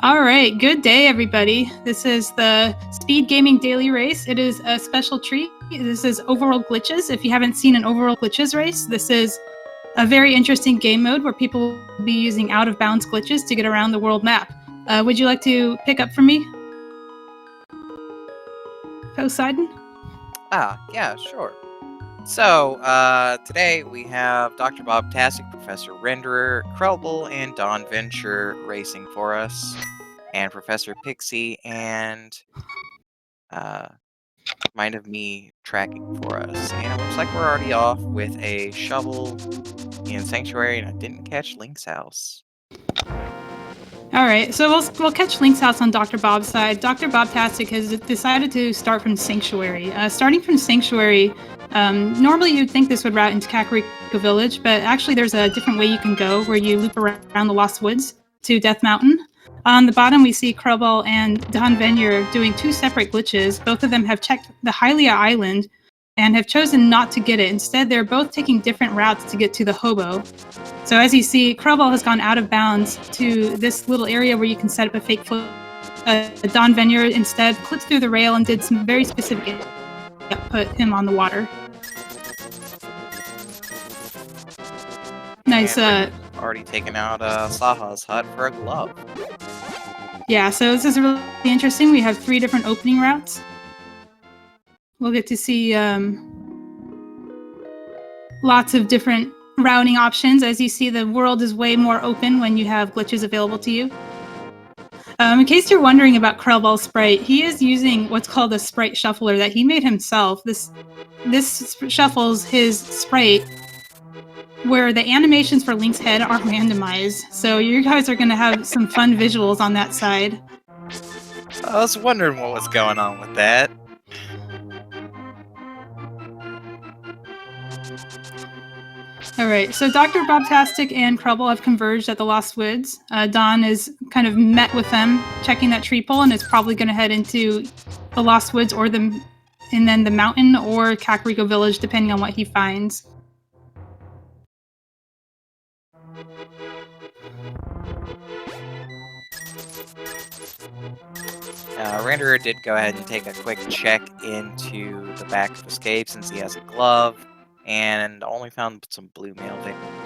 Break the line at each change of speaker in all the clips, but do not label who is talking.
All right, good day, everybody. This is the Speed Gaming Daily Race. It is a special treat. This is Overworld Glitches. If you haven't seen an Overworld Glitches race, this is a very interesting game mode where people will be using out-of-bounds glitches to get around the world map. Would you like to pick up for me, Poseidon?
Yeah, sure. So, today we have Dr. Bob Tastic, Professor Renderer, Krelbel, and Don Venture racing for us, and Professor Pixie and Mind of Me tracking for us. And it looks like we're already off with a shovel in Sanctuary, and I didn't catch Link's house.
All right, so we'll catch Link's house on Dr. Bob's side. Dr. Bob Tastic has decided to start from Sanctuary. Starting from Sanctuary, normally you'd think this would route into Kakariko Village, but actually there's a different way you can go where you loop around the Lost Woods to Death Mountain. On the bottom, we see Krelbel and Don Venyer doing two separate glitches. Both of them have checked the Hylia Island and have chosen not to get it. Instead, they're both taking different routes to get to the Hobo. So as you see, Krelbel has gone out of bounds to this little area where you can set up a fake foot. Don Venyer instead clipped through the rail and did some very specific that put him on the water. Nice.
Already taken out Saha's hut for a glove.
Yeah, so this is really interesting. We have 3 different opening routes. We'll get to see lots of different routing options. As you see, the world is way more open when you have glitches available to you. In case you're wondering about Krelbel's sprite, he is using what's called a sprite shuffler that he made himself. This shuffles his sprite where the animations for Link's head are randomized. So you guys are going to have some fun visuals on that side.
I was wondering what was going on with that.
All right, so Dr. Bobtastic and Krelbel have converged at the Lost Woods. Don is kind of met with them, checking that tree pole, and is probably going to head into the Lost Woods and then the mountain or Kakariko Village, depending on what he finds.
Renderer did go ahead and take a quick check into the back of Escape since he has a glove, and only found some blue mail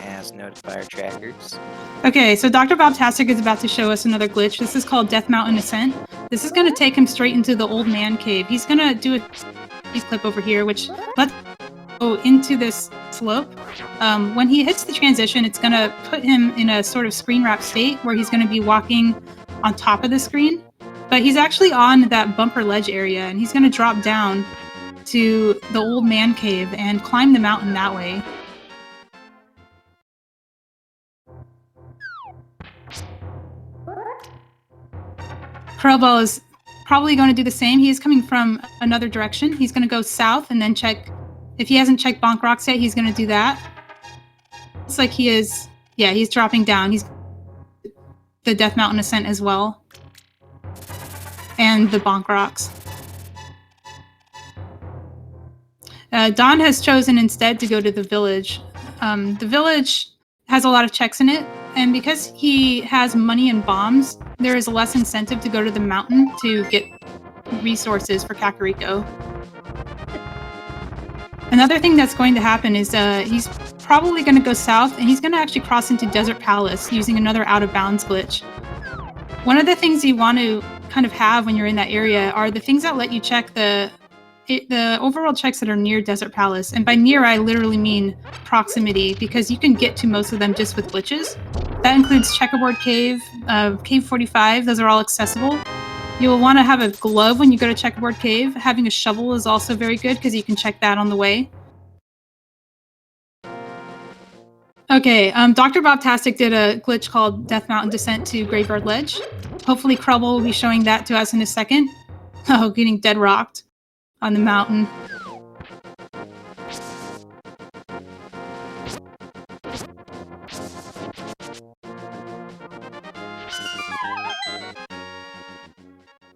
as noted by our trackers.
Okay, so Dr. Bobtastic is about to show us another glitch. This is called Death Mountain Ascent. This is going to take him straight into the Old Man Cave. He's going to do a clip over here, which let's go into this slope. When he hits the transition, it's going to put him in a sort of screen wrap state where he's going to be walking on top of the screen. But he's actually on that bumper ledge area, and he's going to drop down to the Old Man Cave and climb the mountain that way. Krelbel is probably going to do the same. He is coming from another direction. He's going to go south and then check. If he hasn't checked Bonk Rocks yet, he's going to do that. It's like he is. Yeah, he's dropping down. He's the Death Mountain Ascent as well. And the Bonk Rocks. Don has chosen instead to go to the village. The village has a lot of checks in it, and because he has money and bombs, there is less incentive to go to the mountain to get resources for Kakariko. Another thing that's going to happen is he's probably going to go south, and he's going to actually cross into Desert Palace using another out-of-bounds glitch. One of the things you want to kind of have when you're in that area are the things that let you check the overworld checks that are near Desert Palace. And by near, I literally mean proximity, because you can get to most of them just with glitches. That includes Checkerboard Cave, Cave 45, those are all accessible. You'll want to have a glove when you go to Checkerboard Cave. Having a shovel is also very good, because you can check that on the way. Okay, Dr. Bobtastic did a glitch called Death Mountain Descent to Graveyard Ledge. Hopefully Krelbel will be showing that to us in a second. Oh, getting dead rocked on the mountain.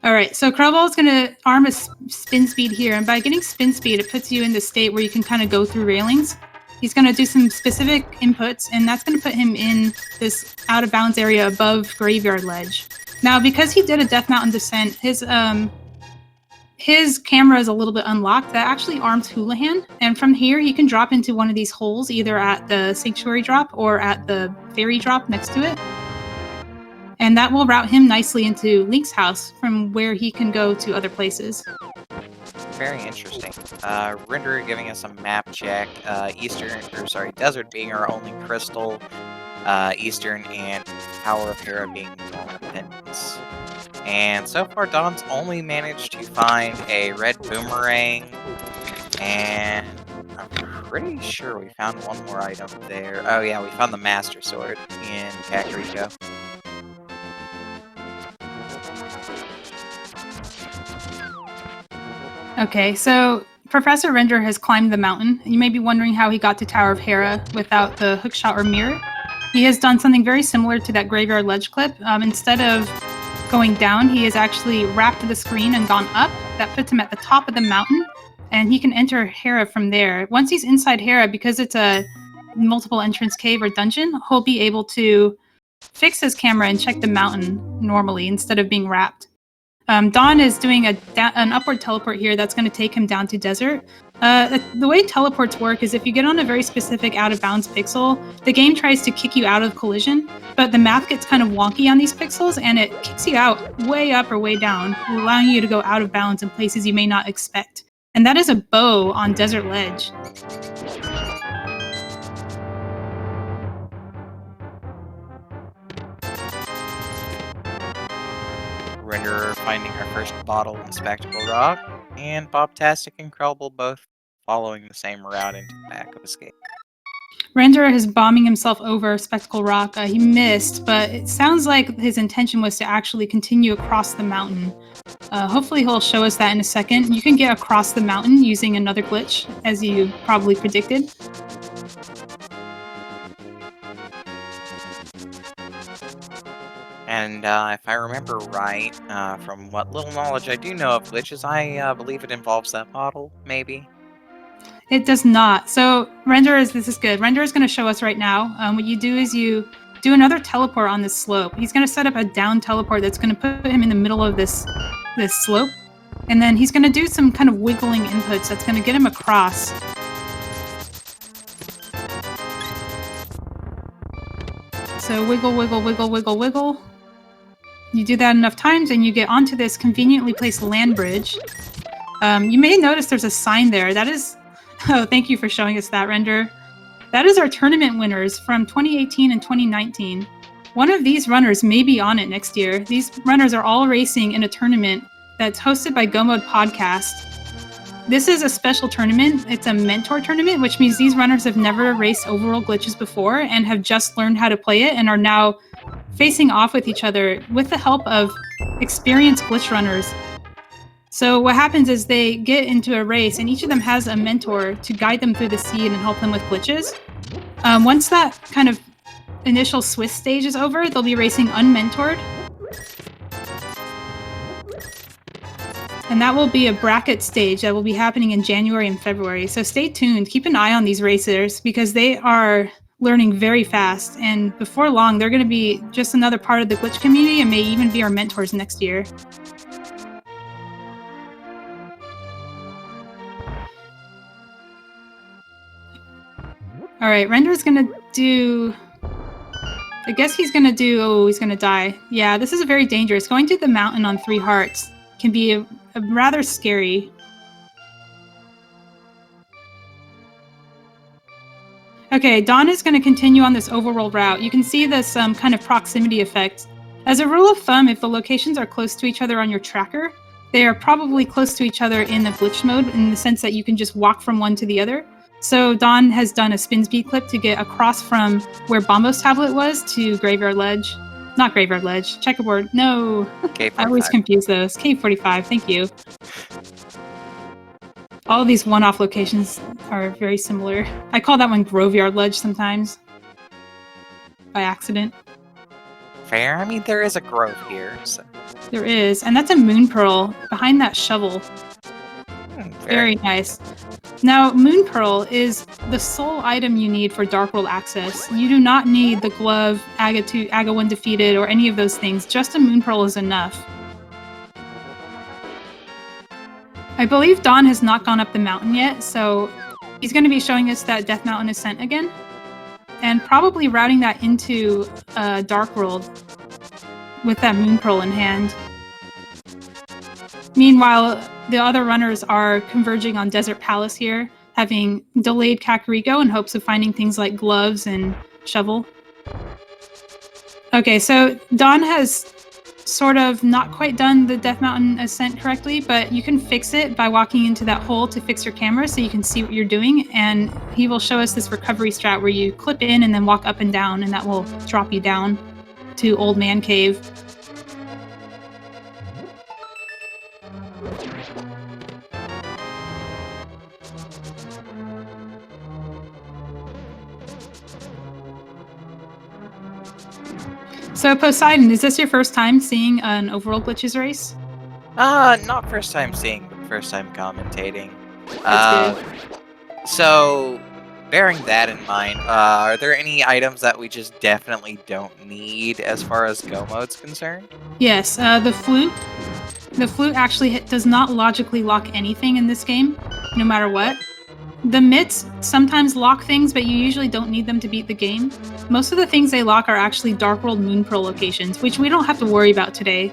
All right, so Krelbel is going to arm a spin speed here, and by getting spin speed, it puts you in the state where you can kind of go through railings. He's going to do some specific inputs, and that's going to put him in this out-of-bounds area above Graveyard Ledge. Now, because he did a Death Mountain descent, his camera is a little bit unlocked. That actually arms Houlihan, and from here he can drop into one of these holes, either at the Sanctuary drop or at the Fairy drop next to it. And that will route him nicely into Link's house, from where he can go to other places.
Very interesting. Renderer giving us a map check. Desert being our only crystal. Eastern and Tower of Hera being Independence. And so far, Don's only managed to find a red boomerang, and I'm pretty sure we found one more item there. Oh yeah, we found the Master Sword in Kakariko.
Okay, so Professor Renderer has climbed the mountain. You may be wondering how he got to Tower of Hera without the hookshot or mirror. He has done something very similar to that Graveyard Ledge clip. Instead of going down, he has actually wrapped the screen and gone up. That puts him at the top of the mountain, and he can enter Hera from there. Once he's inside Hera, because it's a multiple entrance cave or dungeon, he'll be able to fix his camera and check the mountain normally instead of being wrapped. Don is doing an upward teleport here that's going to take him down to Desert. The way teleports work is if you get on a very specific out-of-bounds pixel, the game tries to kick you out of collision, but the math gets kind of wonky on these pixels, and it kicks you out way up or way down, allowing you to go out of bounds in places you may not expect. And that is a bow on Desert Ledge.
Renderer finding our first bottle in Spectacle Rock, and Bobtastic and Krelble both following the same route into the back of Escape.
Renderer is bombing himself over Spectacle Rock. He missed, but it sounds like his intention was to actually continue across the mountain. Hopefully he'll show us that in a second. You can get across the mountain using another glitch, as you probably predicted.
And if I remember right, from what little knowledge I do know of glitches, I believe it involves that bottle, maybe?
It does not. So this is good. Renderer is going to show us right now. What you do is you do another teleport on this slope. He's going to set up a down teleport that's going to put him in the middle of this slope. And then he's going to do some kind of wiggling inputs that's going to get him across. So wiggle, wiggle, wiggle, wiggle, wiggle. You do that enough times and you get onto this conveniently placed land bridge. You may notice there's a sign there. That is... Oh, thank you for showing us that, Render. That is our tournament winners from 2018 and 2019. One of these runners may be on it next year. These runners are all racing in a tournament that's hosted by Go Mode Podcast. This is a special tournament. It's a mentor tournament, which means these runners have never raced Overworld glitches before and have just learned how to play it and are now facing off with each other with the help of experienced glitch runners. So what happens is they get into a race, and each of them has a mentor to guide them through the seed and help them with glitches. Once that kind of initial Swiss stage is over, they'll be racing unmentored. And that will be a bracket stage that will be happening in January and February. So stay tuned. Keep an eye on these racers because they are learning very fast. And before long, they're going to be just another part of the glitch community and may even be our mentors next year. All right, Render's going to do... I guess he's going to do... Oh, he's going to die. Yeah, this is very dangerous. Going to the mountain on 3 hearts can be a rather scary. Okay, Don is going to continue on this overworld route. You can see this kind of proximity effect. As a rule of thumb, if the locations are close to each other on your tracker, they are probably close to each other in the glitch mode in the sense that you can just walk from one to the other. So Don has done a spin speed clip to get across from where Bombo's tablet was to Graveyard Ledge. Not Graveyard Ledge, Checkerboard. No,
K45.
I always confuse those. K45, thank you. All of these one-off locations are very similar. I call that one Graveyard Ledge sometimes. By accident.
Fair. I mean, there is a grove here, so...
There is, and that's a moon pearl behind that shovel. Very nice. Now, Moon Pearl is the sole item you need for Dark World access. You do not need the glove, Aga 1 defeated, or any of those things. Just a Moon Pearl is enough. I believe Dawn has not gone up the mountain yet, so he's going to be showing us that Death Mountain Ascent again, and probably routing that into Dark World with that Moon Pearl in hand. Meanwhile, the other runners are converging on Desert Palace here, having delayed Kakariko in hopes of finding things like gloves and shovel. Okay, so Dawn has sort of not quite done the Death Mountain Ascent correctly, but you can fix it by walking into that hole to fix your camera so you can see what you're doing, and he will show us this recovery strat where you clip in and then walk up and down, and that will drop you down to Old Man Cave. So Poseidon, is this your first time seeing an Overworld Glitches race?
Not first time seeing, but first time commentating.
That's good.
So, bearing that in mind, are there any items that we just definitely don't need as far as Go mode's concerned?
Yes, the flute. The flute actually does not logically lock anything in this game, no matter what. The mitts sometimes lock things, but you usually don't need them to beat the game. Most of the things they lock are actually Dark World Moon Pearl locations, which we don't have to worry about today.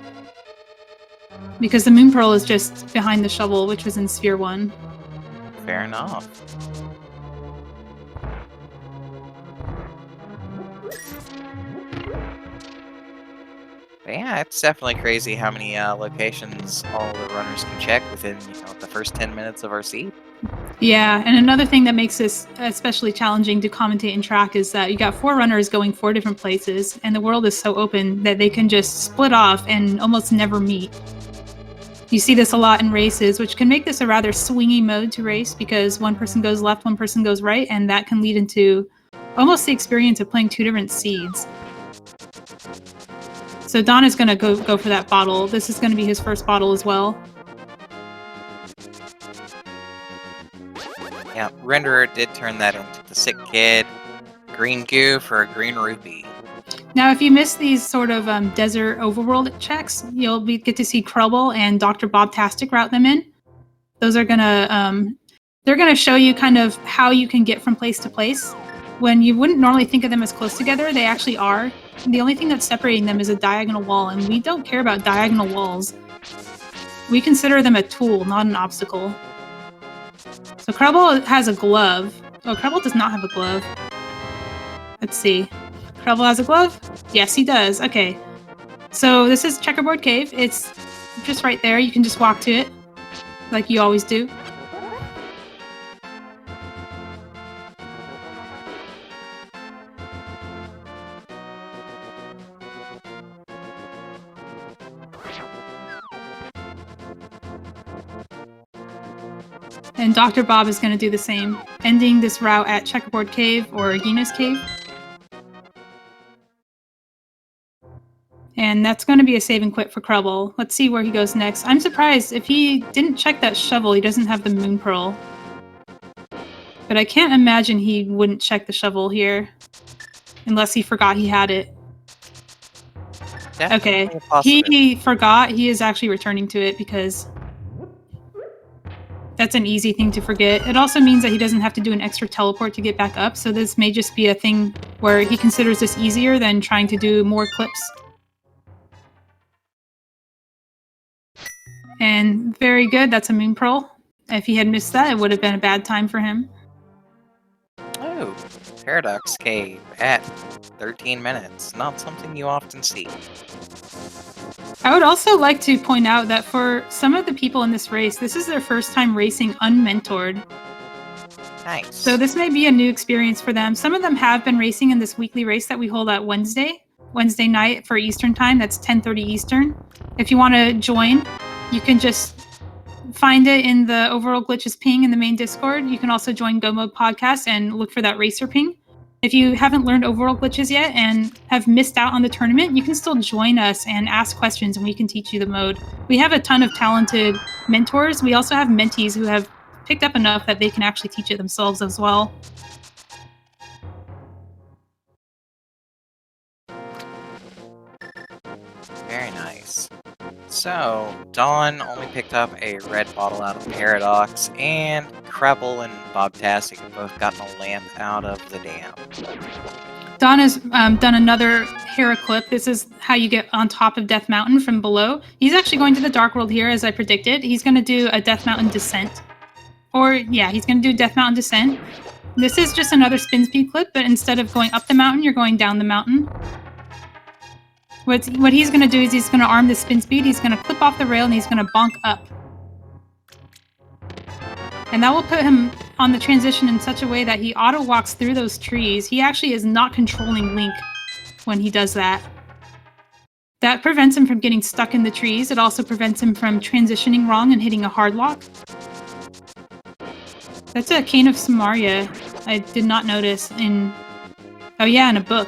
Because the Moon Pearl is just behind the shovel, which was in Sphere 1.
Fair enough. But yeah, it's definitely crazy how many locations all the runners can check within, the first 10 minutes of our seat.
Yeah, and another thing that makes this especially challenging to commentate and track is that you got 4 runners going 4 different places, and the world is so open that they can just split off and almost never meet. You see this a lot in races, which can make this a rather swingy mode to race because one person goes left, one person goes right, and that can lead into almost the experience of playing 2 different seeds. So Don is going to go for that bottle. This is going to be his first bottle as well.
Yeah, Renderer did turn that into the Sick Kid. Green goo for a green rupee.
Now, if you miss these sort of desert overworld checks, you'll get to see Krubble and Dr. Bobtastic route them in. Those are they're gonna show you kind of how you can get from place to place. When you wouldn't normally think of them as close together, they actually are. The only thing that's separating them is a diagonal wall, and we don't care about diagonal walls. We consider them a tool, not an obstacle. So Krubble has a glove. Oh, Krubble does not have a glove. Let's see. Krubble has a glove? Yes, he does. Okay. So this is Checkerboard Cave. It's just right there. You can just walk to it, like you always do. And Dr. Bob is going to do the same, ending this route at Checkerboard Cave or Gina's Cave. And that's going to be a save and quit for Krubble. Let's see where he goes next. I'm surprised if he didn't check that shovel, he doesn't have the Moon Pearl. But I can't imagine he wouldn't check the shovel here. Unless he forgot he had it.
Definitely
okay, he forgot. He is actually returning to it because that's an easy thing to forget. It also means that he doesn't have to do an extra teleport to get back up, so this may just be a thing where he considers this easier than trying to do more clips. And very good, that's a Moon Pearl. If he had missed that, it would have been a bad time for him.
Oh, Paradox Cave at 13 minutes. Not something you often see.
I would also like to point out that for some of the people in this race, this is their first time racing unmentored.
Nice.
So this may be a new experience for them. Some of them have been racing in this weekly race that we hold at Wednesday night for Eastern time. That's 10:30 Eastern. If you want to join, you can just find it in the Overworld Glitches ping in the main Discord. You can also join Go Mode Podcast and look for that racer ping. If you haven't learned Overworld Glitches yet and have missed out on the tournament, you can still join us and ask questions and we can teach you the mode. We have a ton of talented mentors. We also have mentees who have picked up enough that they can actually teach it themselves as well.
Very nice. So, Dawn only picked up a red bottle out of Paradox, and Krebel and Bobtastic have both gotten a lamp out of the dam.
Dawn has done another Hera clip. This is how you get on top of Death Mountain from below. He's actually going to the Dark World here, as I predicted. He's going to do a Death Mountain descent. Or, yeah, he's going to do Death Mountain descent. This is just another spin speed clip, but instead of going up the mountain, you're going down the mountain. What he's going to do is he's going to arm the spin speed, he's going to clip off the rail, and he's going to bonk up. And that will put him on the transition in such a way that he auto-walks through those trees. He actually is not controlling Link when he does that. That prevents him from getting stuck in the trees. It also prevents him from transitioning wrong and hitting a hard lock. That's a Cane of Samaria. I did not notice in... Oh yeah, in a book.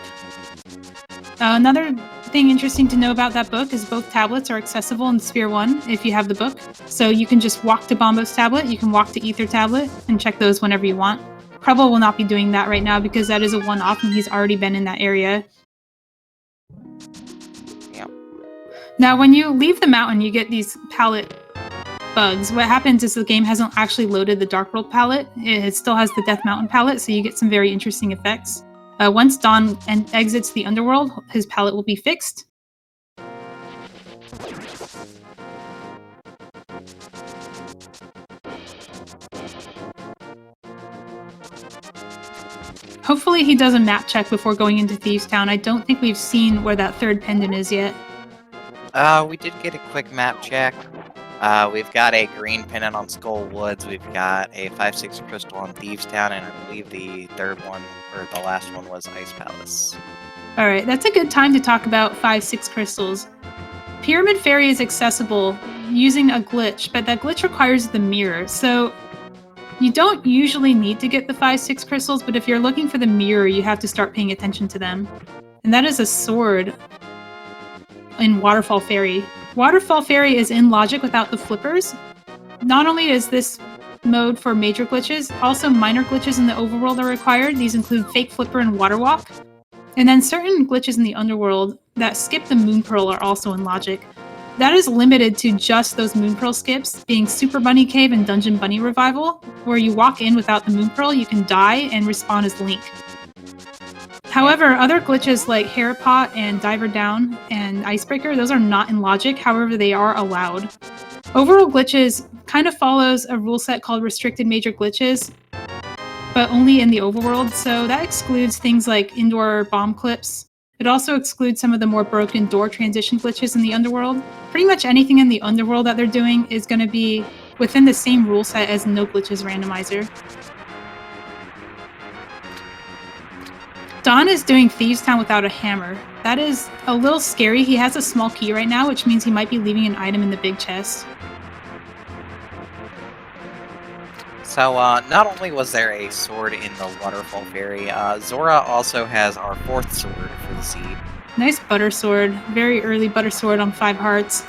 Another thing interesting to know about that book is both tablets are accessible in Sphere 1 if you have the book. So you can just walk to Bombo's tablet, you can walk to Ether tablet, and check those whenever you want. Krebel will not be doing that right now because that is a one-off and he's already been in that area.
Yeah.
Now when you leave the mountain, you get these palette bugs. What happens is the game hasn't actually loaded the Dark World palette. It still has the Death Mountain palette, so you get some very interesting effects. Once Dawn exits the underworld, his palette will be fixed. Hopefully he does a map check before going into Thieves Town. I don't think we've seen where that third pendant is yet.
We did get a quick map check. We've got a green pendant on Skull Woods, we've got a 5/6 crystal on Thieves Town, and I believe the third one, or the last one, was Ice Palace.
Alright, that's a good time to talk about 5/6 crystals. Pyramid Fairy is accessible using a glitch, but that glitch requires the mirror, so you don't usually need to get the 5/6 crystals, but if you're looking for the mirror, you have to start paying attention to them. And that is a sword in Waterfall Fairy. Waterfall Fairy is in logic without the flippers. Not only is this mode for major glitches, also minor glitches in the overworld are required. These include Fake Flipper and Water Walk. And then certain glitches in the underworld that skip the Moon Pearl are also in logic. That is limited to just those Moon Pearl skips, being Super Bunny Cave and Dungeon Bunny Revival, where you walk in without the Moon Pearl, you can die and respawn as Link. However, other glitches like Harapot and Diver Down and Icebreaker, those are not in logic, however they are allowed. Overworld glitches kind of follows a rule set called Restricted Major Glitches, but only in the overworld, so that excludes things like indoor bomb clips. It also excludes some of the more broken door transition glitches in the underworld. Pretty much anything in the underworld that they're doing is going to be within the same rule set as No Glitches Randomizer. Dawn is doing Thieves Town without a hammer. That is a little scary. He has a small key right now, which means he might be leaving an item in the big chest.
So, not only was there a sword in the Waterfall Fairy, Zora also has our fourth sword for the seed.
Nice butter sword. Very early butter sword on 5 hearts.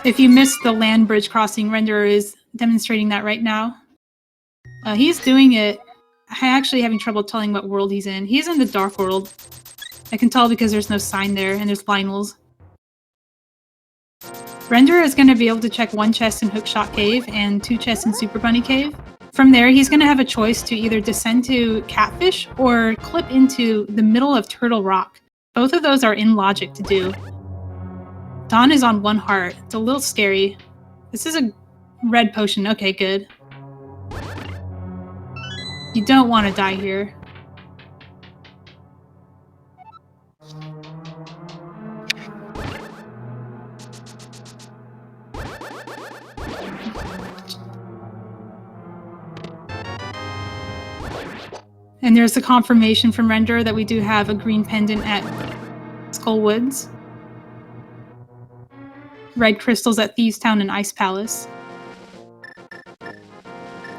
If you missed the land bridge crossing, Renderer is demonstrating that right now. He's doing it. I'm actually having trouble telling what world he's in. He's in the Dark World. I can tell because there's no sign there, and there's Lionels. Renderer is going to be able to check 1 chest in Hookshot Cave and 2 chests in Super Bunny Cave. From there, he's going to have a choice to either descend to Catfish or clip into the middle of Turtle Rock. Both of those are in logic to do. Dawn is on 1 heart. It's a little scary. This is a red potion. Okay, good. You don't want to die here. And there's the confirmation from Renderer that we do have a green pendant at Skull Woods. Red crystals at Thieves Town and Ice Palace.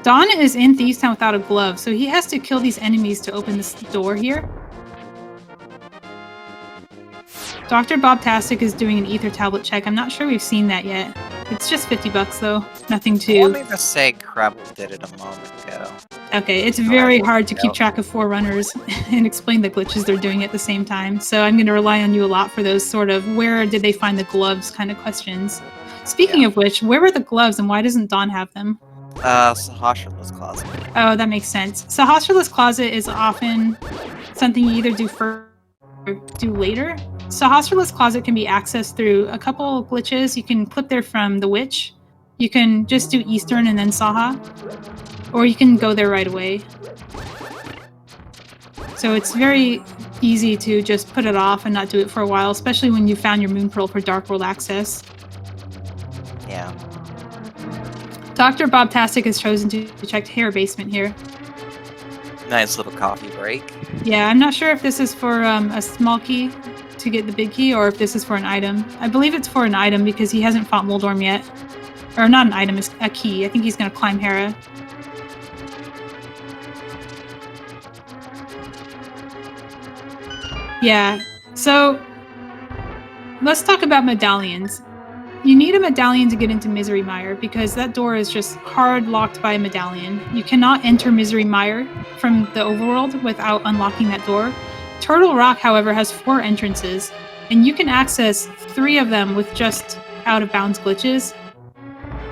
Dawn is in Thieves Town without a glove, so he has to kill these enemies to open this door here. Dr. Bobtastic is doing an ether tablet check. I'm not sure we've seen that yet. It's just $50 though. Nothing too...
Let me just say Krebel did it a moment ago.
Okay, it's very hard to keep track of forerunners and explain the glitches they're doing at the same time, so I'm going to rely on you a lot for those sort of where did they find the gloves kind of questions. Speaking of which, where were the gloves and why doesn't Dawn have them?
Sahasrala's closet.
Oh, that makes sense. Sahasrala's closet is often something you either do first or do later. Sahasrala's closet can be accessed through a couple glitches. You can clip there from the witch. You can just do Eastern and then Saha. Or you can go there right away. So it's very easy to just put it off and not do it for a while, especially when you found your Moon Pearl for Dark World access.
Yeah.
Dr. Bobtastic has chosen to check hair basement here.
Nice little coffee break.
Yeah, I'm not sure if this is for a small key to get the big key or if this is for an item. I believe it's for an item because he hasn't fought Moldorm yet. Or not an item, it's a key. I think he's going to climb Hera. Yeah, so let's talk about medallions. You need a medallion to get into Misery Mire because that door is just hard locked by a medallion. You cannot enter Misery Mire from the Overworld without unlocking that door. Turtle Rock, however, has 4 entrances, and you can access 3 of them with just out-of-bounds glitches.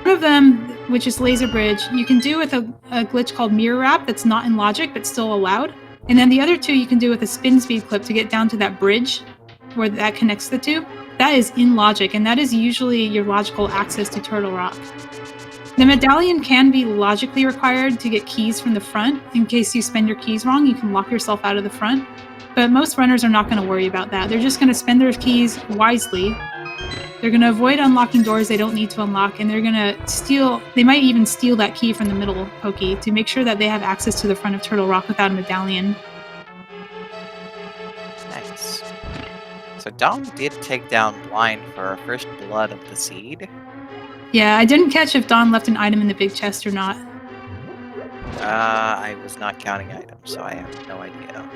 One of them, which is Laser Bridge, you can do with a glitch called Mirror Wrap that's not in logic but still allowed. And then the other 2 you can do with a spin speed clip to get down to that bridge where that connects the 2. That is in logic, and that is usually your logical access to Turtle Rock. The medallion can be logically required to get keys from the front. In case you spend your keys wrong, you can lock yourself out of the front. But most runners are not going to worry about that. They're just going to spend their keys wisely. They're going to avoid unlocking doors they don't need to unlock, and they're going to steal... They might even steal that key from the middle pokey to make sure that they have access to the front of Turtle Rock without a medallion.
Nice. So Dom did take down Blind for our first blood of the seed.
Yeah, I didn't catch if Dawn left an item in the big chest or not.
I was not counting items, so I have no idea.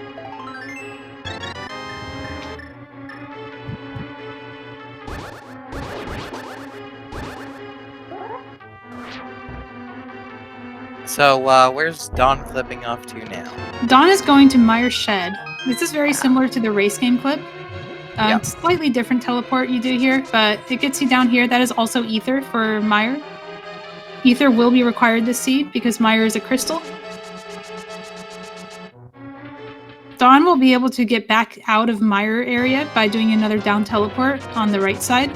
So, where's Dawn clipping off to now?
Dawn is going to Mire's Shed. This is very similar to the race game clip.
Yep.
Slightly different teleport you do here, but it gets you down here. That is also Ether for Mire. Ether will be required this seed because Mire is a crystal. Dawn will be able to get back out of Mire area by doing another down teleport on the right side.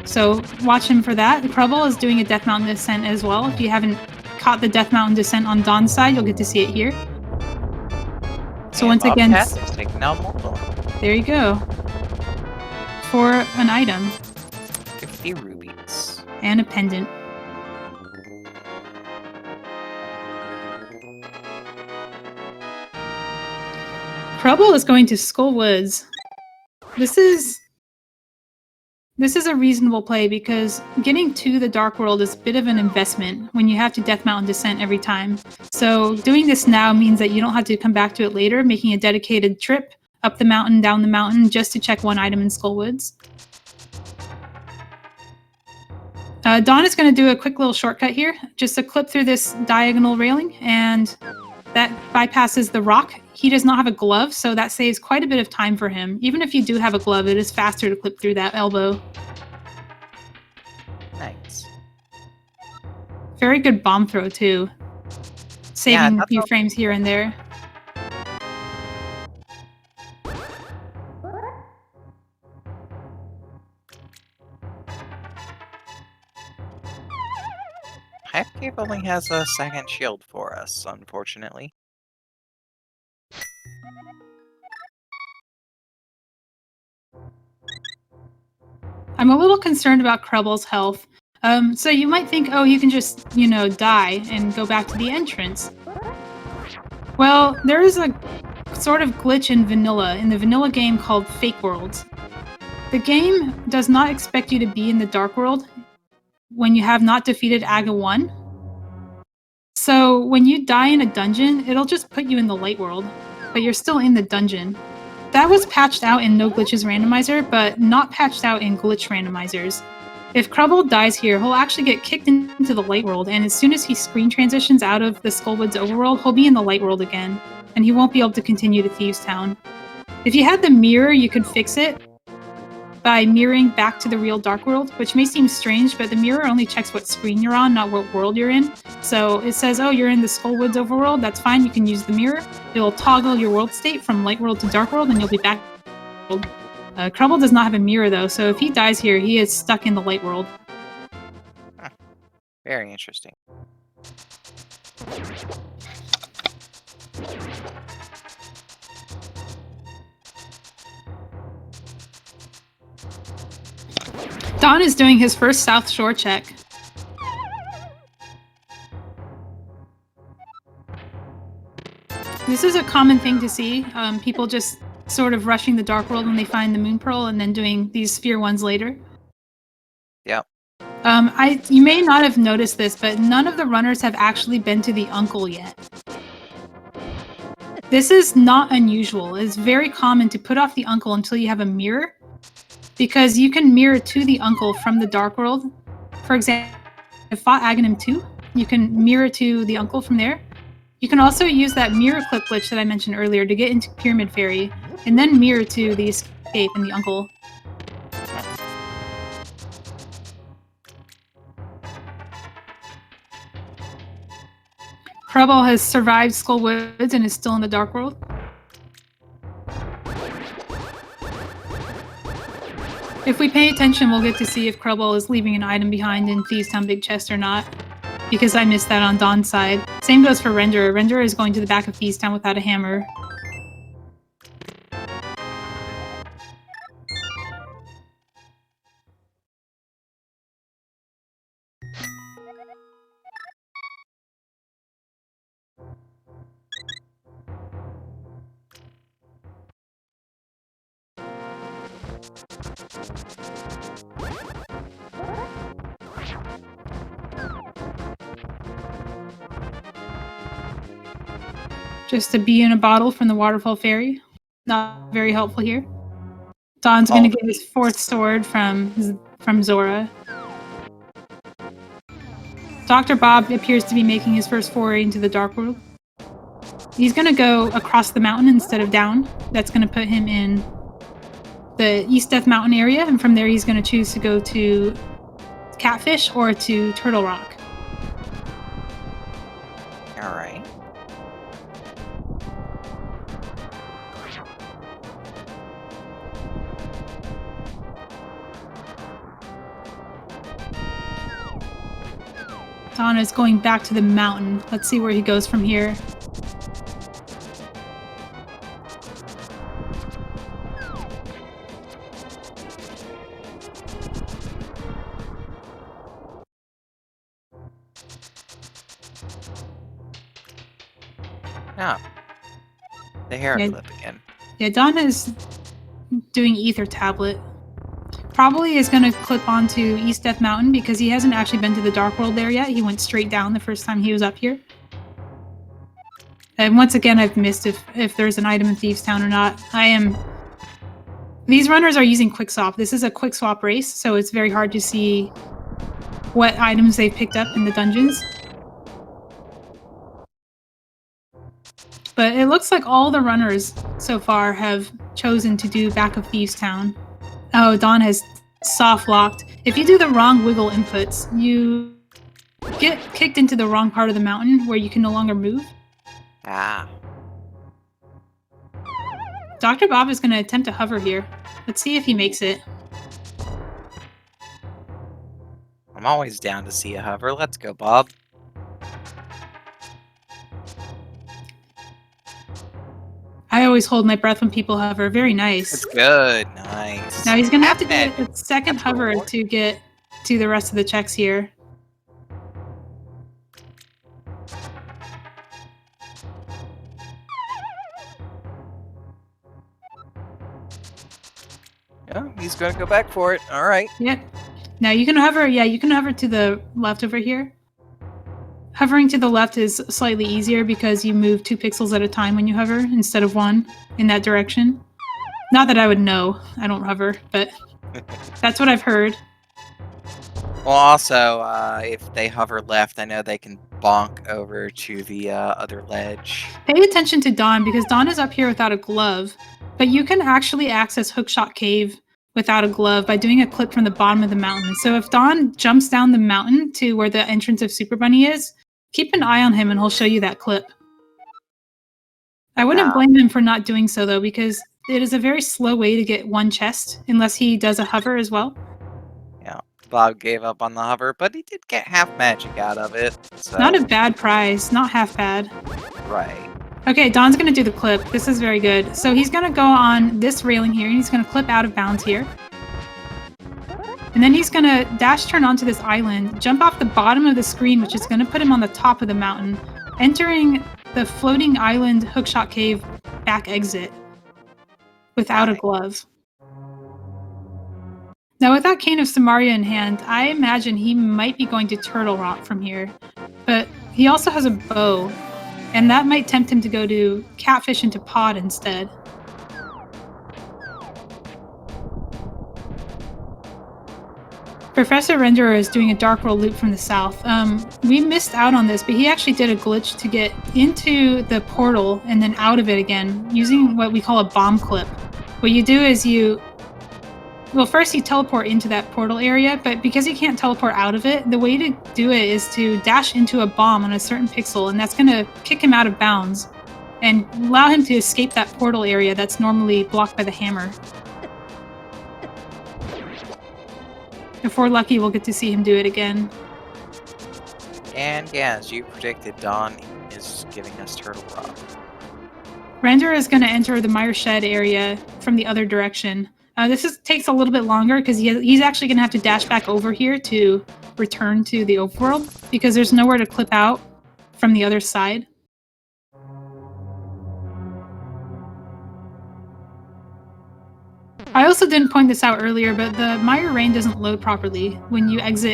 So watch him for that. Krubble is doing a Death Mountain Descent as well. If you haven't caught the Death Mountain Descent on Dawn's side, you'll get to see it here. So once again,
taking out Moldorm.
There you go. For an item.
50 rubies.
And a pendant. Krubble is going to Skull Woods. This is a reasonable play because getting to the Dark World is a bit of an investment when you have to Death Mountain Descent every time. So doing this now means that you don't have to come back to it later, making a dedicated trip up the mountain, down the mountain, just to check one item in Skull Woods. Dawn is going to do a quick little shortcut here, just a clip through this diagonal railing, and that bypasses the rock. He does not have a glove, so that saves quite a bit of time for him. Even if you do have a glove, it is faster to clip through that elbow.
Nice.
Very good bomb throw, too. Saving a few frames here and there.
Hypecave only has a second shield for us, unfortunately.
I'm a little concerned about Krubble's health. So you might think, oh, you can just, die and go back to the entrance. Well, there is a sort of glitch in the vanilla game called Fake Worlds. The game does not expect you to be in the Dark World when you have not defeated Aga 1. So when you die in a dungeon, it'll just put you in the Light World, but you're still in the dungeon. That was patched out in No Glitches Randomizer, but not patched out in Glitch Randomizers. If Crubble dies here, he'll actually get kicked into the Light World, and as soon as he screen transitions out of the Skullwoods Overworld, he'll be in the Light World again, and he won't be able to continue to Thieves Town. If you had the mirror, you could fix it by mirroring back to the real Dark World, which may seem strange, but the mirror only checks what screen you're on, not what world you're in. So it says, oh, you're in the Skullwoods Overworld, that's fine, you can use the mirror. It'll toggle your world state from Light World to Dark World, and you'll be back. Crubble does not have a mirror, though, so if he dies here, he is stuck in the Light World.
Huh. Very interesting.
Don is doing his first South Shore check. This is a common thing to see. People just sort of rushing the Dark World when they find the Moon Pearl and then doing these Sphere ones later.
Yep.
You may not have noticed this, but none of the runners have actually been to the Uncle yet. This is not unusual. It's very common to put off the Uncle until you have a mirror, because you can mirror to the Uncle from the Dark World. For example, if I fought Aghanim 2, you can mirror to the Uncle from there. You can also use that mirror clip glitch that I mentioned earlier to get into Pyramid Fairy, and then mirror to the Escape and the Uncle. Crubble has survived Skullwoods and is still in the Dark World. If we pay attention, we'll get to see if Crubble is leaving an item behind in Thieves Town Big Chest or not, because I missed that on Don's side. Same goes for Renderer. Renderer is going to the back of Thieves Town without a hammer. Just a bee in a bottle from the Waterfall Fairy. Not very helpful here. Don's gonna get his fourth sword from Zora. Dr. Bob appears to be making his first foray into the Dark World. He's gonna go across the mountain instead of down. That's gonna put him in the East Death Mountain area, and from there he's gonna choose to go to Catfish or to Turtle Rock.
Alright.
Don is going back to the mountain. Let's see where he goes from here.
Ah. The hair clip again.
Yeah, Don is doing Ether Tablet. Probably is going to clip onto East Death Mountain because he hasn't actually been to the Dark World there yet. He went straight down the first time he was up here. And once again, I've missed if there's an item in Thieves Town or not. These runners are using Quick Swap. This is a Quick Swap race, so it's very hard to see what items they've picked up in the dungeons. But it looks like all the runners so far have chosen to do back of Thieves Town. Oh, Don has soft locked. If you do the wrong wiggle inputs, you get kicked into the wrong part of the mountain where you can no longer move.
Ah.
Dr. Bob is going to attempt to hover here. Let's see if he makes it.
I'm always down to see a hover. Let's go, Bob.
I always hold my breath when people hover. Very nice.
That's good. Nice.
Now he's going to have to get a second hover to get to the rest of the checks here.
Yeah, he's going to go back for it. All right.
Yep. Now you can hover. Yeah, you can hover to the left over here. Hovering to the left is slightly easier because you move 2 pixels at a time when you hover instead of 1 in that direction. Not that I would know. I don't hover, but that's what I've heard.
Well, also, if they hover left, I know they can bonk over to the other ledge.
Pay attention to Dawn because Dawn is up here without a glove, but you can actually access Hookshot Cave without a glove by doing a clip from the bottom of the mountain. So if Dawn jumps down the mountain to where the entrance of Super Bunny is, keep an eye on him and he'll show you that clip. I wouldn't blame him for not doing so though, because it is a very slow way to get one chest, unless he does a hover as well.
Yeah, Bob gave up on the hover, but he did get half magic out of it. So.
Not a bad prize, not half bad.
Right.
Okay, Don's gonna do the clip. This is very good. So he's gonna go on this railing here, and he's gonna clip out of bounds here. And then he's gonna dash turn onto this island, jump off the bottom of the screen, which is gonna put him on the top of the mountain, entering the floating island Hookshot Cave back exit without a glove. Now with that Cane of Samaria in hand, I imagine he might be going to Turtle Rock from here. But he also has a bow, and that might tempt him to go to Catfish into Pod instead. Professor Renderer is doing a Dark World loop from the south. We missed out on this, but he actually did a glitch to get into the portal and then out of it again using what we call a bomb clip. What you do is first you teleport into that portal area, but because you can't teleport out of it, the way to do it is to dash into a bomb on a certain pixel, and that's going to kick him out of bounds and allow him to escape that portal area that's normally blocked by the hammer. If we're lucky, we'll get to see him do it again.
And yeah, as you predicted, Dawn is giving us Turtle Rock.
Renderer is going to enter the Mire Shed area from the other direction. This takes a little bit longer because he's actually going to have to dash back over here to return to the Overworld because there's nowhere to clip out from the other side. I also didn't point this out earlier, but the Mire Rain doesn't load properly when you enter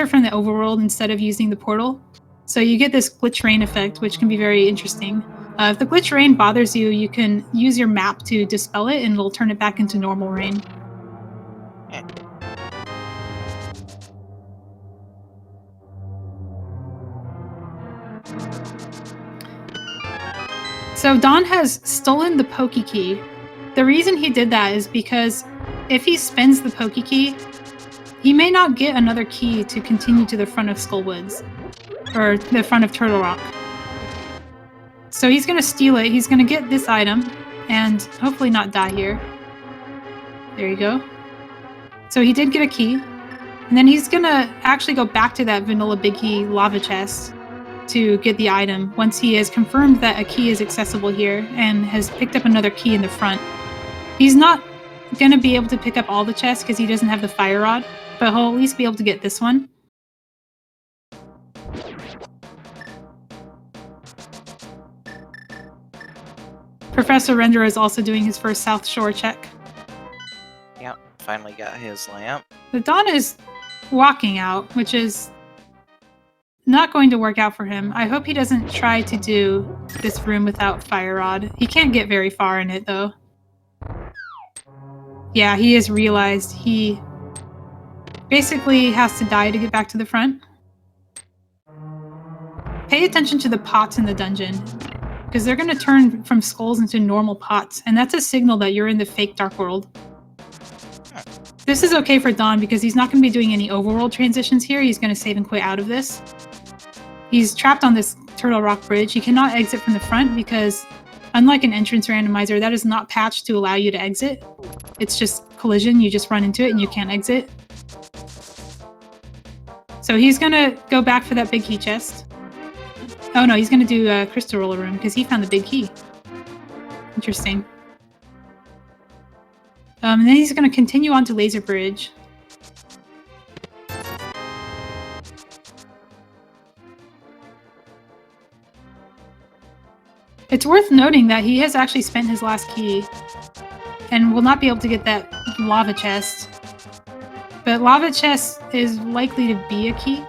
from the Overworld instead of using the portal. So you get this glitch rain effect, which can be very interesting. If the glitch rain bothers you, you can use your map to dispel it and it'll turn it back into normal rain. So Don has stolen the Poke Key. The reason he did that is because if he spends the Poke Key, he may not get another key to continue to the front of Skullwoods, or the front of Turtle Rock. So he's going to steal it, he's going to get this item, and hopefully not die here. There you go. So he did get a key, and then he's going to actually go back to that Vanilla Big Key lava chest to get the item once he has confirmed that a key is accessible here and has picked up another key in the front. He's not going to be able to pick up all the chests because he doesn't have the fire rod, but he'll at least be able to get this one. Professor Renderer is also doing his first South Shore check.
Yep, finally got his lamp.
The Dawn is walking out, which is not going to work out for him. I hope he doesn't try to do this room without fire rod. He can't get very far in it, though. Yeah, he has realized he basically has to die to get back to the front. Pay attention to the pots in the dungeon, because they're going to turn from skulls into normal pots, and that's a signal that you're in the fake Dark World. This is okay for Dawn because he's not going to be doing any overworld transitions here. He's going to save and quit out of this. He's trapped on this Turtle Rock bridge. He cannot exit from the front because, unlike an entrance randomizer, that is not patched to allow you to exit. It's just collision. You just run into it and you can't exit. So he's going to go back for that big key chest. Oh no, he's going to do a Crystal Roller Room because he found the big key. Interesting. And then he's going to continue on to Laser Bridge. It's worth noting that he has actually spent his last key and will not be able to get that lava chest. But lava chest is likely to be a key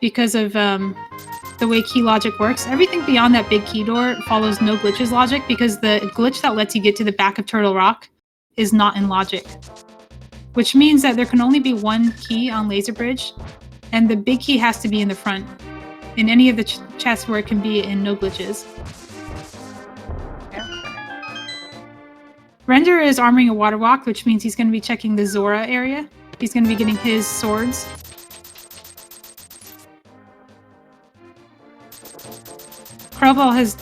because of the the way key logic works. Everything beyond that big key door follows no glitches logic because the glitch that lets you get to the back of Turtle Rock is not in logic. Which means that there can only be one key on Laser Bridge, and the big key has to be in the front. In any of the chests where it can be in no glitches. Render is armoring a water walk, which means he's going to be checking the Zora area. He's going to be getting his swords. Krellball is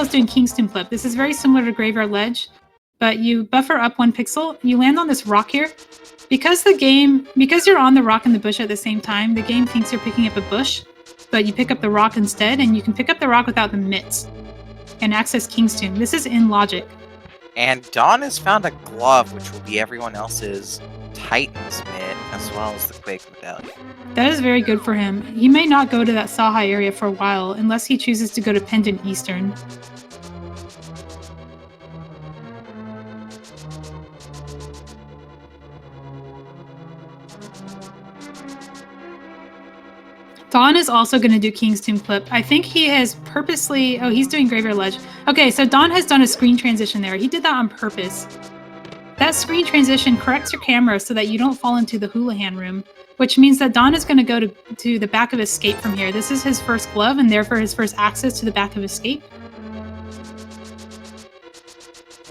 doing Kingston Clip. This is very similar to Graveyard Ledge, but you buffer up 1 pixel. You land on this rock here. Because you're on the rock and the bush at the same time, the game thinks you're picking up a bush, but you pick up the rock instead, and you can pick up the rock without the mitts and access King's Tomb. This is in logic.
And Dawn has found a glove, which will be everyone else's Titan's mitt, as well as the Quake Medallion.
That is very good for him. He may not go to that Sahai area for a while, unless he chooses to go to Pendant Eastern. Dawn is also going to do King's Tomb Clip. I think he has purposely... Oh, he's doing Graveyard Ledge. Okay, so Dawn has done a screen transition there. He did that on purpose. That screen transition corrects your camera so that you don't fall into the Houlihan room, which means that Dawn is going to go to the back of Escape from here. This is his first glove, and therefore his first access to the back of Escape.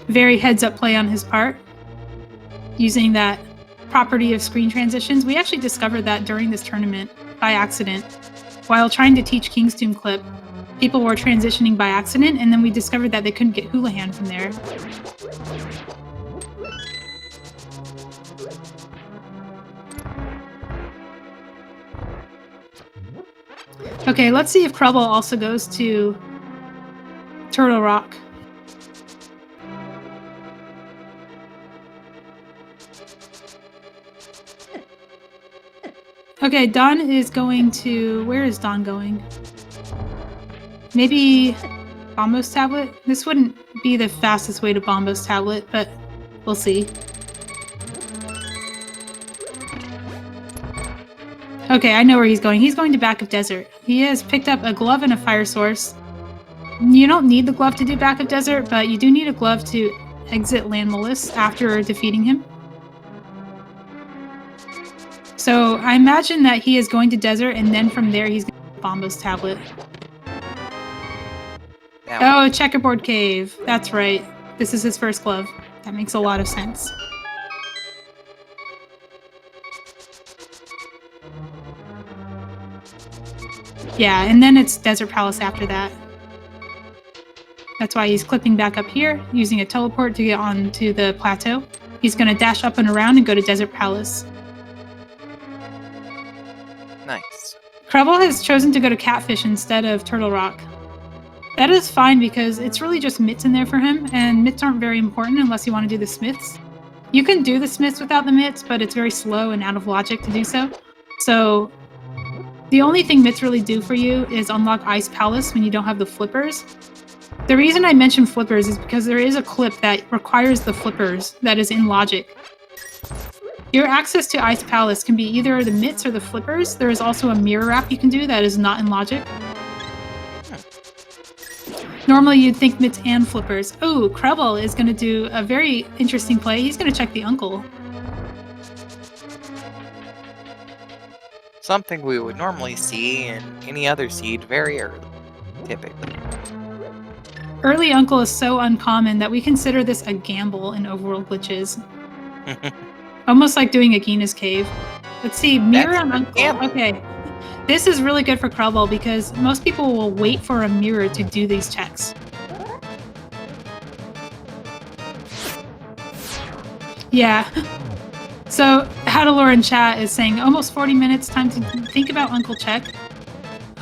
Very heads-up play on his part, using that property of screen transitions. We actually discovered that during this tournament by accident. While trying to teach King's Tomb Clip, people were transitioning by accident, and then we discovered that they couldn't get Houlihan from there. Okay, let's see if Krellball also goes to Turtle Rock. Okay, Dawn is going to... Where is Dawn going? Maybe Bombos Tablet? This wouldn't be the fastest way to Bombos Tablet, but we'll see. Okay, I know where he's going. He's going to Back of Desert. He has picked up a glove and a fire source. You don't need the glove to do Back of Desert, but you do need a glove to exit Landmalus after defeating him. So I imagine that he is going to Desert, and then from there he's going to Bombos Tablet. Oh, Checkerboard Cave. That's right. This is his first glove. That makes a lot of sense. Yeah, and then it's Desert Palace after that. That's why he's clipping back up here, using a teleport to get onto the plateau. He's going to dash up and around and go to Desert Palace.
Nice.
Krellball has chosen to go to Catfish instead of Turtle Rock. That is fine because it's really just mitts in there for him, and mitts aren't very important unless you want to do the smiths. You can do the smiths without the mitts, but it's very slow and out of logic to do so. So the only thing mitts really do for you is unlock Ice Palace when you don't have the flippers. The reason I mention flippers is because there is a clip that requires the flippers that is in logic. Your access to Ice Palace can be either the mitts or the flippers. There is also a mirror wrap you can do that is not in logic. Normally you'd think mitts and flippers. Oh, Krellball is going to do a very interesting play. He's going to check the uncle.
Something we would normally see in any other seed very early, typically.
Early uncle is so uncommon that we consider this a gamble in Overworld glitches. Almost like doing a Gina's Cave. Let's see, mirror on uncle. Okay. This is really good for Krellball because most people will wait for a mirror to do these checks. Yeah. So, Hadalore in chat is saying, almost 40 minutes, time to think about Uncle Check.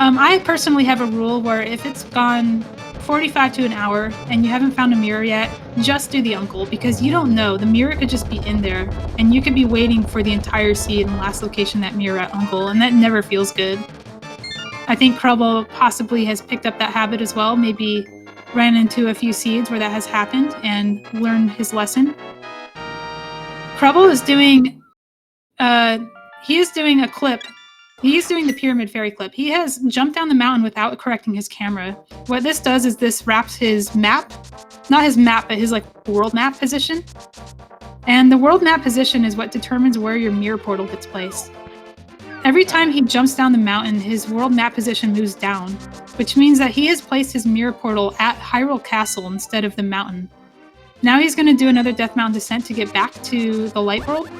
I personally have a rule where if it's gone 45 to an hour and you haven't found a mirror yet, just do the Uncle, because you don't know. The mirror could just be in there, and you could be waiting for the entire seed in the last location that mirror at Uncle, and that never feels good. I think Krellball possibly has picked up that habit as well, maybe ran into a few seeds where that has happened and learned his lesson. Krellball is doing, he is doing a clip He's doing the Pyramid Fairy clip. He has jumped down the mountain without correcting his camera. What this does is this wraps his map, not his map, but his like world map position. And the world map position is what determines where your mirror portal gets placed. Every time he jumps down the mountain, his world map position moves down, which means that he has placed his mirror portal at Hyrule Castle instead of the mountain. Now he's going to do another Death Mountain descent to get back to the Light World,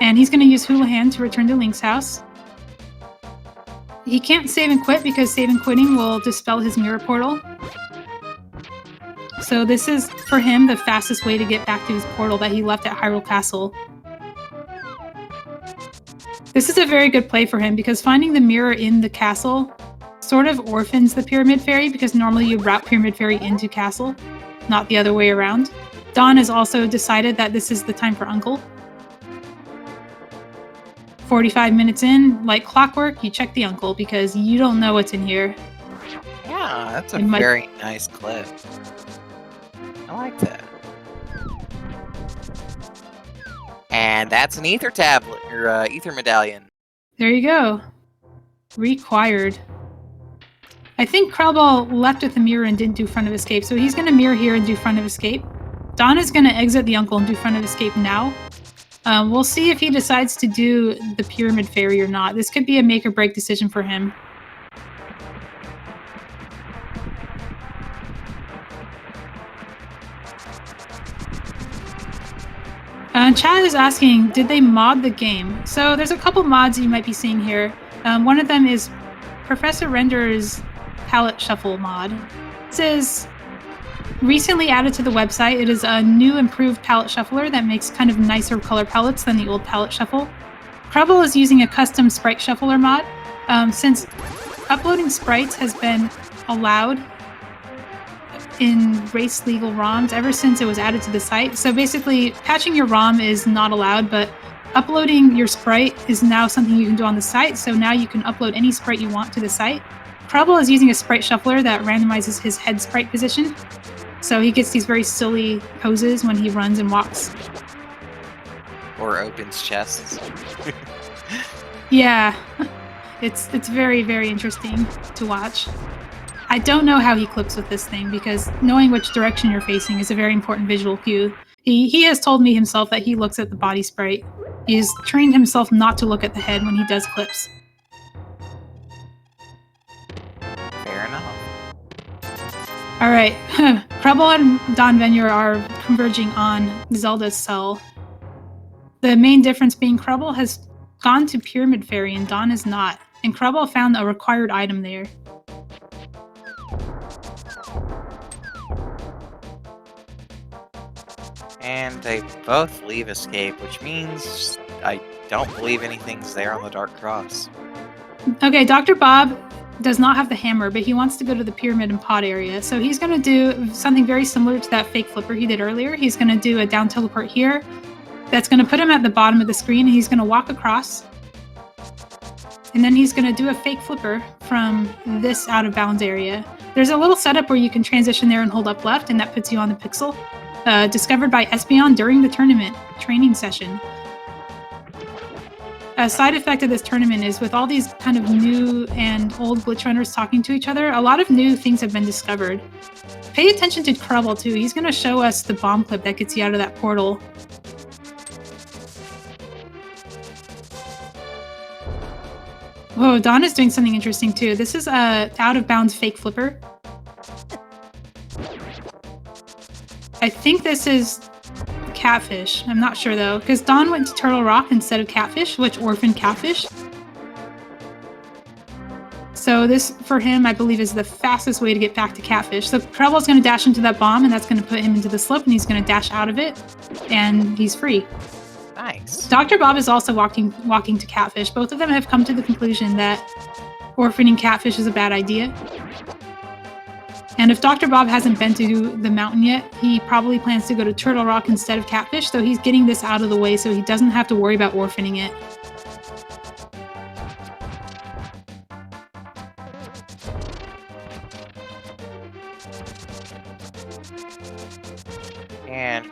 and he's going to use Houlihan to return to Link's house. He can't save and quit because save and quitting will dispel his mirror portal. So this is, for him, the fastest way to get back to his portal that he left at Hyrule Castle. This is a very good play for him because finding the mirror in the castle sort of orphans the Pyramid Fairy because normally you route Pyramid Fairy into castle, not the other way around. Dawn has also decided that this is the time for Uncle. 45 minutes in, like clockwork, you check the Uncle because you don't know what's in here.
Yeah, that's a very nice clip. I like that. And that's an ether tablet, or ether medallion.
There you go. Required. I think Krellball left with the mirror and didn't do front of escape, so he's going to mirror here and do front of escape. Dawn is going to exit the Uncle and do front of escape now. We'll see if he decides to do the Pyramid Fairy or not. This could be a make or break decision for him. Chad is asking, did they mod the game? So there's a couple mods you might be seeing here. One of them is Professor Renderer's palette shuffle mod. This is recently added to the website. It is a new improved palette shuffler that makes kind of nicer color palettes than the old palette shuffle. Krubble is using a custom sprite shuffler mod. Since uploading sprites has been allowed in race legal ROMs ever since it was added to the site. So basically, patching your ROM is not allowed, but uploading your sprite is now something you can do on the site. So now you can upload any sprite you want to the site. Krubble is using a sprite shuffler that randomizes his head sprite position. So he gets these very silly poses when he runs and walks.
Or opens chests.
Yeah, it's very, very interesting to watch. I don't know how he clips with this thing because knowing which direction you're facing is a very important visual cue. He has told me himself that he looks at the body sprite. He has trained himself not to look at the head when he does clips.
Fair enough.
Alright, Krubble and Don Venure are converging on Zelda's cell. The main difference being Krubble has gone to Pyramid Fairy and Don is not, and Krubble found a required item there.
And they both leave escape, which means I don't believe anything's there on the Dark Cross.
Okay, Dr. Bob does not have the hammer, but he wants to go to the pyramid and pod area. So he's going to do something very similar to that fake flipper he did earlier. He's going to do a down teleport here. That's going to put him at the bottom of the screen, and he's going to walk across. And then he's going to do a fake flipper from this out of bounds area. There's a little setup where you can transition there and hold up left, and that puts you on the pixel. Discovered by Espeon during the tournament training session. A side effect of this tournament is with all these kind of new and old glitch runners talking to each other, a lot of new things have been discovered. Pay attention to Krubble too. He's going to show us the bomb clip that gets you out of that portal. Whoa, Dawn is doing something interesting too. This is a out of bounds fake flipper. I think this is Catfish. I'm not sure though, because Dawn went to Turtle Rock instead of Catfish, which orphaned Catfish. So this, for him, I believe is the fastest way to get back to Catfish. So Krebble's going to dash into that bomb, and that's going to put him into the slope, and he's going to dash out of it, and he's free.
Nice.
Dr. Bob is also walking to Catfish. Both of them have come to the conclusion that orphaning Catfish is a bad idea. And if Dr. Bob hasn't been to the mountain yet, he probably plans to go to Turtle Rock instead of Catfish, so he's getting this out of the way so he doesn't have to worry about orphaning it.
And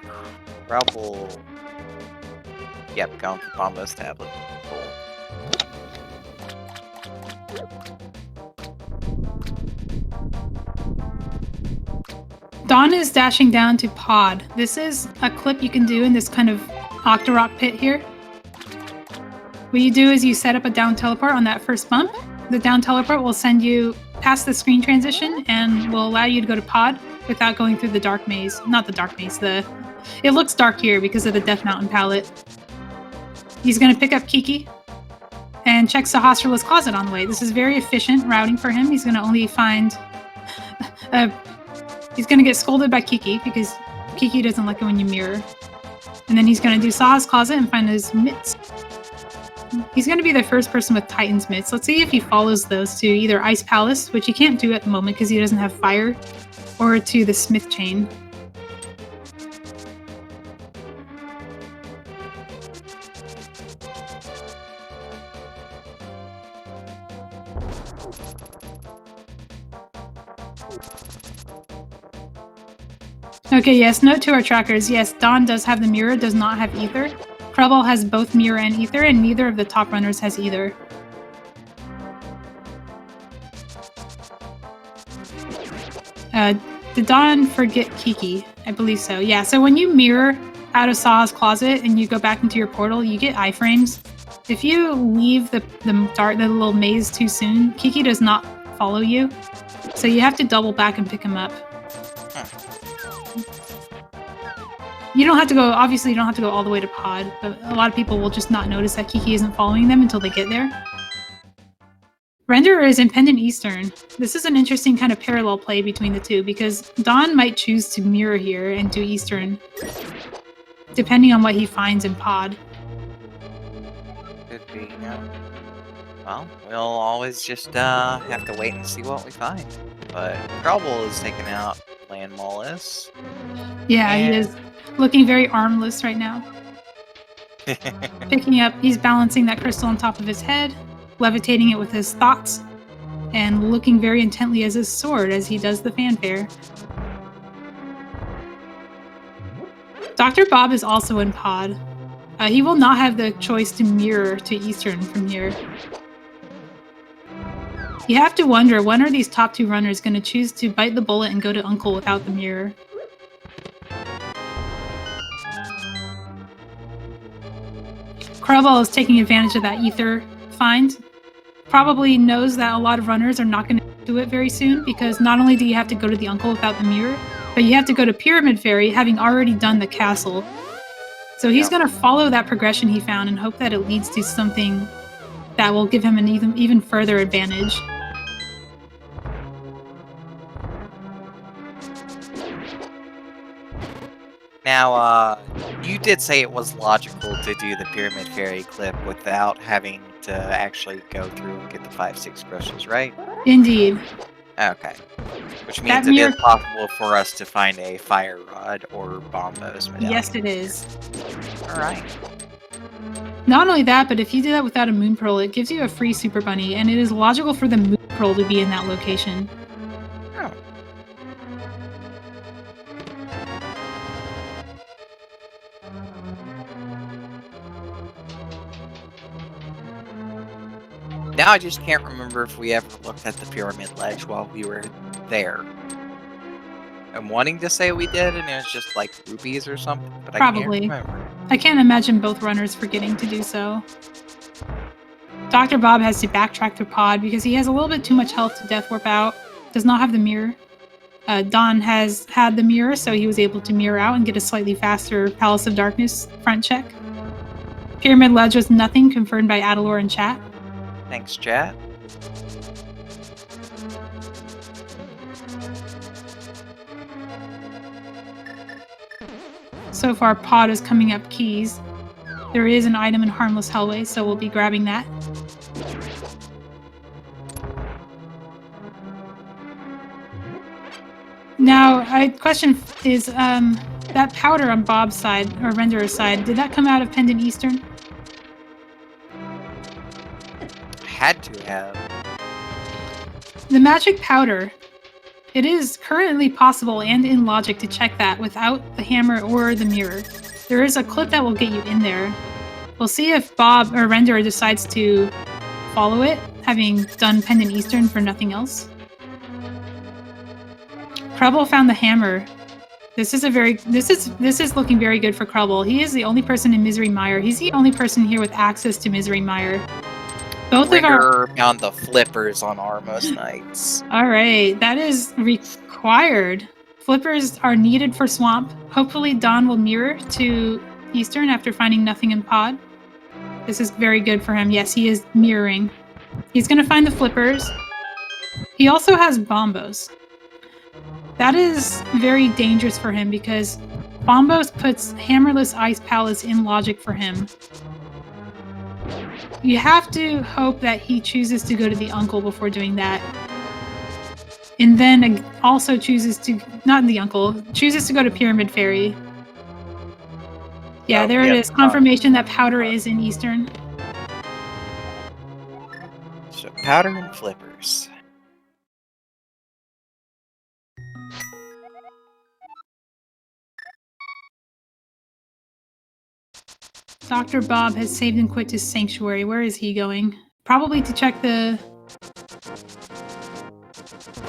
Krubble. Yep, going for Bombo's tablet. Cool.
Dawn is dashing down to Pod. This is a clip you can do in this kind of Octorok pit here. What you do is you set up a down teleport on that first bump. The down teleport will send you past the screen transition and will allow you to go to Pod without going through the dark maze. Not the dark maze, it looks dark here because of the Death Mountain palette. He's going to pick up Kiki and check Sahasrara's closet on the way. This is very efficient routing for him. He's going to only find... he's going to get scolded by Kiki because Kiki doesn't like it when you mirror. And then he's going to do Saha's closet and find his mitts. He's going to be the first person with Titan's mitts. Let's see if he follows those to either Ice Palace, which he can't do at the moment because he doesn't have fire, or to the Smith Chain. Okay, yes, note to our trackers. Yes, Dawn does have the mirror, does not have ether. Krubble has both mirror and ether, and neither of the top runners has either. Did Dawn forget Kiki? I believe so. Yeah, so when you mirror out of Saha's closet and you go back into your portal, you get iframes. If you leave the little maze too soon, Kiki does not follow you. So you have to double back and pick him up. You don't have to go, obviously you don't have to go all the way to Pod, but a lot of people will just not notice that Kiki isn't following them until they get there. Renderer is in Pendant Eastern. This is an interesting kind of parallel play between the two, because Dawn might choose to mirror here and do Eastern, depending on what he finds in Pod.
Could be, yeah. Well, we'll always just have to wait and see what we find. But Krubble is taking out Land Mollis.
Yeah, and... he is looking very armless right now. Picking up, he's balancing that crystal on top of his head, levitating it with his thoughts, and looking very intently as his sword as he does the fanfare. Dr. Bob is also in Pod. He will not have the choice to mirror to Eastern from here. You have to wonder, when are these top two runners going to choose to bite the bullet and go to Uncle without the mirror? Krubble is taking advantage of that ether find. Probably knows that a lot of runners are not going to do it very soon, because not only do you have to go to the Uncle without the mirror, but you have to go to Pyramid Fairy having already done the castle. So he's going to follow that progression he found and hope that it leads to something that will give him an even further advantage.
Now, you did say it was logical to do the Pyramid Fairy clip without having to actually go through and get the 5-6 crystals, right?
Indeed.
Okay. Which means it is possible for us to find a Fire Rod or Bombos medallion.
Yes, it is.
Alright.
Not only that, but if you do that without a Moon Pearl, it gives you a free Super Bunny, and it is logical for the Moon Pearl to be in that location.
Oh. Now I just can't remember if we ever looked at the Pyramid Ledge while we were there. I'm wanting to say we did, and it was just like rupees or something, but
Probably.
I can't remember.
I can't imagine both runners forgetting to do so. Dr. Bob has to backtrack through Pod because he has a little bit too much health to Death Warp out. Does not have the mirror. Don has had the mirror, so he was able to mirror out and get a slightly faster Palace of Darkness front check. Pyramid Ledge was nothing, confirmed by Adalor in chat.
Thanks, chat.
So far, Pod is coming up keys. There is an item in Harmless Hellway, so we'll be grabbing that. Now, question is, that powder on Bob's side, or Renderer's side, did that come out of Pendant Eastern?
Had to have.
The magic powder. It is currently possible and in logic to check that without the hammer or the mirror. There is a clip that will get you in there. We'll see if Bob or Renderer decides to follow it, having done Pendant Eastern for nothing else. Krubble found the hammer. This is looking very good for Krubble. He is the only person in Misery Mire. He's the only person here with access to Misery Mire. Both of our
found the flippers on Harmos Knights.
All right, that is required. Flippers are needed for Swamp. Hopefully Don will mirror to Eastern after finding nothing in Pod. This is very good for him. Yes, he is mirroring. He's going to find the flippers. He also has Bombos. That is very dangerous for him because Bombos puts Hammerless Ice Palace in logic for him. You have to hope that he chooses to go to the uncle before doing that. And then also chooses to, not the uncle, chooses to go to Pyramid Fairy. Yeah, there it is. Confirmation that Powder is in Eastern.
So Powder and Flippers.
Dr. Bob has saved and quit to Sanctuary. Where is he going? Probably to check the...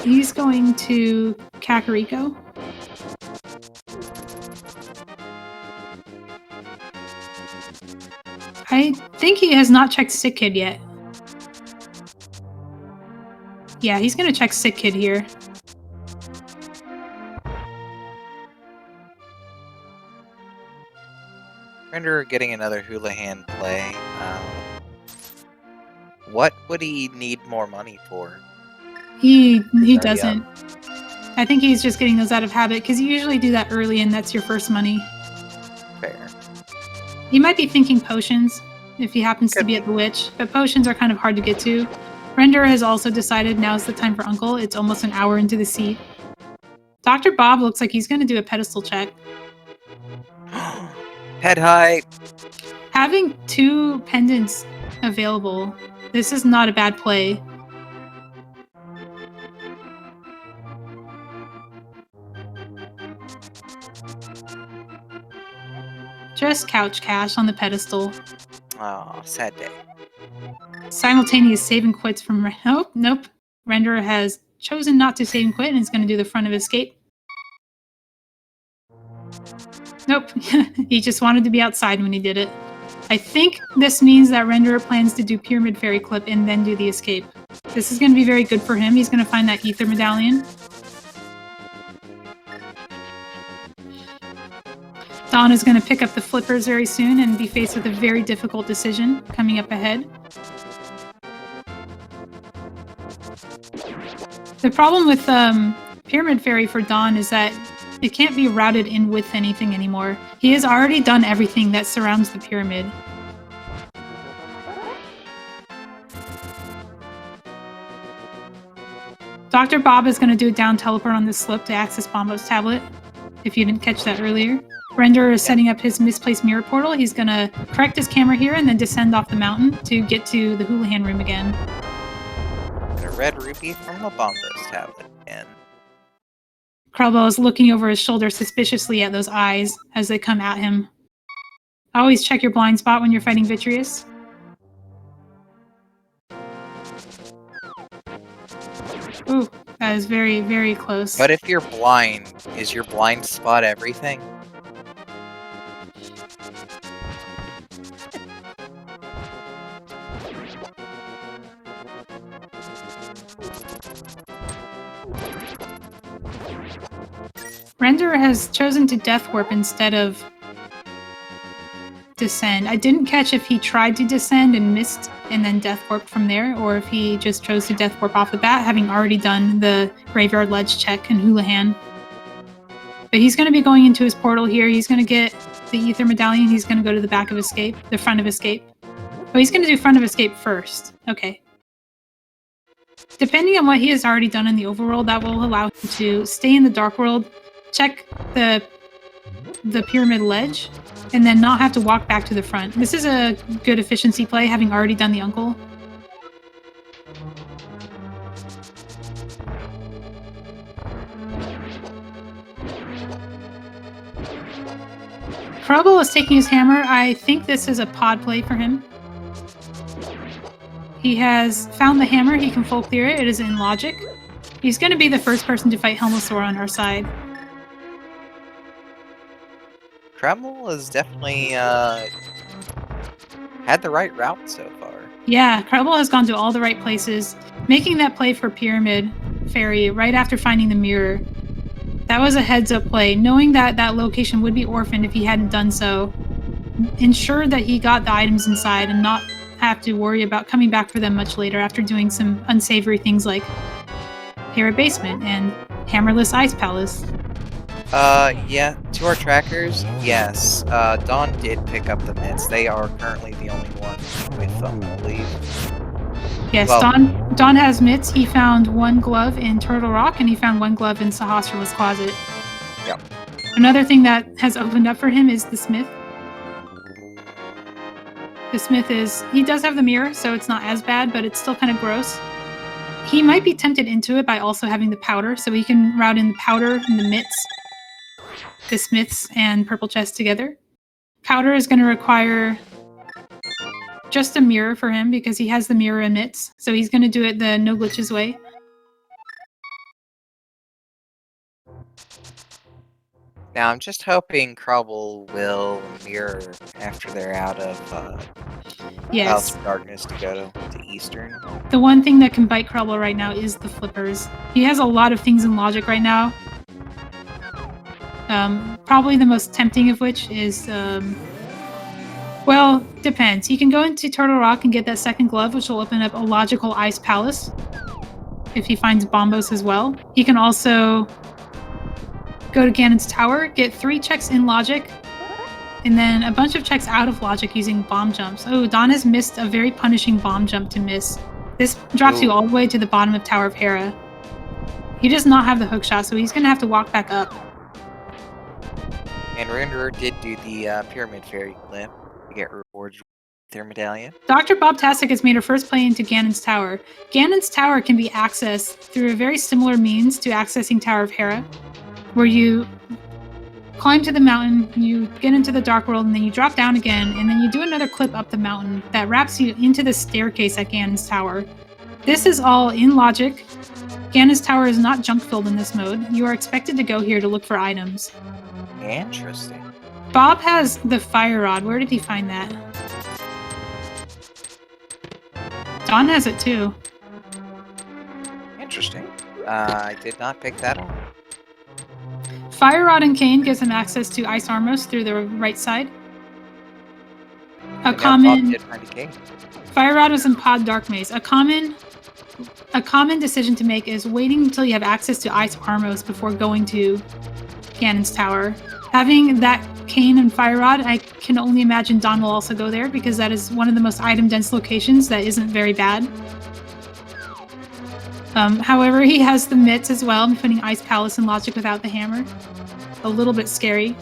He's going to Kakariko. I think he has not checked Sick Kid yet. Yeah, he's going to check Sick Kid here.
Renderer getting another Houlihan play. What would he need more money for?
He doesn't. I think he's just getting those out of habit, because you usually do that early and that's your first money.
Fair.
He might be thinking potions, if he happens to be at the Witch, but potions are kind of hard to get to. Renderer has also decided now's the time for Uncle. It's almost an hour into the seat. Dr. Bob looks like he's going to do a pedestal check.
Head height.
Having 2 pendants available, this is not a bad play. Just couch cash on the pedestal.
Oh, sad day.
Simultaneous save and quits from... Oh, nope. Renderer has chosen not to save and quit and is going to do the front of escape. Nope. He just wanted to be outside when he did it. I think this means that Renderer plans to do Pyramid Fairy Clip and then do the escape. This is going to be very good for him. He's going to find that Ether Medallion. Don is going to pick up the flippers very soon and be faced with a very difficult decision coming up ahead. The problem with Pyramid Fairy for Don is that it can't be routed in with anything anymore. He has already done everything that surrounds the pyramid. Dr. Bob is going to do a down teleport on this slip to access Bombo's tablet, if you didn't catch that earlier. Renderer is setting up his misplaced mirror portal. He's going to correct his camera here and then descend off the mountain to get to the Houlihan room again.
And a red rupee from the Bombo's tablet. And
Krubble is looking over his shoulder suspiciously at those eyes as they come at him. Always check your blind spot when you're fighting Vitreous. Ooh, that is very, very close.
But if you're blind, is your blind spot everything?
Renderer has chosen to Death Warp instead of Descend. I didn't catch if he tried to Descend and missed and then Death Warped from there, or if he just chose to Death Warp off the bat, having already done the Graveyard Ledge check and Houlihan. But he's going to be going into his portal here. He's going to get the Ether Medallion. He's going to go to the back of Escape, the front of Escape. Oh, he's going to do front of Escape first. Okay. Depending on what he has already done in the Overworld, that will allow him to stay in the Dark World, check the Pyramid Ledge, and then not have to walk back to the front. This is a good efficiency play, having already done the Uncle. Krubble is taking his hammer. I think this is a pod play for him. He has found the hammer. He can full clear it. It is in logic. He's going to be the first person to fight Helmosaur on our side.
Kreml has definitely had the right route so far.
Yeah, Credible has gone to all the right places, making that play for Pyramid Fairy right after finding the mirror. That was a heads-up play, knowing that that location would be orphaned if he hadn't done so. Ensured that he got the items inside and not have to worry about coming back for them much later after doing some unsavory things like Hera Basement and Hammerless Ice Palace.
Yeah, to our trackers, yes. Dawn did pick up the mitts. They are currently the only one with them, I believe.
Yes,
Well-
Dawn has mitts. He found one glove in Turtle Rock, and he found one glove in Sahasrara's closet.
Yep.
Another thing that has opened up for him is the Smith. The Smith he does have the mirror, so it's not as bad, but it's still kind of gross. He might be tempted into it by also having the powder, so he can route in the powder and the mitts, the Smiths and Purple Chest together. Powder is going to require just a mirror for him because he has the mirror and mitts, so he's going to do it the no glitches way.
Now, I'm just hoping Krubble will mirror after they're out of
Yes.
House of Darkness to go to Eastern.
The one thing that can bite Crubble right now is the flippers. He has a lot of things in logic right now. Probably the most tempting of which is, well, depends. He can go into Turtle Rock and get that second glove, which will open up a logical Ice Palace if he finds Bombos as well. He can also go to Ganon's Tower, get 3 checks in logic, and then a bunch of checks out of logic using bomb jumps. Oh, Dawn has missed a very punishing bomb jump to miss. This drops you all the way to the bottom of Tower of Hera. He does not have the hook shot, so he's going to have to walk back up.
And Renderer did do the Pyramid Fairy clip to get rewards with their medallion.
Dr. Bobtastic has made her first play into Ganon's Tower. Ganon's Tower can be accessed through a very similar means to accessing Tower of Hera, where you climb to the mountain, you get into the Dark World, and then you drop down again, and then you do another clip up the mountain that wraps you into the staircase at Ganon's Tower. This is all in logic. Ganon's Tower is not junk-filled in this mode. You are expected to go here to look for items.
Interesting.
Bob has the Fire Rod. Where did he find that? Dawn has it too.
Interesting. I did not pick that up.
Fire Rod and Cane gives him access to Ice Harmos through the right side. Fire Rod was in Pod Dark Maze. A common decision to make is waiting until you have access to Ice Harmos before going to Ganon's Tower. Having that Cane and Fire Rod, I can only imagine Dawn will also go there because that is one of the most item-dense locations that isn't very bad. However, he has the mitts as well, putting Ice Palace in logic without the hammer. A little bit scary.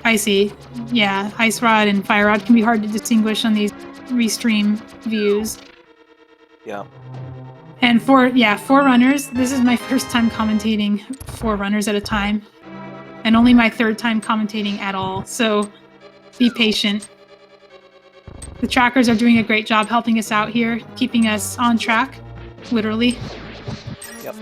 I see. Yeah, Ice Rod and Fire Rod can be hard to distinguish on these restream views.
Yeah.
And for runners, this is my first time commentating 4 runners at a time. And only my 3rd time commentating at all, so be patient. The trackers are doing a great job helping us out here, keeping us on track, literally.
Yep.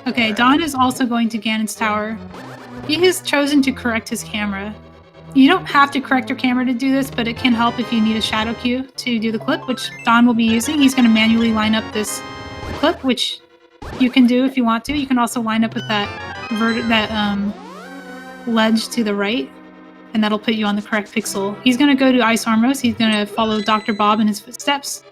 Okay, Dawn is also going to Ganon's Tower. He has chosen to correct his camera. You don't have to correct your camera to do this, but it can help if you need a shadow cue to do the clip, which Dawn will be using. He's going to manually line up this clip, which you can do if you want to. You can also line up with that ledge to the right, and that'll put you on the correct pixel. He's going to go to Ice Harmos. He's going to follow Dr. Bob in his footsteps.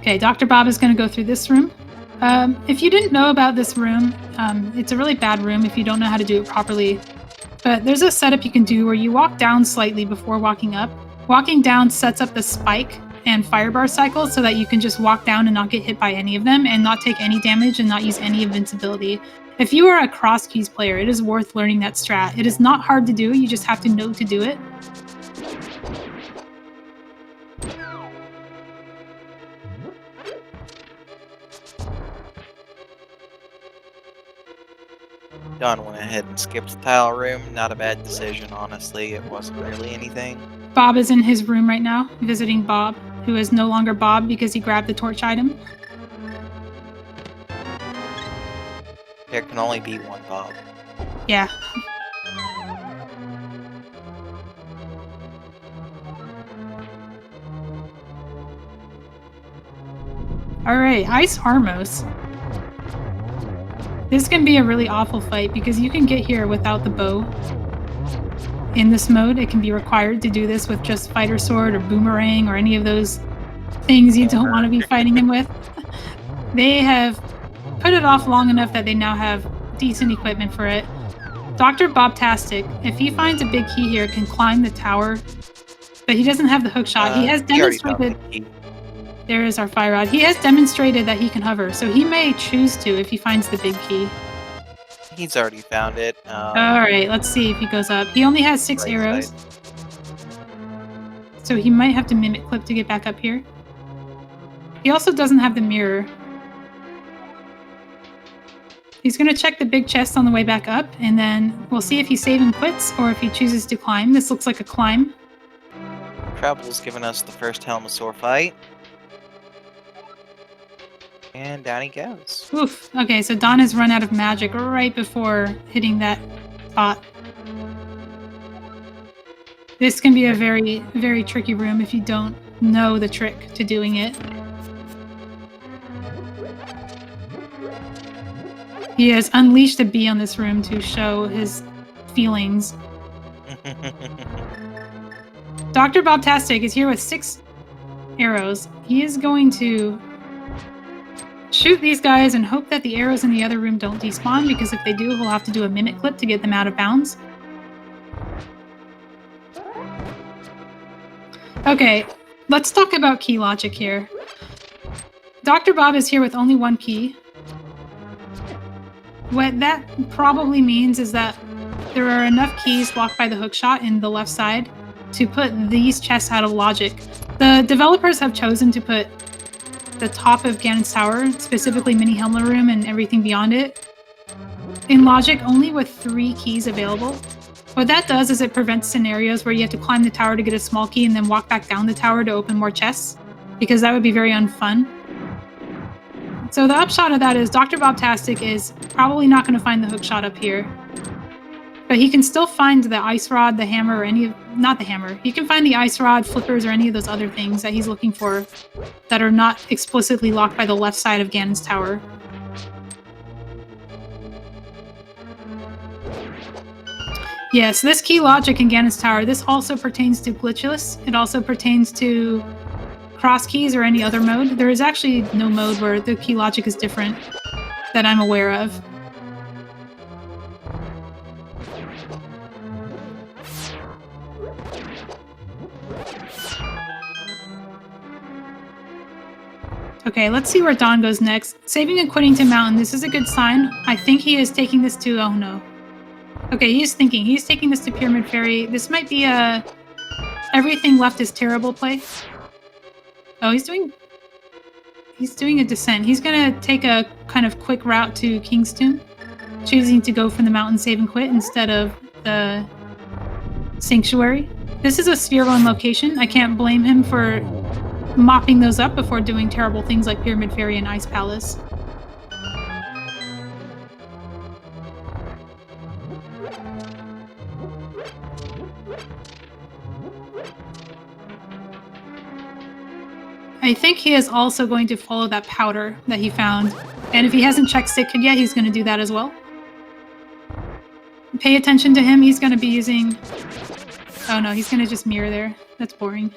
Okay, Dr. Bob is going to go through this room. If you didn't know about this room, it's a really bad room if you don't know how to do it properly. But there's a setup you can do where you walk down slightly before walking up. Walking down sets up the spike and firebar cycle so that you can just walk down and not get hit by any of them and not take any damage and not use any invincibility. If you are a cross keys player, it is worth learning that strat. It is not hard to do, you just have to know to do it.
Don went ahead and skipped the tile room. Not a bad decision, honestly. It wasn't really anything.
Bob is in his room right now, visiting Bob, who is no longer Bob because he grabbed the torch item.
There can only be one Bob.
Yeah. Alright, Ice Harmos. This can be a really awful fight because you can get here without the bow. In this mode, it can be required to do this with just Fighter Sword or Boomerang or any of those things you don't want to be fighting him with. They have put it off long enough that they now have decent equipment for it. Dr. Bobtastic, if he finds a big key here, can climb the tower, but he doesn't have the hook shot. He has demonstrated... There is our fire rod. He has demonstrated that he can hover, so he may choose to if he finds the big key.
He's already found it.
Alright, let's see if he goes up. He only has 6 arrows.
Side.
So he might have to mimic clip to get back up here. He also doesn't have the mirror. He's going to check the big chest on the way back up, and then we'll see if he save and quits or if he chooses to climb. This looks like a climb.
Trouble's given us the first Helmosaur fight. And down he goes.
Oof. Okay, so Don has run out of magic right before hitting that spot. This can be a very, very tricky room if you don't know the trick to doing it. He has unleashed a bee on this room to show his feelings. Dr. Bobtastic is here with 6 arrows. He is going to shoot these guys and hope that the arrows in the other room don't despawn, because if they do, he'll have to do a mimic clip to get them out of bounds. Okay, let's talk about key logic here. Dr. Bob is here with only 1 key. What that probably means is that there are enough keys blocked by the hookshot in the left side to put these chests out of logic. The developers have chosen to put the top of Ganon's tower, specifically Mini Helmet Room and everything beyond it, in logic only with 3 keys available. What that does is it prevents scenarios where you have to climb the tower to get a small key and then walk back down the tower to open more chests, because that would be very unfun. So the upshot of that is Dr. Bobtastic is probably not going to find the hookshot up here. But he can still find the ice rod, the hammer, or any of... Not the hammer. He can find the ice rod, flippers, or any of those other things that he's looking for that are not explicitly locked by the left side of Ganon's tower. Yeah, so this key logic in Ganon's tower, this also pertains to glitchless. It also pertains to cross keys or any other mode. There is actually no mode where the key logic is different that I'm aware of. Okay, let's see where Don goes next. Saving and quitting to Mountain. This is a good sign. I think he is taking this to... Oh, no. Okay, he's thinking. He's taking this to Pyramid Fairy. This might be a... Everything left is terrible play. Oh, he's doing a descent. He's gonna take a kind of quick route to King's Tomb, choosing to go from the mountain save and quit instead of the sanctuary. This is a sphere 1 location. I can't blame him for mopping those up before doing terrible things like Pyramid Fairy and Ice Palace. I think he is also going to follow that powder that he found. And if he hasn't checked Sick Kid yet, he's going to do that as well. Pay attention to him. He's going to be using... Oh no, he's going to just mirror there. That's boring.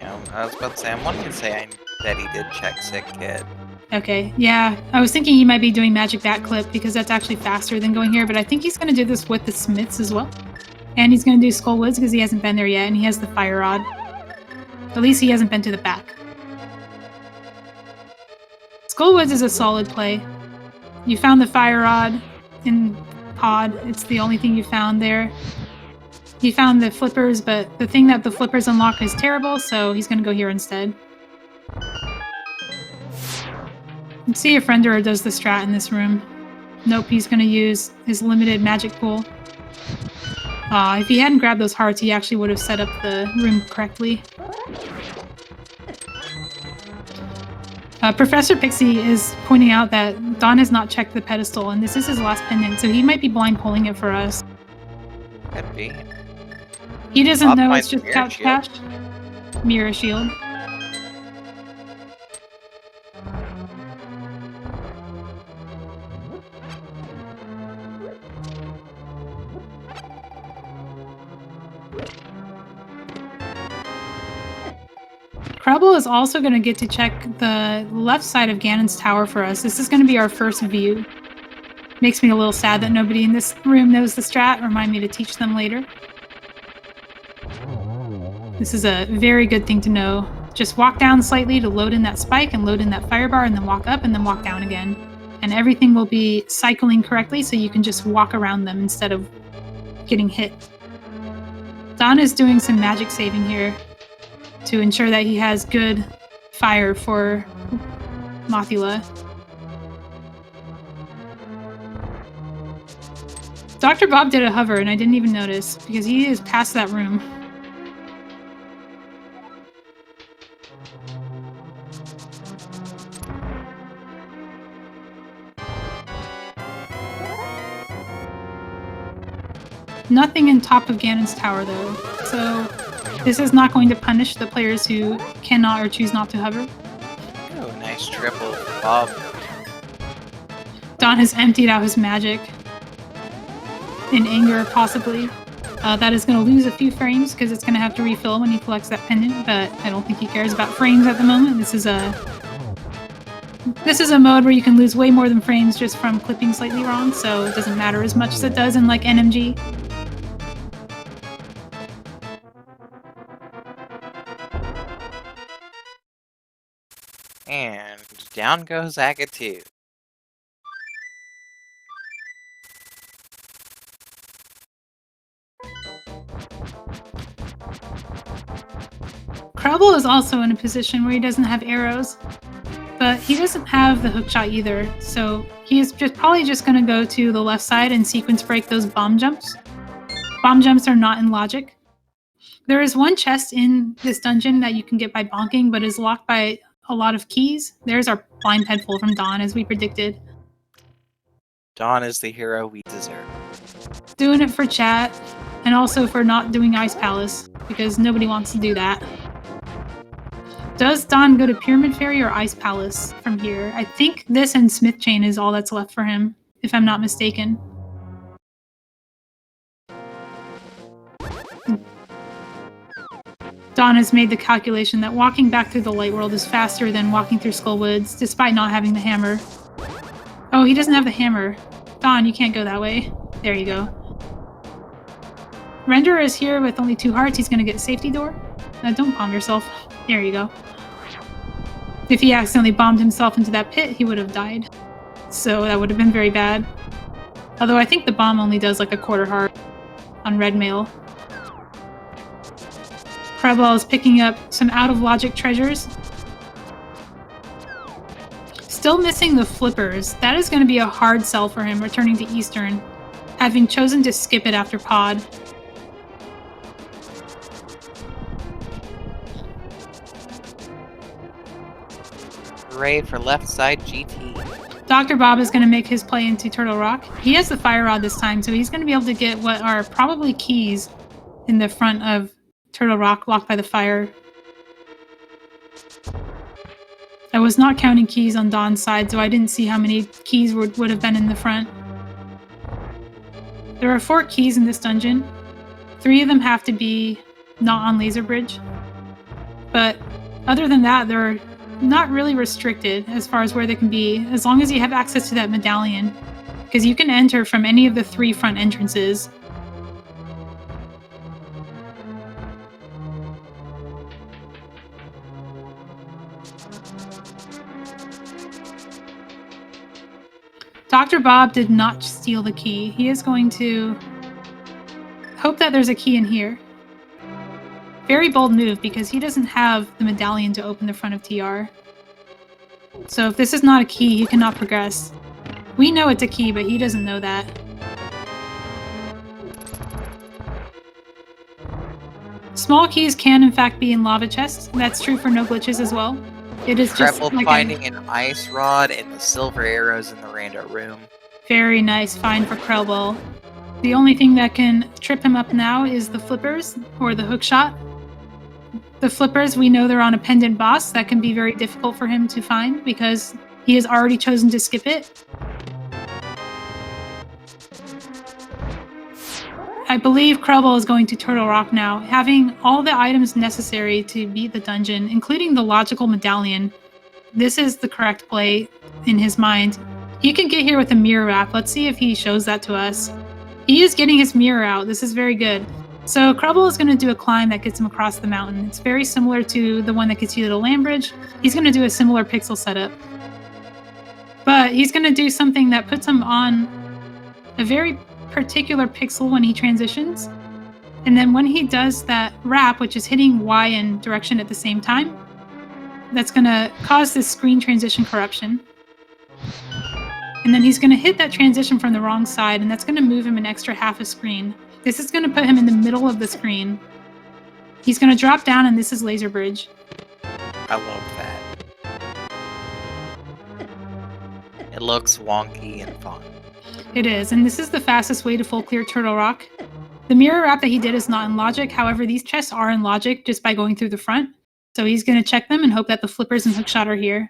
Yeah, I was about to say, I'm wanting to say that he did check Sick Kid.
Okay, yeah. I was thinking he might be doing Magic Bat Clip because that's actually faster than going here, but I think he's going to do this with the Smiths as well. And he's going to do Skull Woods because he hasn't been there yet, and he has the Fire Rod. At least he hasn't been to the back. Skull Woods is a solid play. You found the Fire Rod in Pod. It's the only thing you found there. He found the flippers, but the thing that the flippers unlock is terrible, so he's going to go here instead. Let's see if Renderer does the strat in this room. Nope, he's going to use his limited magic pool. If he hadn't grabbed those hearts, he actually would have set up the room correctly. Professor Pixie is pointing out that Don has not checked the pedestal, and this is his last pendant, so he might be blind pulling it for us.
Could be.
He doesn't
Bob
know
finds
it's just
mirror
couch
shield.
cash. Mirror shield. Krubble is also going to get to check the left side of Ganon's tower for us. This is going to be our first view. Makes me a little sad that nobody in this room knows the strat. Remind me to teach them later. This is a very good thing to know. Just walk down slightly to load in that spike and load in that fire bar, and then walk up and then walk down again. And everything will be cycling correctly, so you can just walk around them instead of getting hit. Don is doing some magic saving here to ensure that he has good fire for Mothula. Dr. Bob did a hover, and I didn't even notice, because he is past that room. Nothing in top of Ganon's tower, though, so this is not going to punish the players who cannot or choose not to hover.
Oh, nice triple for Bob.
Don has emptied out his magic. In anger, possibly. That is going to lose a few frames because it's going to have to refill when he collects that pendant, but I don't think he cares about frames at the moment. This is a mode where you can lose way more than frames just from clipping slightly wrong, so it doesn't matter as much as it does in like NMG.
And down goes Aga 2.
Krubble is also in a position where he doesn't have arrows, but he doesn't have the hookshot either, so he is probably just going to go to the left side and sequence break those bomb jumps. Bomb jumps are not in logic. There is one chest in this dungeon that you can get by bonking, but is locked by a lot of keys. There's our blind pedful from Dawn, as we predicted.
Dawn is the hero we deserve.
Doing it for chat, and also for not doing Ice Palace, because nobody wants to do that. Does Dawn go to Pyramid Fairy or Ice Palace from here? I think this and Smith Chain is all that's left for him, if I'm not mistaken. Dawn has made the calculation that walking back through the light world is faster than walking through Skullwoods, despite not having the hammer. Oh, he doesn't have the hammer. Dawn, you can't go that way. There you go. Renderer is here with only 2 hearts. He's going to get safety door. Don't bomb yourself. There you go. If he accidentally bombed himself into that pit, he would have died. So that would have been very bad. Although I think the bomb only does like a 1/4 heart on red mail. Krubble is picking up some out-of-logic treasures. Still missing the flippers. That is going to be a hard sell for him returning to Eastern, having chosen to skip it after Pod.
Hooray for left side GT.
Dr. Bob is going to make his play into Turtle Rock. He has the Fire Rod this time, so he's going to be able to get what are probably keys in the front of Turtle Rock, locked by the fire. I was not counting keys on Dawn's side, so I didn't see how many keys would have been in the front. There are 4 keys in this dungeon. 3 of them have to be not on Laser Bridge. But other than that, they're not really restricted as far as where they can be, as long as you have access to that medallion. Because you can enter from any of the 3 front entrances. Dr. Bob did not steal the key. He is going to hope that there's a key in here. Very bold move, because he doesn't have the medallion to open the front of TR. So if this is not a key, he cannot progress. We know it's a key, but he doesn't know that. Small keys can, in fact, be in lava chests. That's true for no glitches as well. It is just
Treble
like
finding an ice rod and the silver arrows in the rando room.
Very nice find for Krellball. The only thing that can trip him up now is the flippers or the hook shot. The flippers, we know they're on a pendant boss. That can be very difficult for him to find because he has already chosen to skip it. I believe Krellball is going to Turtle Rock now, having all the items necessary to beat the dungeon, including the logical medallion. This is the correct play in his mind. He can get here with a mirror wrap. Let's see if he shows that to us. He is getting his mirror out. This is very good. So Krellball is going to do a climb that gets him across the mountain. It's very similar to the one that gets you to the land bridge. He's going to do a similar pixel setup. But he's going to do something that puts him on a very particular pixel when he transitions. And then when he does that wrap, which is hitting Y and direction at the same time, that's going to cause this screen transition corruption. And then he's going to hit that transition from the wrong side, and that's going to move him an extra half a screen. This is going to put him in the middle of the screen. He's going to drop down, and this is Laser Bridge.
I love that. It looks wonky and fun.
It is, and this is the fastest way to full clear Turtle Rock. The mirror wrap that he did is not in logic. However, these chests are in logic just by going through the front. So he's going to check them and hope that the flippers and hookshot are here.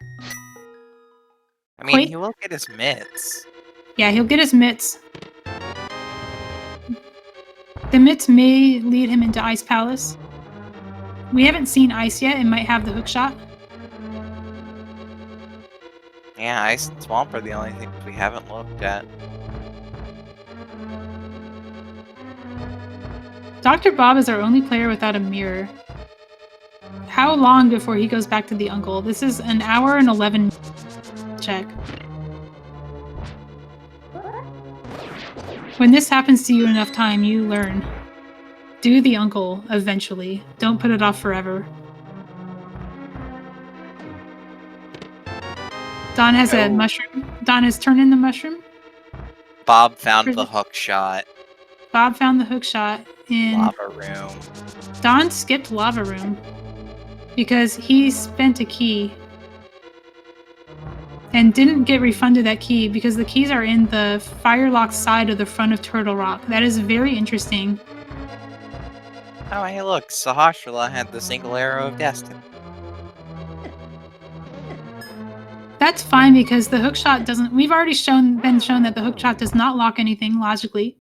I mean, he will get his mitts.
Yeah, he'll get his mitts. The mitts may lead him into Ice Palace. We haven't seen Ice yet. It might have the hookshot.
Yeah, Ice and Swamp are the only things we haven't looked at.
Dr. Bob is our only player without a mirror. How long before he goes back to the uncle? This is an hour and 11 check. When this happens to you enough time, you learn. Do the uncle eventually. Don't put it off forever. Don has a mushroom. Don has turned in the mushroom.
Bob found the hook shot.
Bob found the hook shot in
Lava room.
Don skipped lava room because he spent a key and didn't get refunded that key because the keys are in the firelock side of the front of Turtle Rock. That is very interesting.
Oh, hey, look, Sahasrara had the single arrow of destiny.
That's fine because the hookshot doesn't. We've already been shown that the hookshot does not lock anything logically,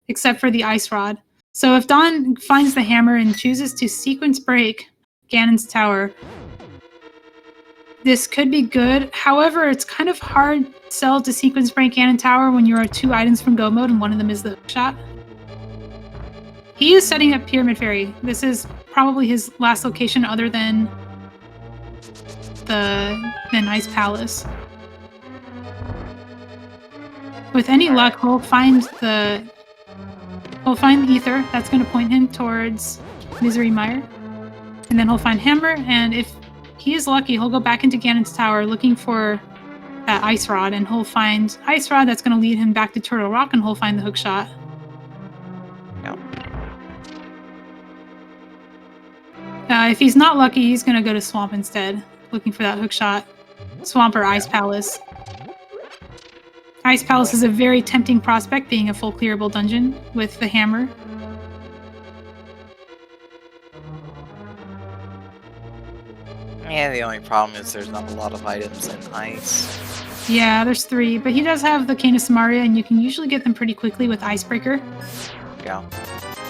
except for the ice rod. So if Don finds the hammer and chooses to sequence break Ganon's tower, this could be good. However, it's kind of hard sell to sequence break Ganon tower when you are 2 items from go mode and one of them is the hookshot. He is setting up Pyramid Fairy. This is probably his last location other than Ice Palace. With any luck, he'll find the ether. That's going to point him towards Misery Mire. And then he'll find Hammer, and if he is lucky, he'll go back into Ganon's tower looking for that Ice Rod, and he'll find Ice Rod that's going to lead him back to Turtle Rock, and he'll find the hookshot.
Yep.
If he's not lucky, he's going to go to Swamp instead, looking for that hookshot. Swamp or Ice Palace. Ice Palace is a very tempting prospect, being a full clearable dungeon with the hammer.
Yeah, the only problem is there's not a lot of items in ice.
Yeah, there's 3, but he does have the Cane of Samaria, and you can usually get them pretty quickly with Icebreaker.
Yeah.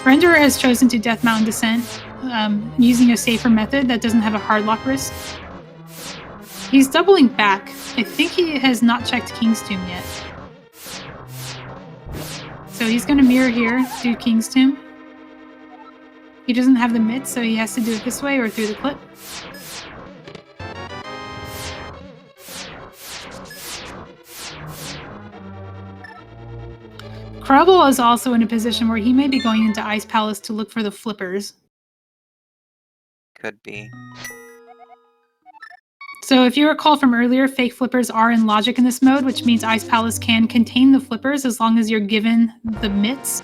Renderer has chosen to Death Mountain Descent, using a safer method that doesn't have a hard lock risk. He's doubling back. I think he has not checked King's Tomb yet. So he's going to mirror here, do King's Tomb. He doesn't have the mitts, so he has to do it this way or through the clip. Krubble is also in a position where he may be going into Ice Palace to look for the flippers.
Could be.
So if you recall from earlier, fake flippers are in logic in this mode, which means Ice Palace can contain the flippers as long as you're given the mitts.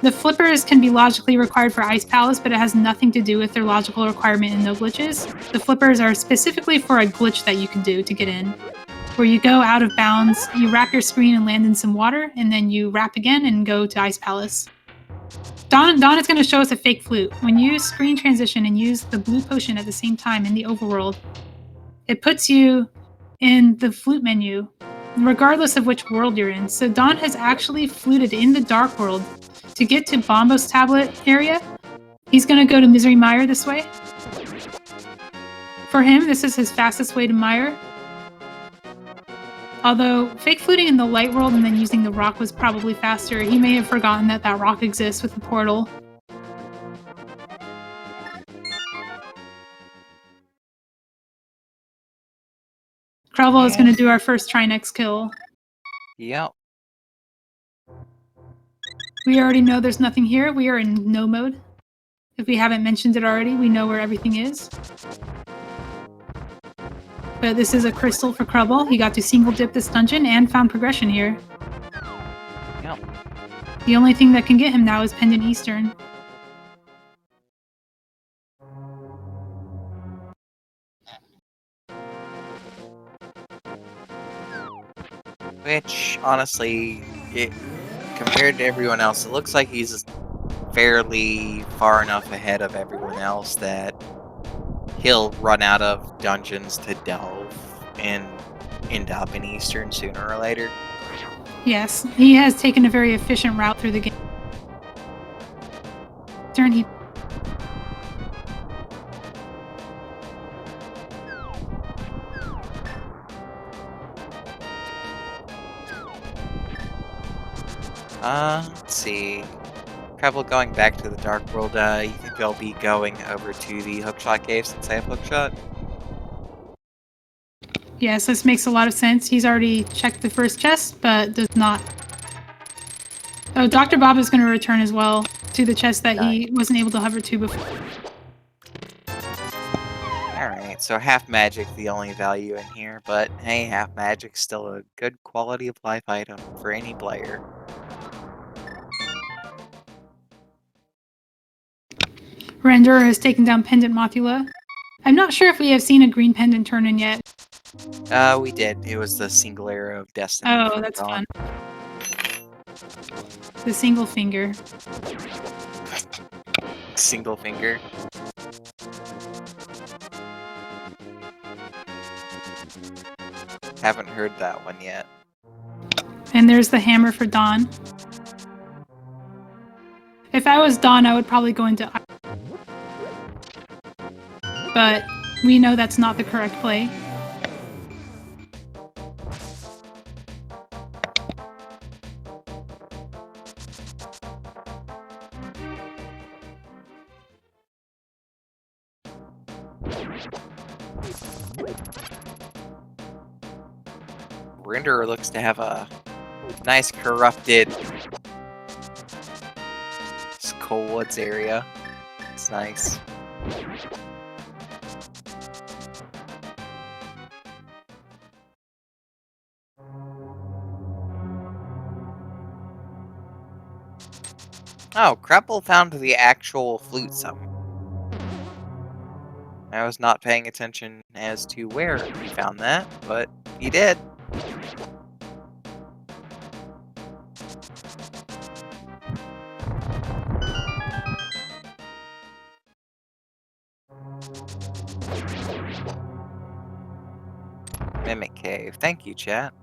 The flippers can be logically required for Ice Palace, but it has nothing to do with their logical requirement in No Glitches. The flippers are specifically for a glitch that you can do to get in, where you go out of bounds, you wrap your screen and land in some water, and then you wrap again and go to Ice Palace. Don is going to show us a fake flute. When you screen transition and use the blue potion at the same time in the overworld, it puts you in the flute menu, regardless of which world you're in. So Don has actually fluted in the dark world to get to Bombo's tablet area. He's going to go to Misery Mire this way. For him, this is his fastest way to Mire. Although fake fluting in the light world and then using the rock was probably faster, he may have forgotten that that rock exists with the portal. Krelval is going to do our first Trinex kill.
Yep.
We already know there's nothing here. We are in no mode. If we haven't mentioned it already, we know where everything is. But this is a crystal for Krelval. He got to single dip this dungeon and found progression here.
Yep.
The only thing that can get him now is Pendant Eastern.
Which, honestly, compared to everyone else, it looks like he's fairly far enough ahead of everyone else that he'll run out of dungeons to delve and end up in Eastern sooner or later.
Yes, he has taken a very efficient route through the game. He
let's see. Travel going back to the Dark World, you think they'll be going over to the Hookshot Cave since I have Hookshot?
Yes, this makes a lot of sense. He's already checked the first chest, but does not. Oh, Dr. Bob is going to return as well to the chest that he wasn't able to hover to before.
Alright, so half magic the only value in here, but hey, half magic's still a good quality of life item for any player.
Renderer has taken down Pendant Mothula. I'm not sure if we have seen a green pendant turn in yet.
We did. It was the single arrow of destiny.
Oh, that's fun. The single finger.
Single finger. Haven't heard that one yet.
And there's the hammer for Dawn. If I was Dawn, I would probably go into... But we know that's not the correct play.
Renderer looks to have a nice corrupted Skull Woods area. It's nice. Oh, Kreppel found the actual flute somewhere. I was not paying attention as to where he found that, but he did. Mimic Cave. Thank you, chat.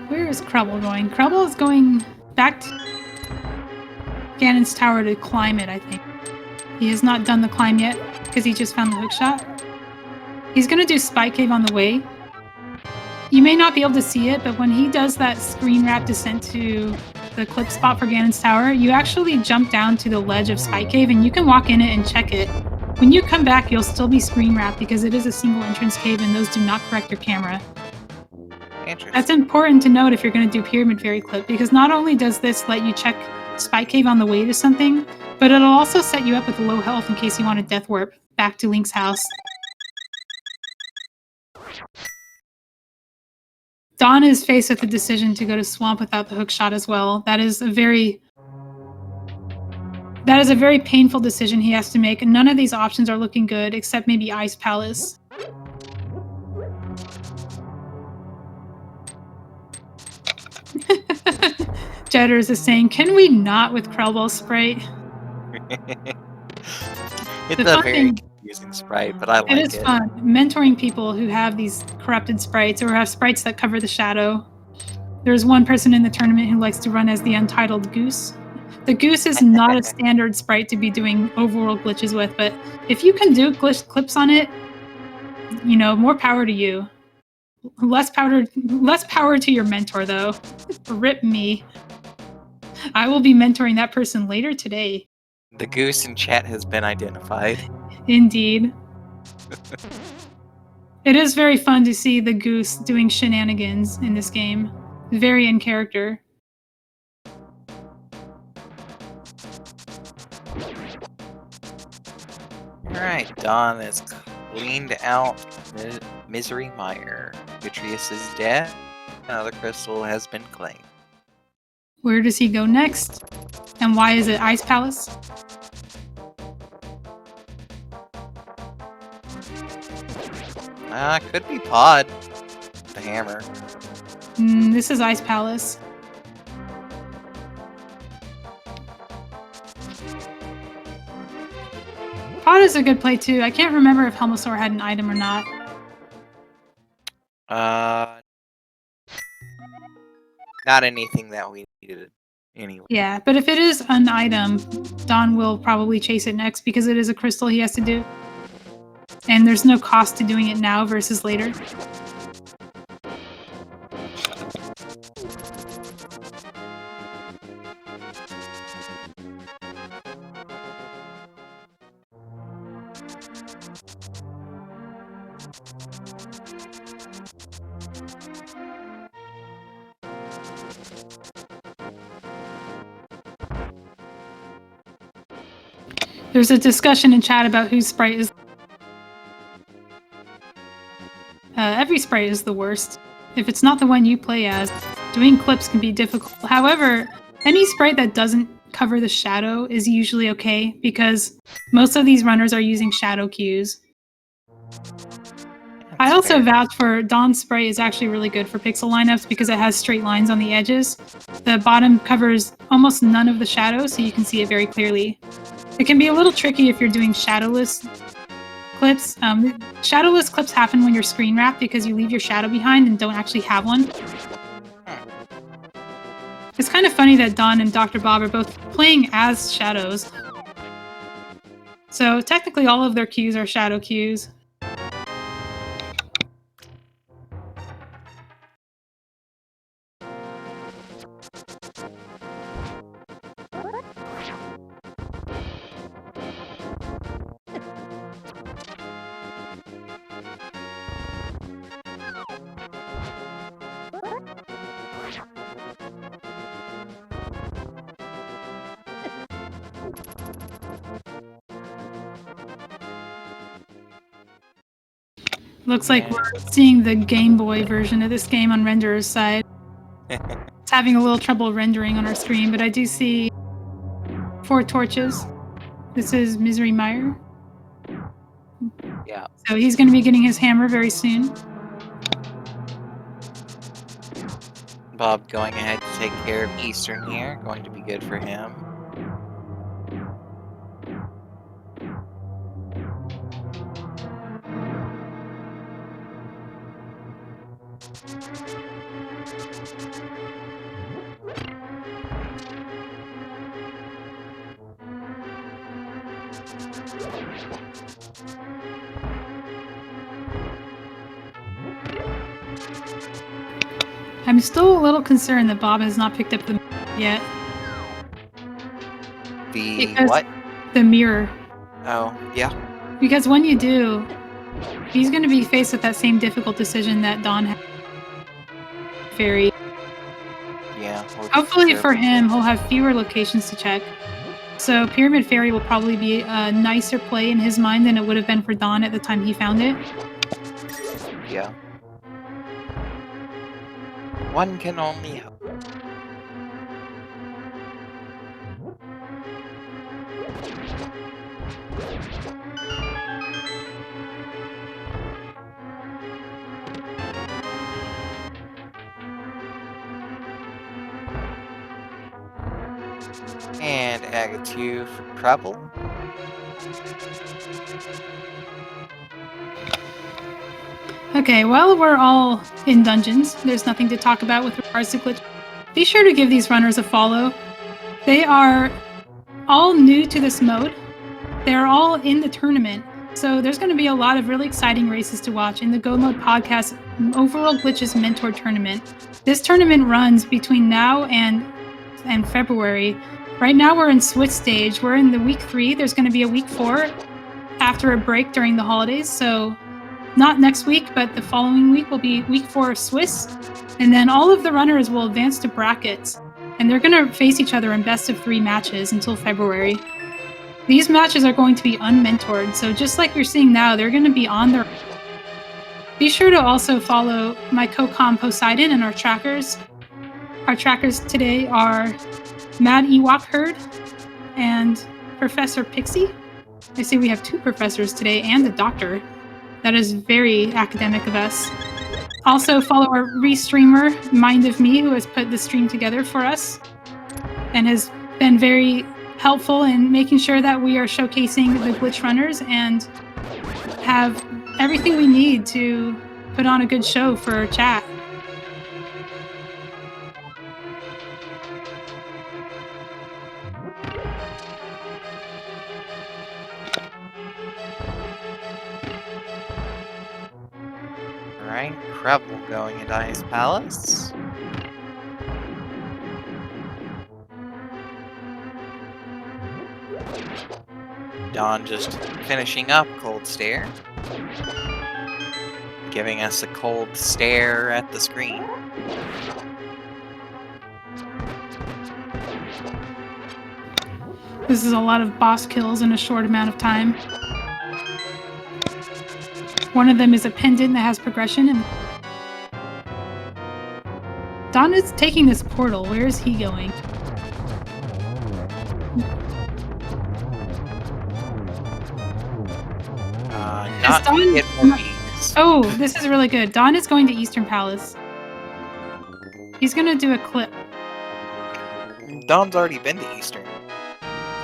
Where is Krelble going? Krelble is going back to Ganon's tower to climb it, I think. He has not done the climb yet because he just found the hookshot. He's going to do Spy Cave on the way. You may not be able to see it, but when he does that screen wrap descent to the clip spot for Ganon's Tower, you actually jump down to the ledge of Spy Cave and you can walk in it and check it. When you come back, you'll still be screen wrapped because it is a single entrance cave and those do not correct your camera.
Interesting.
That's important to note if you're going to do Pyramid Fairy Clip, because not only does this let you check Spy Cave on the way to something, but it'll also set you up with low health in case you want to Death Warp back to Link's house. Dawn is faced with the decision to go to Swamp without the hookshot as well. That is a very painful decision he has to make, and none of these options are looking good, except maybe Ice Palace. Jetters is saying, can we not with Krellball Sprite?
It's a very confusing sprite, but I like it.
It is fun. Mentoring people who have these corrupted sprites or have sprites that cover the shadow. There's one person in the tournament who likes to run as the Untitled Goose. The Goose is not a standard sprite to be doing overworld glitches with, but if you can do clips on it, you know, more power to you. Less power to your mentor, though. Rip me. I will be mentoring that person later today.
The goose in chat has been identified.
Indeed. It is very fun to see the goose doing shenanigans in this game. Very in character.
Alright, Dawn has cleaned out Misery Mire. Vitreous is dead. Another crystal has been claimed.
Where does he go next? And why is it Ice Palace?
Could be Pod. The hammer.
This is Ice Palace. Pod is a good play too. I can't remember if Helmosaur had an item or not.
Not anything that we needed anyway.
Yeah, but if it is an item, Don will probably chase it next because it is a crystal he has to do. And there's no cost to doing it now versus later. There's a discussion in chat about whose sprite is... every sprite is the worst. If it's not the one you play as, doing clips can be difficult. However, any sprite that doesn't cover the shadow is usually okay, because most of these runners are using shadow cues. I also vouch for Dawn's sprite is actually really good for pixel lineups because it has straight lines on the edges. The bottom covers almost none of the shadow, so you can see it very clearly. It can be a little tricky if you're doing shadowless clips. Shadowless clips happen when you're screen wrapped because you leave your shadow behind and don't actually have one. It's kind of funny that Dawn and Dr. Bob are both playing as shadows. So technically all of their cues are shadow cues. Looks like we're seeing the Game Boy version of this game on renderer's side. It's having a little trouble rendering on our screen, but I do see 4 torches. This is Misery Mire.
Yeah.
So he's going to be getting his hammer very soon.
Bob going ahead to take care of Eastern here. Going to be good for him.
I'm still a little concerned that Bob has not picked up the yet. Because
what?
the mirror.
Oh, yeah.
Because when you do, he's going to be faced with that same difficult decision that Don had. Fairy.
Yeah.
Hopefully for him, he'll have fewer locations to check. So Pyramid Fairy will probably be a nicer play in his mind than it would have been for Don at the time he found it.
Yeah. One can only hope. And Agatu for Treble.
Okay, well, we're all in dungeons. There's nothing to talk about with regards to glitch. Be sure to give these runners a follow. They are all new to this mode. They're all in the tournament. So there's going to be a lot of really exciting races to watch in the Go Mode Podcast Overworld Glitches Mentor Tournament. This tournament runs between now and February. Right now we're in Swiss stage. We're in the week 3. There's going to be a week 4 after a break during the holidays. So not next week, but the following week will be week 4 of Swiss. And then all of the runners will advance to brackets. And they're going to face each other in best of 3 matches until February. These matches are going to be unmentored, so just like you're seeing now, they're going to be on their... Be sure to also follow my co-com Poseidon and our trackers. Our trackers today are Mad Ewok Herd and Professor Pixie. I see we have 2 professors today and a doctor. That is very academic of us. Also follow our restreamer, Mind of Me, who has put the stream together for us and has been very helpful in making sure that we are showcasing the glitch runners and have everything we need to put on a good show for chat.
Alright, Treble going into Ice Palace. Don just finishing up Cold Stare. Giving us a cold stare at the screen.
This is a lot of boss kills in a short amount of time. One of them is a pendant that has progression. And Don is taking this portal. Where is he going?
Not
Don...
get more beats.
Oh, this is really good. Don is going to Eastern Palace. He's going to do a clip.
Don's already been to Eastern.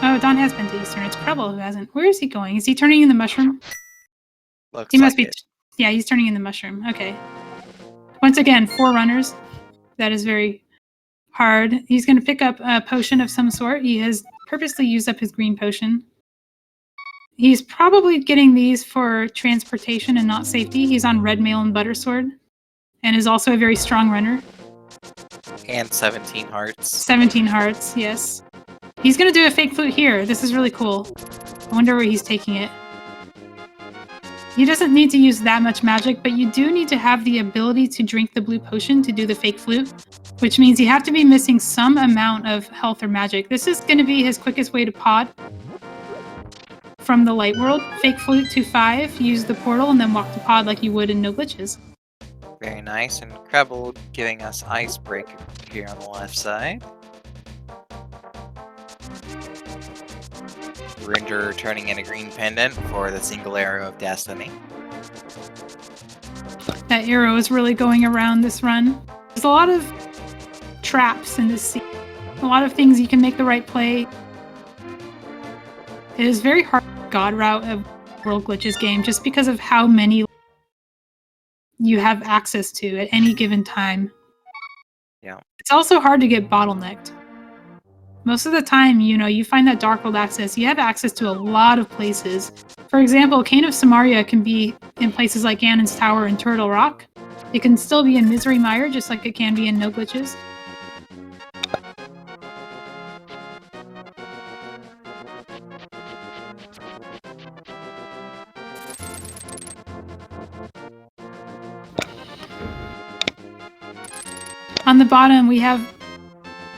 Oh, Don has been to Eastern. It's Preble who hasn't. Where is he going? Is he turning in the mushroom?
Looks
He must
like
be. Yeah, he's turning in the mushroom. Okay. Once again, 4 runners. That is very hard. He's going to pick up a potion of some sort. He has purposely used up his green potion. He's probably getting these for transportation and not safety. He's on Red Mail and Buttersword, and is also a very strong runner.
And 17 hearts.
17 hearts, yes. He's going to do a fake flute here. This is really cool. I wonder where he's taking it. He doesn't need to use that much magic, but you do need to have the ability to drink the blue potion to do the fake flute, which means you have to be missing some amount of health or magic. This is going to be his quickest way to pod from the light world. Fake flute to 5, use the portal, and then walk to pod like you would in No Glitches.
Very nice, and Treble giving us Icebreaker here on the left side. Ringer turning in a green pendant for the single arrow of destiny.
That arrow is really going around this run. There's a lot of traps in this scene. A lot of things you can make the right play. It is very hard to God route a World Glitches game just because of how many you have access to at any given time.
Yeah.
It's also hard to get bottlenecked. Most of the time, you find that Dark World access, you have access to a lot of places. For example, Cane of Samaria can be in places like Ganon's Tower and Turtle Rock. It can still be in Misery Mire, just like it can be in No Glitches. On the bottom, we have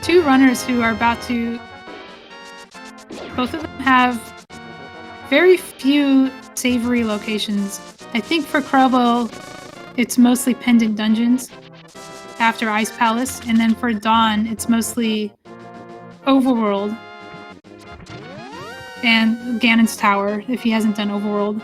two runners who are about to... Both of them have very few savory locations. I think for Krubble, it's mostly Pendant Dungeons after Ice Palace, and then for Dawn, it's mostly Overworld and Ganon's Tower, if he hasn't done Overworld.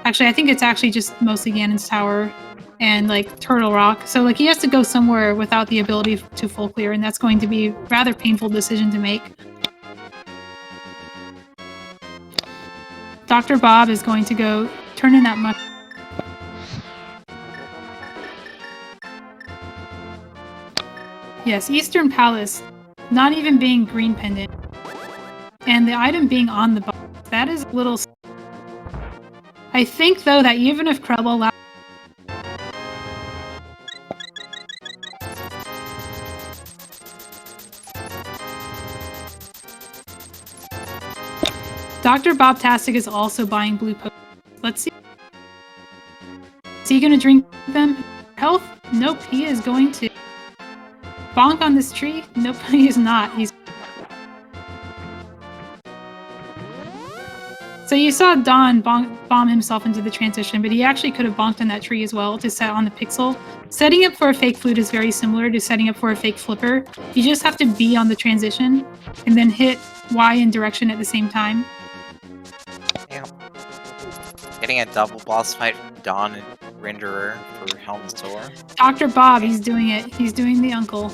Actually, I think it's actually just mostly Ganon's Tower and like Turtle Rock. So like he has to go somewhere without the ability to full clear, and that's going to be a rather painful decision to make. Dr. Bob is going to go turn in that much. Yes, Eastern Palace, not even being green pendant, and the item being on the box, that is a little... I think, though, that even if Krubble allows... Dr. Bobtastic is also buying blue potions. Let's see. Is he going to drink them? Health? Nope, he is going to bonk on this tree. Nope, he is not. So you saw Don bomb himself into the transition, but he actually could have bonked on that tree as well to set on the pixel. Setting up for a fake flute is very similar to setting up for a fake flipper. You just have to be on the transition and then hit Y in direction at the same time.
Yeah. Getting a double boss fight from Dawn and Renderer for Helm's Tour.
Dr. Bob, he's doing it. He's doing the uncle.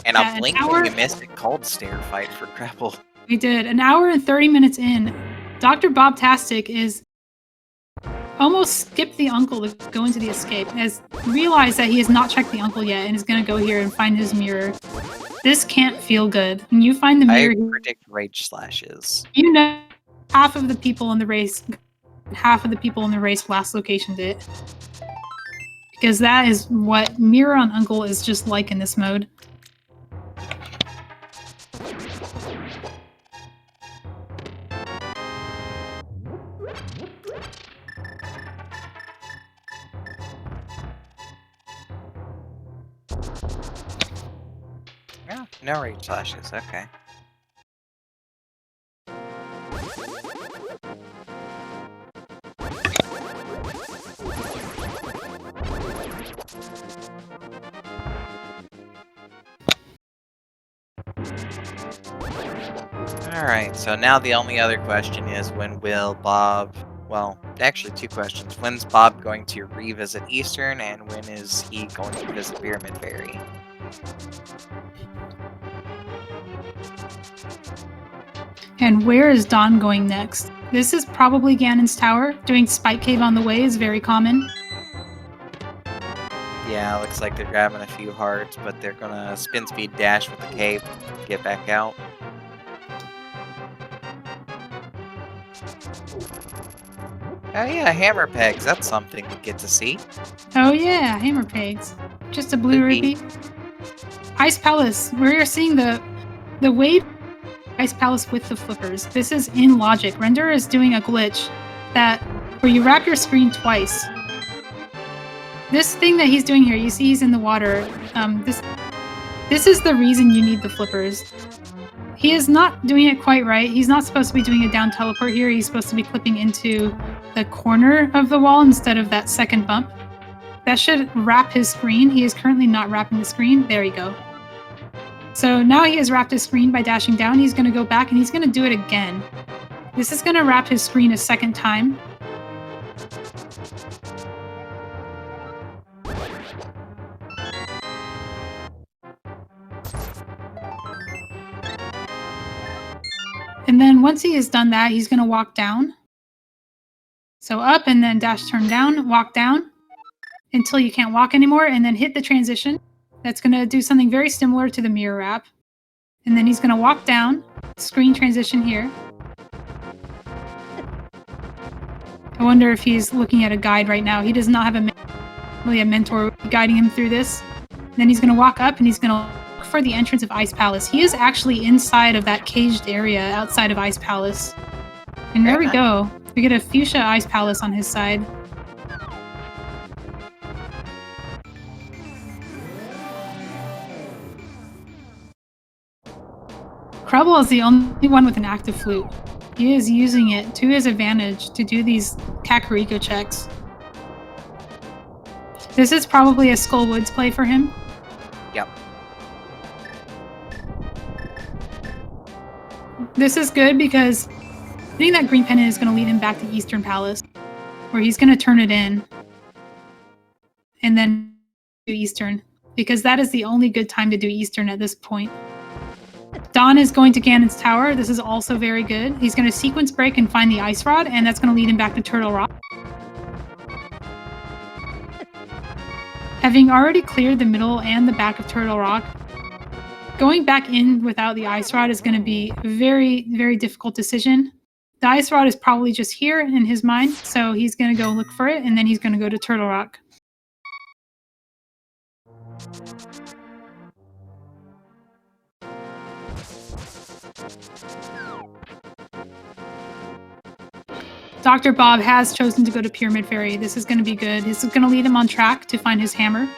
And a blinking you missed a cold stare fight for Krubble.
We did. An hour and 30 minutes in, Dr. Bobtastic is almost skipped the uncle to go into the escape, has realized that he has not checked the uncle yet and is going to go here and find his mirror. This can't feel good. When you find the mirror...
I predict rage slashes.
You know, half of the people in the race last locationed it. Because that is what mirror on uncle is just like in this mode.
Yeah, no rage slashes, okay. Alright, so now the only other question is when will Bob... Well, actually two questions. When's Bob going to revisit Eastern, and when is he going to visit Pyramid Fairy?
And where is Dawn going next? This is probably Ganon's Tower. Doing Spike Cave on the way is very common.
Yeah, looks like they're grabbing a few hearts, but they're gonna spin speed dash with the cape, get back out. Oh yeah, hammer pegs, that's something we get to see.
Oh yeah, hammer pegs. Just a blue rupee. Ice Palace, we're seeing the wave Ice Palace with the flippers. This is in logic. Renderer is doing a glitch where you wrap your screen twice. This thing that he's doing here, you see he's in the water. This is the reason you need the flippers. He is not doing it quite right. He's not supposed to be doing a down teleport here. He's supposed to be clipping into the corner of the wall instead of that second bump. That should wrap his screen. He is currently not wrapping the screen. There you go. So now he has wrapped his screen by dashing down. He's going to go back and he's going to do it again. This is going to wrap his screen a second time. And then once he has done that, he's going to walk down. So up and then dash turn down, walk down until you can't walk anymore, and then hit the transition. That's going to do something very similar to the mirror wrap. And then he's going to walk down. Screen transition here. I wonder if he's looking at a guide right now. He does not have a mentor guiding him through this. Then he's going to walk up and he's going to look for the entrance of Ice Palace. He is actually inside of that caged area outside of Ice Palace. And there we go. We get a Fuchsia Ice Palace on his side. Crubble is the only one with an active flute. He is using it to his advantage to do these Kakariko checks. This is probably a Skull Woods play for him.
Yep.
This is good because getting that green pennant is going to lead him back to Eastern Palace, where he's going to turn it in and then do Eastern, because that is the only good time to do Eastern at this point. Don is going to Ganon's Tower. This is also very good. He's going to sequence break and find the Ice Rod, and that's going to lead him back to Turtle Rock. Having already cleared the middle and the back of Turtle Rock, going back in without the Ice Rod is going to be a very, very difficult decision. The Ice Rod is probably just here in his mind, so he's going to go look for it, and then he's going to go to Turtle Rock. Dr. Bob has chosen to go to Pyramid Fairy. This is going to be good. This is going to lead him on track to find his hammer.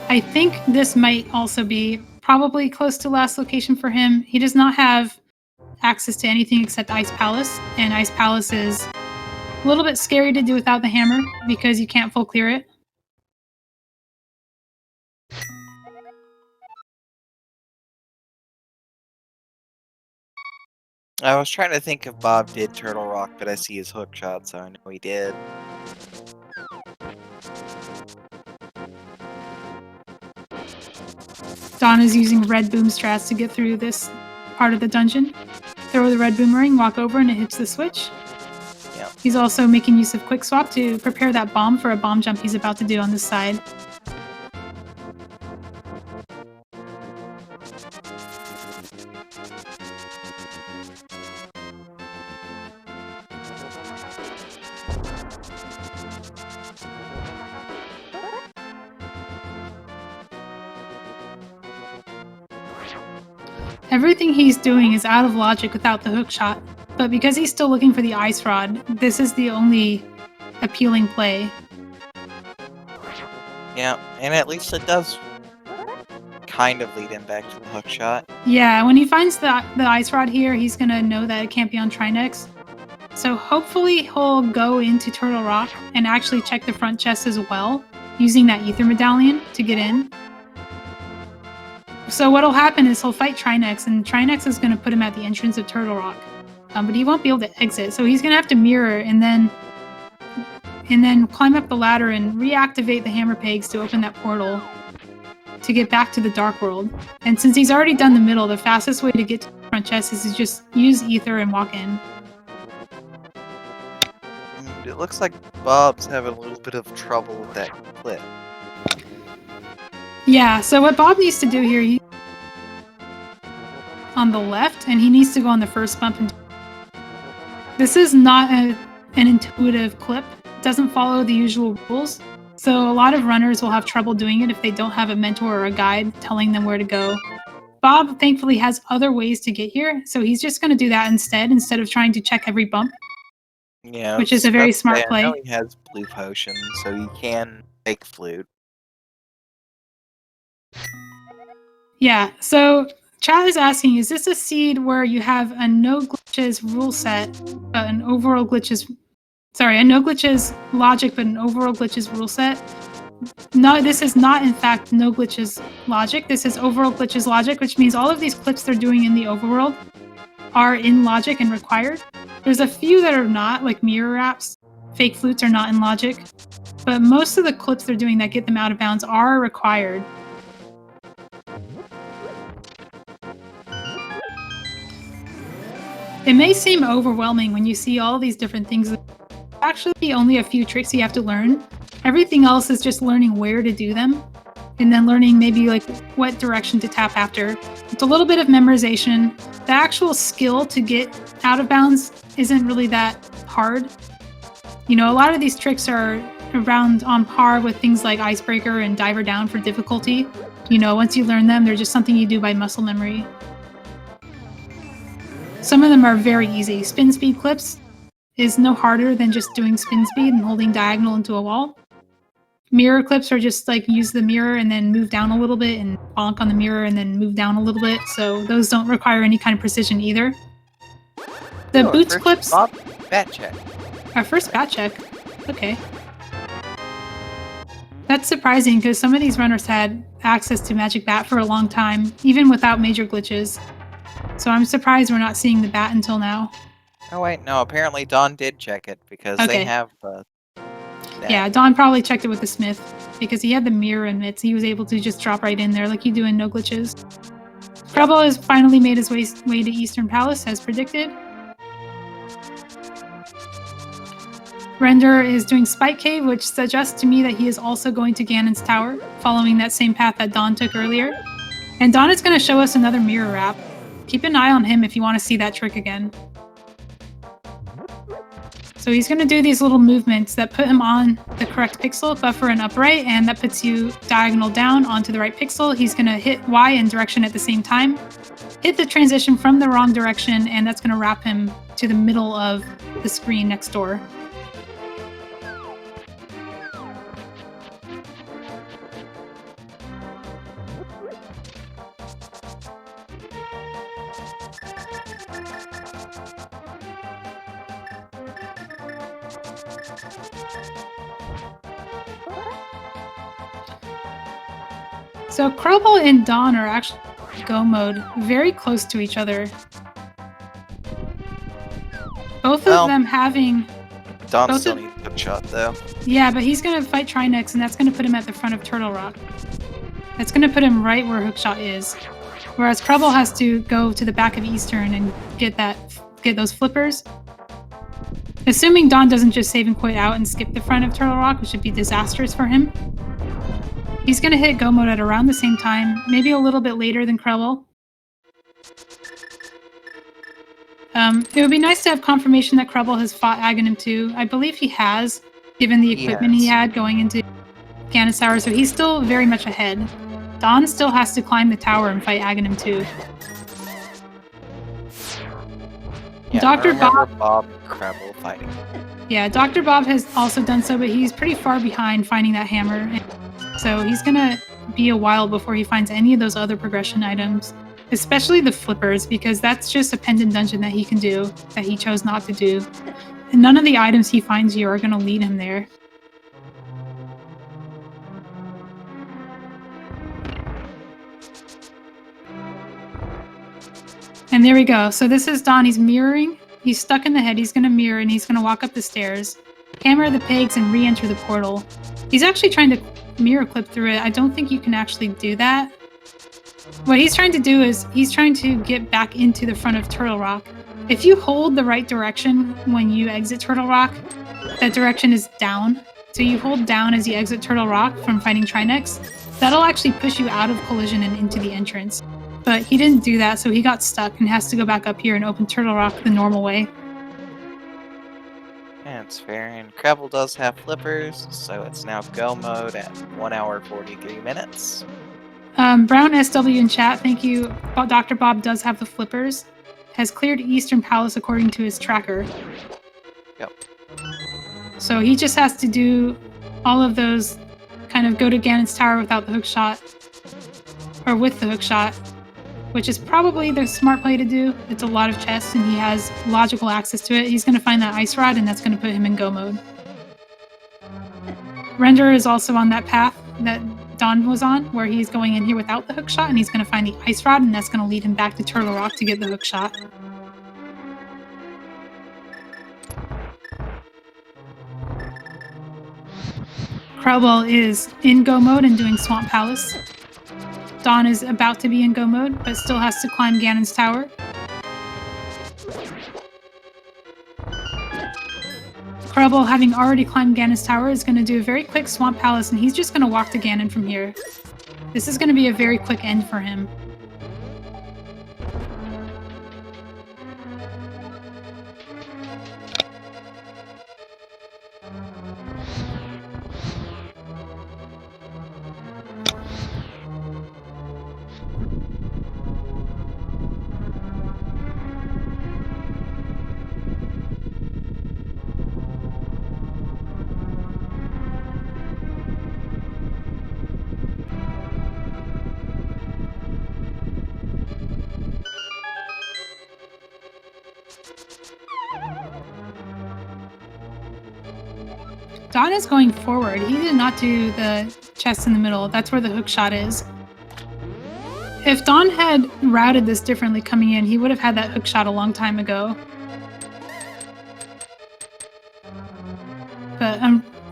I think this might also be probably close to last location for him. He does not have access to anything except Ice Palace, and Ice Palace is a little bit scary to do without the hammer because you can't full clear it.
I was trying to think if Bob did Turtle Rock, but I see his hook shot, so I know he did.
Don is using red boom strats to get through this part of the dungeon. Throw the red boomerang, walk over, and it hits the switch.
Yep.
He's also making use of Quick Swap to prepare that bomb for a bomb jump he's about to do on this side. Everything he's doing is out of logic without the hook shot, but because he's still looking for the Ice Rod, this is the only appealing play.
Yeah, and at least it does kind of lead him back to the hook shot.
Yeah, when he finds the Ice Rod here, he's going to know that it can't be on Trinex. So hopefully he'll go into Turtle Rock and actually check the front chest as well, using that Ether Medallion to get in. So what'll happen is he'll fight Trinex, and Trinex is going to put him at the entrance of Turtle Rock. But he won't be able to exit, so he's going to have to mirror and then climb up the ladder and reactivate the hammer pegs to open that portal to get back to the Dark World. And since he's already done the middle, the fastest way to get to the front chest is to just use Ether and walk in.
It looks like Bob's having a little bit of trouble with that clip.
Yeah, so what Bob needs to do here, he's on the left, and he needs to go on the first bump. This is not an intuitive clip. It doesn't follow the usual rules. So a lot of runners will have trouble doing it if they don't have a mentor or a guide telling them where to go. Bob, thankfully, has other ways to get here, so he's just going to do that instead of trying to check every bump.
Yeah,
which is a very smart play.
I know he has blue potion, so he can take flute.
Yeah, so chat is asking, is this a seed where you have a no glitches rule set, a no glitches logic, but an overall glitches rule set? No, this is not, in fact, no glitches logic. This is overall glitches logic, which means all of these clips they're doing in the overworld are in logic and required. There's a few that are not, like mirror wraps. Fake flutes are not in logic. But most of the clips they're doing that get them out of bounds are required. It may seem overwhelming when you see all these different things. Actually, only a few tricks you have to learn. Everything else is just learning where to do them. and then learning maybe like what direction to tap after. It's a little bit of memorization. The actual skill to get out of bounds isn't really that hard. You know, a lot of these tricks are around on par with things like Icebreaker and Diver Down for difficulty. You know, once you learn them, they're just something you do by muscle memory. Some of them are very easy. Spin speed clips is no harder than just doing spin speed and holding diagonal into a wall. Mirror clips are just like use the mirror and then move down a little bit and bonk on the mirror and then move down a little bit. So those don't require any kind of precision either. The boots clips.
Bat check.
Our first bat check. Okay. That's surprising because some of these runners had access to Magic Bat for a long time, even without major glitches. So I'm surprised we're not seeing the bat until now.
Oh wait, no, apparently Dawn did check it because they have
Yeah, Dawn probably checked it with the Smith because he had the mirror and he was able to just drop right in there like you do in No Glitches. Crubble has finally made his way to Eastern Palace as predicted. Render is doing Spike Cave, which suggests to me that he is also going to Ganon's Tower, following that same path that Dawn took earlier. And Dawn is going to show us another mirror wrap. Keep an eye on him if you want to see that trick again. So he's going to do these little movements that put him on the correct pixel, buffer and upright, and that puts you diagonal down onto the right pixel. He's going to hit Y and direction at the same time, hit the transition from the wrong direction, and that's going to wrap him to the middle of the screen next door. So Crubble and Dawn are actually Go mode, very close to each other. Both of them having...
Dawn still needs a hook shot, though.
Yeah, but he's going to fight Trinex, and that's going to put him at the front of Turtle Rock. That's going to put him right where Hookshot is. Whereas Crubble has to go to the back of Eastern and get those flippers. Assuming Dawn doesn't just save and quit out and skip the front of Turtle Rock, which would be disastrous for him. He's going to hit Go mode at around the same time, maybe a little bit later than Crubble. It would be nice to have confirmation that Crubble has fought Aghanim too. I believe he has, given the equipment he had going into Ganon's Tower, so he's still very much ahead. Dawn still has to climb the tower and fight Aghanim too.
Yeah,
Dr.
Bob Crabble fighting.
Yeah, Dr. Bob has also done so, but he's pretty far behind finding that hammer. So he's gonna be a while before he finds any of those other progression items, especially the flippers, because that's just a pendant dungeon that he can do that he chose not to do. And none of the items he finds here are gonna lead him there. And there we go. So this is Dawn. He's mirroring. He's stuck in the head. He's gonna mirror and he's gonna walk up the stairs, hammer the pegs, and re-enter the portal. He's actually trying to mirror clip through it. I don't think you can actually do that. What he's trying to do is he's trying to get back into the front of Turtle Rock. If you hold the right direction when you exit Turtle Rock, that direction is down. So you hold down as you exit Turtle Rock from fighting Trinex. That'll actually push you out of collision and into the entrance. But he didn't do that, so he got stuck and has to go back up here and open Turtle Rock the normal way.
Yeah, it's fair. And Crabble does have flippers, so it's now Go mode at 1 hour 43 minutes.
Brown SW in chat, thank you. Dr. Bob does have the flippers. Has cleared Eastern Palace according to his tracker.
Yep.
So he just has to do all of those, kind of go to Ganon's Tower without the hook shot. Or with the hook shot. Which is probably the smart play to do. It's a lot of chests and he has logical access to it. He's going to find that Ice Rod and that's going to put him in Go mode. Render is also on that path that Dawn was on, where he's going in here without the hook shot and he's going to find the Ice Rod and that's going to lead him back to Turtle Rock to get the hook shot. Crowbell is in Go mode and doing Swamp Palace. Dawn is about to be in Go mode, but still has to climb Ganon's Tower. Crubble, having already climbed Ganon's Tower, is going to do a very quick Swamp Palace, and he's just going to walk to Ganon from here. This is going to be a very quick end for him. Don is going forward. He did not do the chest in the middle. That's where the hook shot is. If Don had routed this differently coming in, he would have had that hook shot a long time ago. But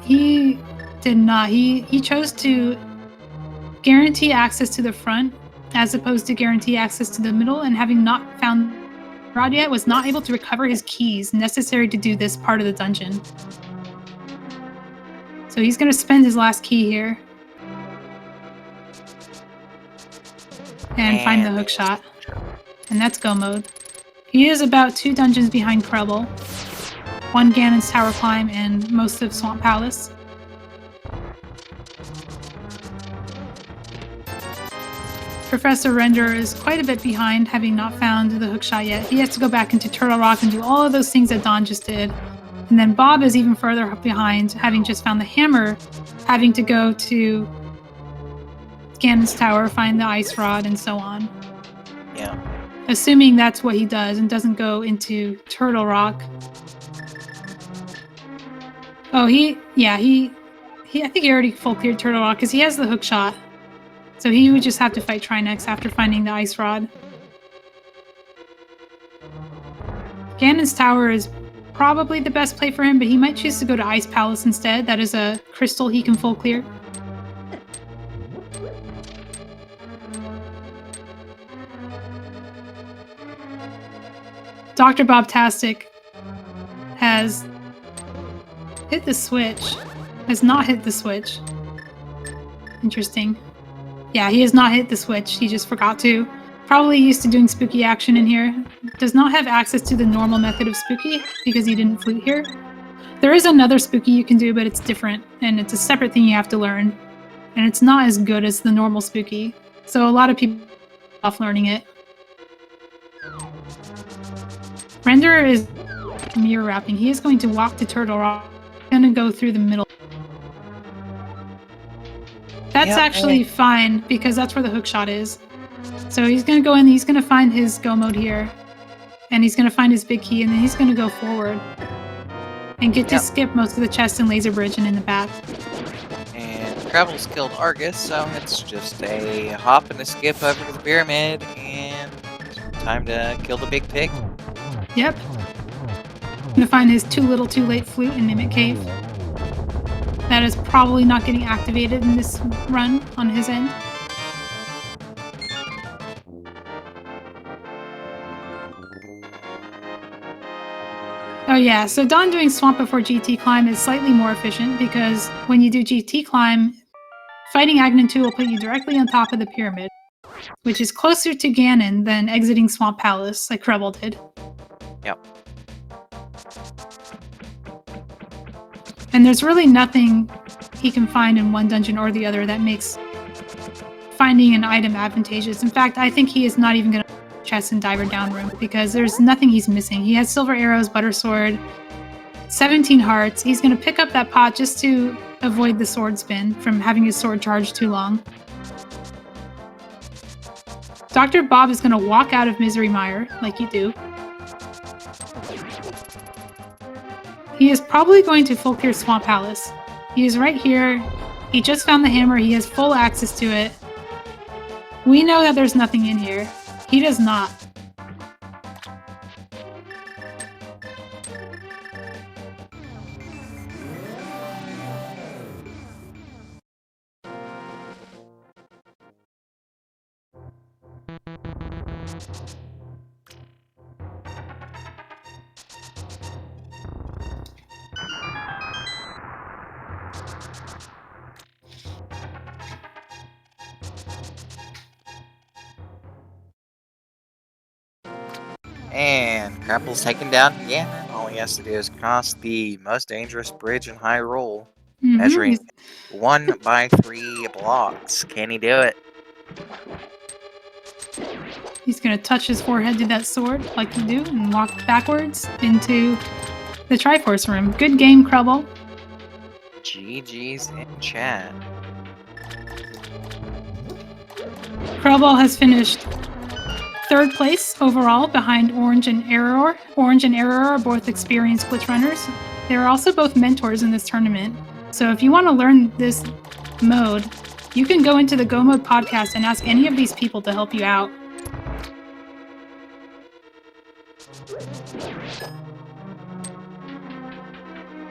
he did not. He chose to guarantee access to the front as opposed to guarantee access to the middle, and having not found Rod yet, was not able to recover his keys necessary to do this part of the dungeon. So he's going to spend his last key here. And find the hook shot. And that's go mode. He is about 2 dungeons behind Krebel. 1 Ganon's Tower Climb and most of Swamp Palace. Professor Render is quite a bit behind, having not found the hook shot yet. He has to go back into Turtle Rock and do all of those things that Don just did. And then Bob is even further behind, having just found the hammer, having to go to Ganon's Tower, find the ice rod, and so on.
Yeah.
Assuming that's what he does and doesn't go into Turtle Rock. Oh, I think he already full cleared Turtle Rock because he has the hook shot. So he would just have to fight Trinex after finding the ice rod. Ganon's Tower is probably the best play for him, but he might choose to go to Ice Palace instead. That is a crystal he can full clear. Dr. Bobtastic has hit the switch. Has not hit the switch. Interesting. Yeah, he has not hit the switch. He just forgot to. Probably used to doing spooky action in here. Does not have access to the normal method of spooky because he didn't flute here. There is another spooky you can do, but it's different, and it's a separate thing you have to learn. And it's not as good as the normal spooky. So a lot of people are off learning it. Render is mirror wrapping. He is going to walk to Turtle Rock. He's going to go through the middle. That's actually fine because that's where the hook shot is. So he's going to go in, he's going to find his go mode here. And he's going to find his big key, and then he's going to go forward. And get to skip most of the chest and laser bridge and in the back.
And Krebel's killed Argus, so it's just a hop and a skip over to the pyramid, and time to kill the big pig.
Yep. I'm going to find his too little too late flute in Mimic Cave. That is probably not getting activated in this run on his end. Oh yeah, so Don doing Swamp before GT Climb is slightly more efficient because when you do GT Climb, fighting Aghanim 2 will put you directly on top of the pyramid, which is closer to Ganon than exiting Swamp Palace like Krebel did.
Yep.
And there's really nothing he can find in one dungeon or the other that makes finding an item advantageous. In fact, I think he is not even going to chest and diver down room because there's nothing he's missing. He has silver arrows, butter sword, 17 hearts. He's going to pick up that pot just to avoid the sword spin from having his sword charge too long. Dr. Bob is going to walk out of Misery Mire like you do. He is probably going to full clear Swamp Palace. He is right here. He just found the hammer. He has full access to it. We know that there's nothing in here. He does not.
And Crapple's taken down Ganon. All he has to do is cross the most dangerous bridge in Hyrule, measuring 1 by 3 blocks. Can he do it?
He's gonna touch his forehead to that sword like you do and walk backwards into the Triforce room. Good game, Crubble.
GG's in chat.
Crubble has finished 3rd place overall behind Orange and Error. Orange and Error are both experienced glitch runners. They're also both mentors in this tournament. So if you want to learn this mode, you can go into the Go Mode podcast and ask any of these people to help you out.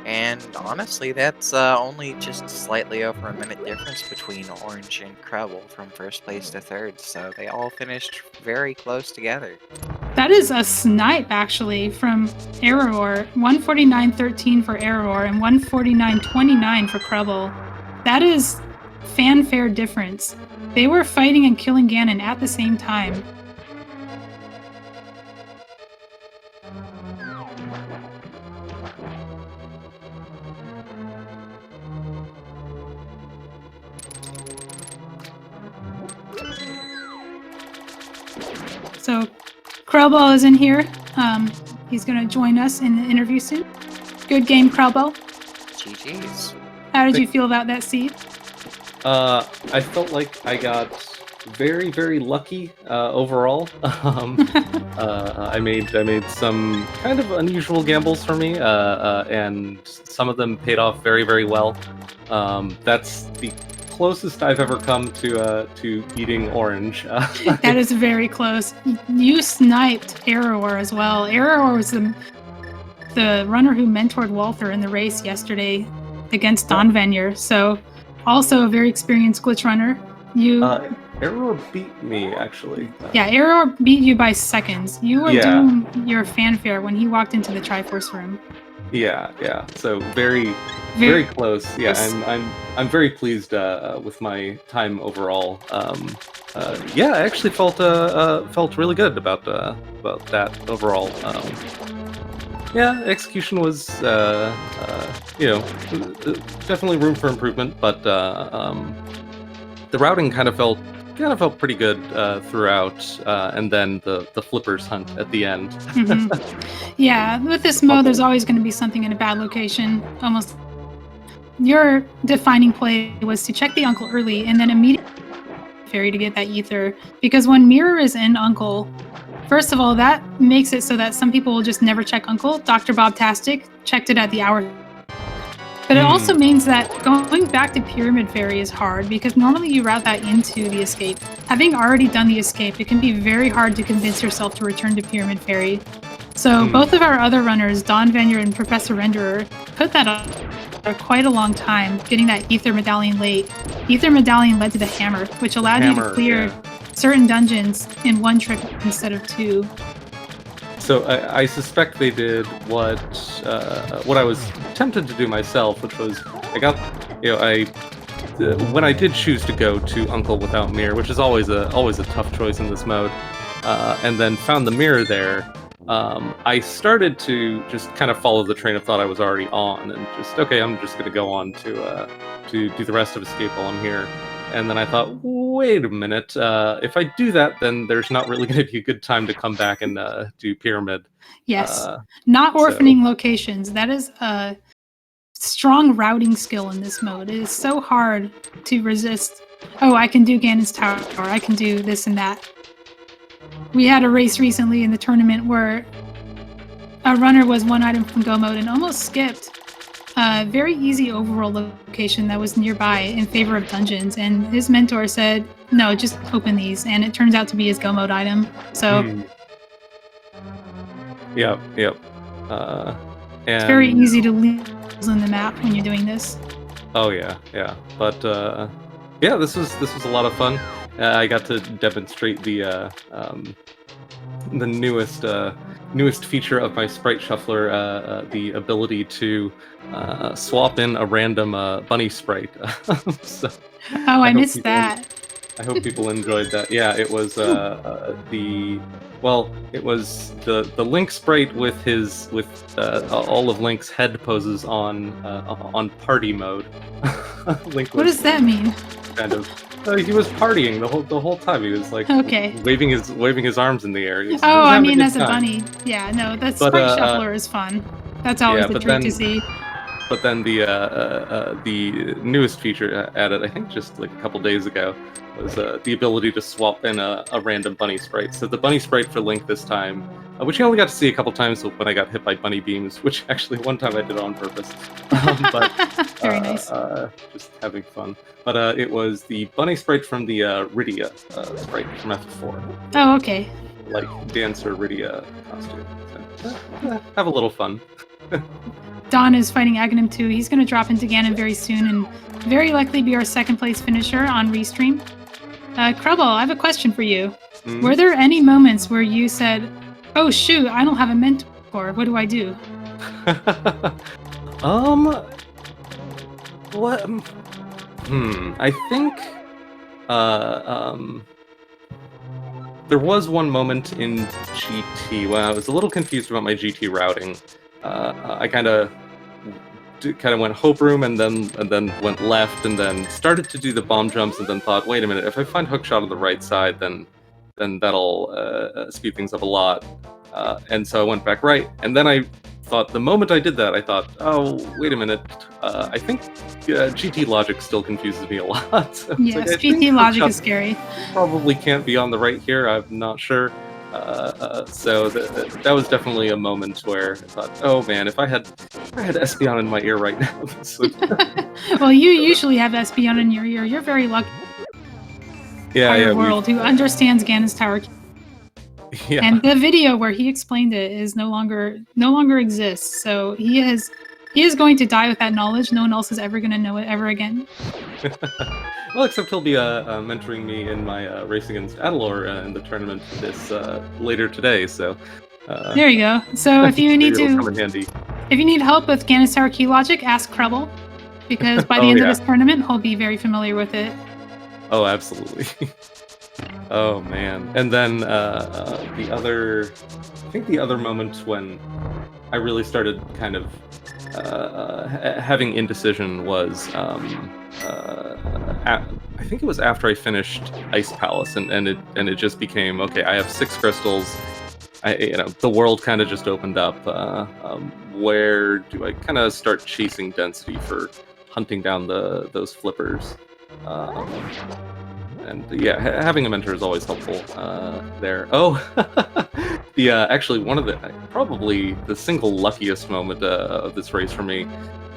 And honestly, that's only just slightly over a minute difference between Orange and Crubble from 1st place to 3rd, so they all finished very close together.
That is a snipe, actually, from Error. 149.13 for Error and 149.29 for Crubble. That is fanfare difference. They were fighting and killing Ganon at the same time. So Crowbo is in here. He's going to join us in the interview soon. Good game, Crowbo.
GG's.
How did you feel about that seed?
I felt like I got very, very lucky overall. I made some kind of unusual gambles for me, and some of them paid off very, very well. That's the closest I've ever come to beating Orange.
That is very close. You sniped Error as well. Error was the runner who mentored Walther in the race yesterday against Don Venier. So also a very experienced glitch runner.
Error beat me, actually.
Yeah, Error beat you by seconds. You were doing your fanfare when he walked into the Triforce room.
Yeah. So very close. Yeah, I'm very pleased with my time overall. Yeah, I actually felt really good about that overall. Yeah, execution was definitely room for improvement, but the routing kind of felt pretty good throughout, and then the flippers hunt at the end.
Mm-hmm. Yeah, with this mode, there's always going to be something in a bad location. Almost. Your defining play was to check the Uncle early and then immediately fairy to get that ether, because when Mirror is in Uncle, first of all, that makes it so that some people will just never check Uncle. Dr. Bob-tastic checked it at the hour. But it also means that going back to Pyramid Fairy is hard, because normally you route that into the escape. Having already done the escape, it can be very hard to convince yourself to return to Pyramid Fairy. So both of our other runners, Don Venier and Professor Renderer, put that up for quite a long time, getting that Ether Medallion late. Ether Medallion led to the Hammer, which allowed you to clear certain dungeons in one trip instead of two.
So I suspect they did what I was tempted to do myself, which was when I did choose to go to Uncle without Mirror, which is always a tough choice in this mode, and then found the Mirror there. I started to just kind of follow the train of thought I was already on, and I'm just going to go on to do the rest of Escape while I'm here. And then I thought, wait a minute, if I do that, then there's not really going to be a good time to come back and do Pyramid.
Yes, not orphaning locations. That is a strong routing skill in this mode. It is so hard to resist. Oh, I can do Ganon's Tower, or I can do this and that. We had a race recently in the tournament where a runner was one item from Go Mode and almost skipped a very easy Overworld location that was nearby in favor of dungeons, and his mentor said, no, just open these, and it turns out to be his Go Mode item. So
Yep.
It's very easy to leave in the map when you're doing this.
Oh yeah. But this was a lot of fun. I got to demonstrate the newest feature of my sprite shuffler, the ability to swap in a random bunny sprite. So
I missed that.
I hope people enjoyed that. Yeah, it was it was the Link sprite with all of Link's head poses on party mode. Link
What
was
does that mean?
kind of he was partying the whole time. He was like
Okay.
waving his arms in the air. He was
Oh, I
having
mean,
good
as a
time.
bunny. Yeah, no, that
But,
sprite shuffler is fun. That's always
yeah,
the
but
treat to
then-
see.
But then the newest feature added, I think just like a couple days ago, was the ability to swap in a random bunny sprite. So the bunny sprite for Link this time, which you only got to see a couple times when I got hit by bunny beams, which actually one time I did on purpose. But
Very nice.
just having fun. But it was the bunny sprite from the Rydia sprite from FF4,
Oh, okay.
like dancer Rydia costume. So have a little fun.
Don is fighting Aghanim too. He's going to drop into Ganon very soon and very likely be our second place finisher on Restream. Krubble, I have a question for you.
Mm.
Were there any moments where you said, "Oh shoot, I don't have a mentor. What do I do?"
What? I think, there was one moment in GT when I was a little confused about my GT routing. I kind of went hope room and then went left and then started to do the bomb jumps and then thought, wait a minute, if I find hookshot on the right side, then that'll speed things up a lot. And so I went back right, and then I thought the moment I did that, I thought, oh, wait a minute, I think GT logic still confuses me a lot. So it's
Yes,
I think
GT logic
hookshot
is scary.
probably can't be on the right here. I'm not sure. So that was definitely a moment where I thought, oh man, if I had Espeon in my ear right now, this would...
Well, you usually have Espeon in your ear. You're very lucky. World who understands Ganon's Tower.
Yeah.
And the video where he explained it is no longer exists. So he is going to die with that knowledge. No one else is ever going to know it ever again.
Well, except he'll be mentoring me in my race against Adalor in the tournament this later today. So
there you go. So if you need
maybe it'll come in handy.
if you need help with Ganon's Tower key logic, ask Krubble, because by the end of this tournament, he'll be very familiar with it.
Oh, absolutely. Oh man. And then the other moment when I really started kind of having indecision was I think it was after I finished Ice Palace, and it just became, okay, I have 6 crystals. The world kind of just opened up. Where do I kind of start chasing density for hunting down those flippers? And yeah, having a mentor is always helpful there. Oh, actually one of probably the single luckiest moment of this race for me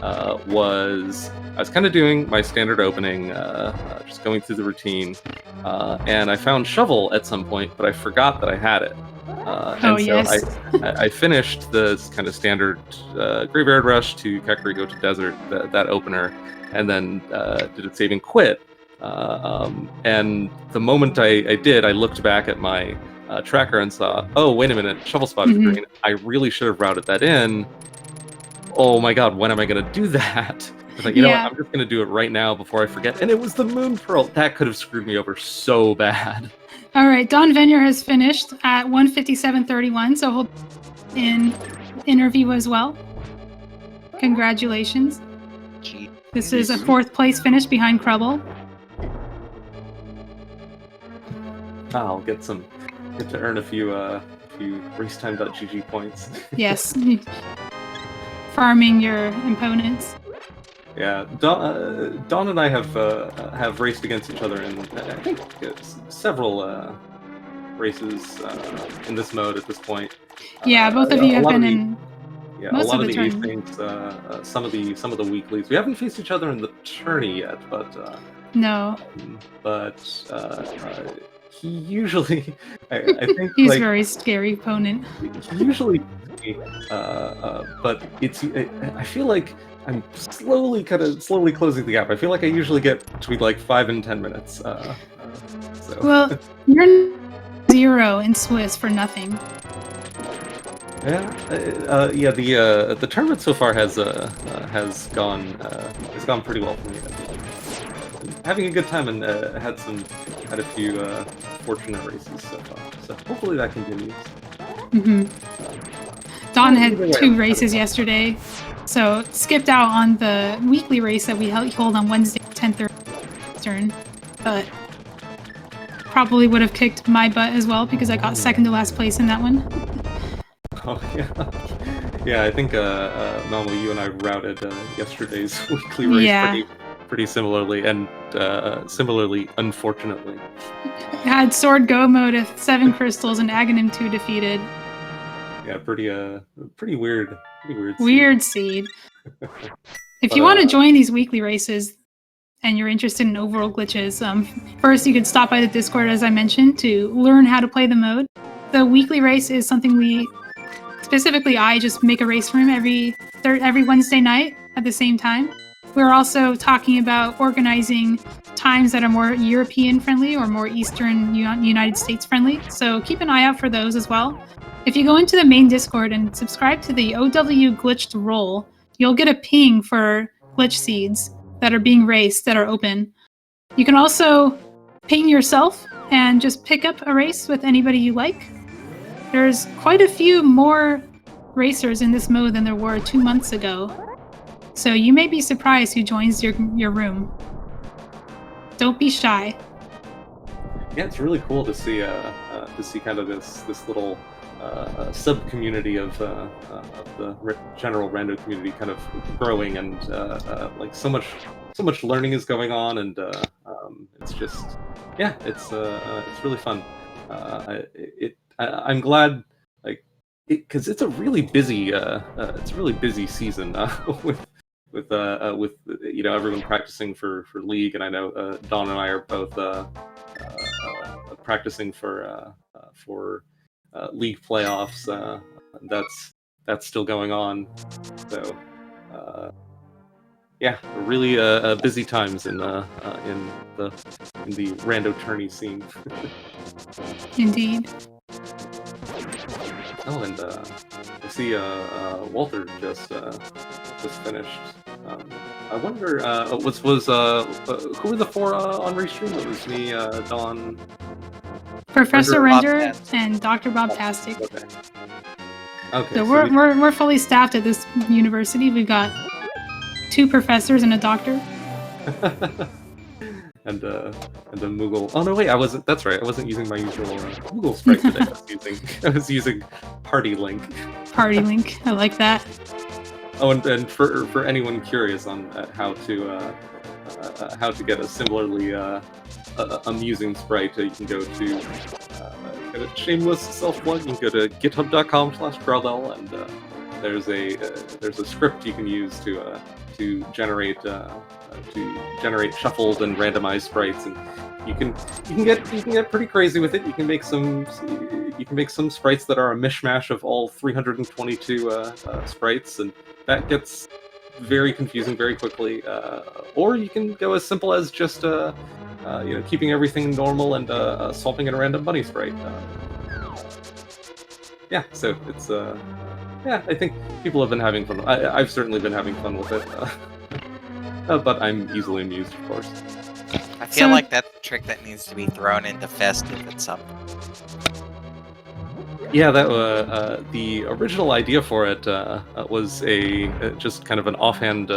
was I was kind of doing my standard opening, just going through the routine, and I found Shovel at some point, but I forgot that I had it.
Yes.
I finished the kind of standard Graveyard Rush to Kakariko to Desert, that opener, and then did a save and quit. And the moment I did, I looked back at my tracker and saw, oh, wait a minute, Shovel Spot is green. I really should have routed that in. Oh my god, when am I going to do that? I was like, you know what, I'm just going to do it right now before I forget. And it was the Moon Pearl. That could have screwed me over so bad.
All right, Don Venyer has finished at 157.31, so he'll in interview as well. Congratulations. This is a 4th place finish behind Krubble.
I'll get to earn a few racetime.gg points.
Yes. Farming your opponents.
Yeah, Dawn and I have raced against each other in I think several races in this mode at this point.
Yeah, both of you have been in.
Yeah,
most
a lot
of
of
the
the things, some of the weeklies. We haven't faced each other in the tourney yet, but
No.
But he usually, I think
he's
like,
a very scary opponent.
He usually, but I feel like I'm slowly closing the gap. I feel like I usually get between like 5 and 10 minutes. So.
Well, you're 0 in Swiss for nothing.
Yeah, the tournament so far has gone pretty well for me. Having a good time and had some had a few fortunate races so far. So hopefully that continues.
Don had 2 races yesterday, so skipped out on the weekly race that we hold on Wednesday, 10:30 Eastern, but probably would have kicked my butt as well because I got second to last place in that one.
Oh yeah, yeah. I think Mama, you and I routed yesterday's weekly race pretty similarly, and similarly, unfortunately.
I had Sword Go mode with 7 crystals and Aghanim 2 defeated.
Yeah, pretty weird.
Weird seed. If you want to join these weekly races and you're interested in overworld glitches, first you could stop by the Discord, as I mentioned, to learn how to play the mode. The weekly race is something I just make a race room every Wednesday night at the same time. We're also talking about organizing times that are more European friendly or more Eastern United States friendly. So keep an eye out for those as well. If you go into the main Discord and subscribe to the OW Glitched role, you'll get a ping for glitch seeds that are being raced that are open. You can also ping yourself and just pick up a race with anybody you like. There's quite a few more racers in this mode than there were 2 months ago. So you may be surprised who joins your room. Don't be shy.
Yeah, it's really cool to see kind of this little sub-community of the general rando community kind of growing, and like so much learning is going on, and it's just it's really fun. I'm glad, like, because it's a really busy season with everyone practicing for League, and I know Dawn and I are both practicing for League playoffs. That's still going on. So really busy times in the rando tourney scene.
Indeed.
Oh, and I see Walter just finished. I wonder, who were the 4 on restream? It was me, Dawn,
Professor Render, and Dr. Bobtastic.
Okay.
So we're fully staffed at this university. We've got 2 professors and a doctor.
and a Moogle. Oh no, wait, I wasn't. That's right. I wasn't using my usual Moogle sprite today. I was using Party Link.
Party Link. I like that.
Oh, and for anyone curious on how to get a similarly amusing sprite, you can go to a shameless self-plug. You can go to github.com/Graldel, and there's a script you can use to generate shuffled and randomized sprites, and you can get pretty crazy with it. You can make some sprites that are a mishmash of all 322 sprites, and that gets very confusing very quickly. Or you can go as simple as just keeping everything normal and swapping in a random bunny sprite. So it's I think people have been having fun. I've certainly been having fun with it, but I'm easily amused, of course.
I feel like that's a trick that needs to be thrown into Festive at some point.
Yeah, that the original idea for it was just kind of an offhand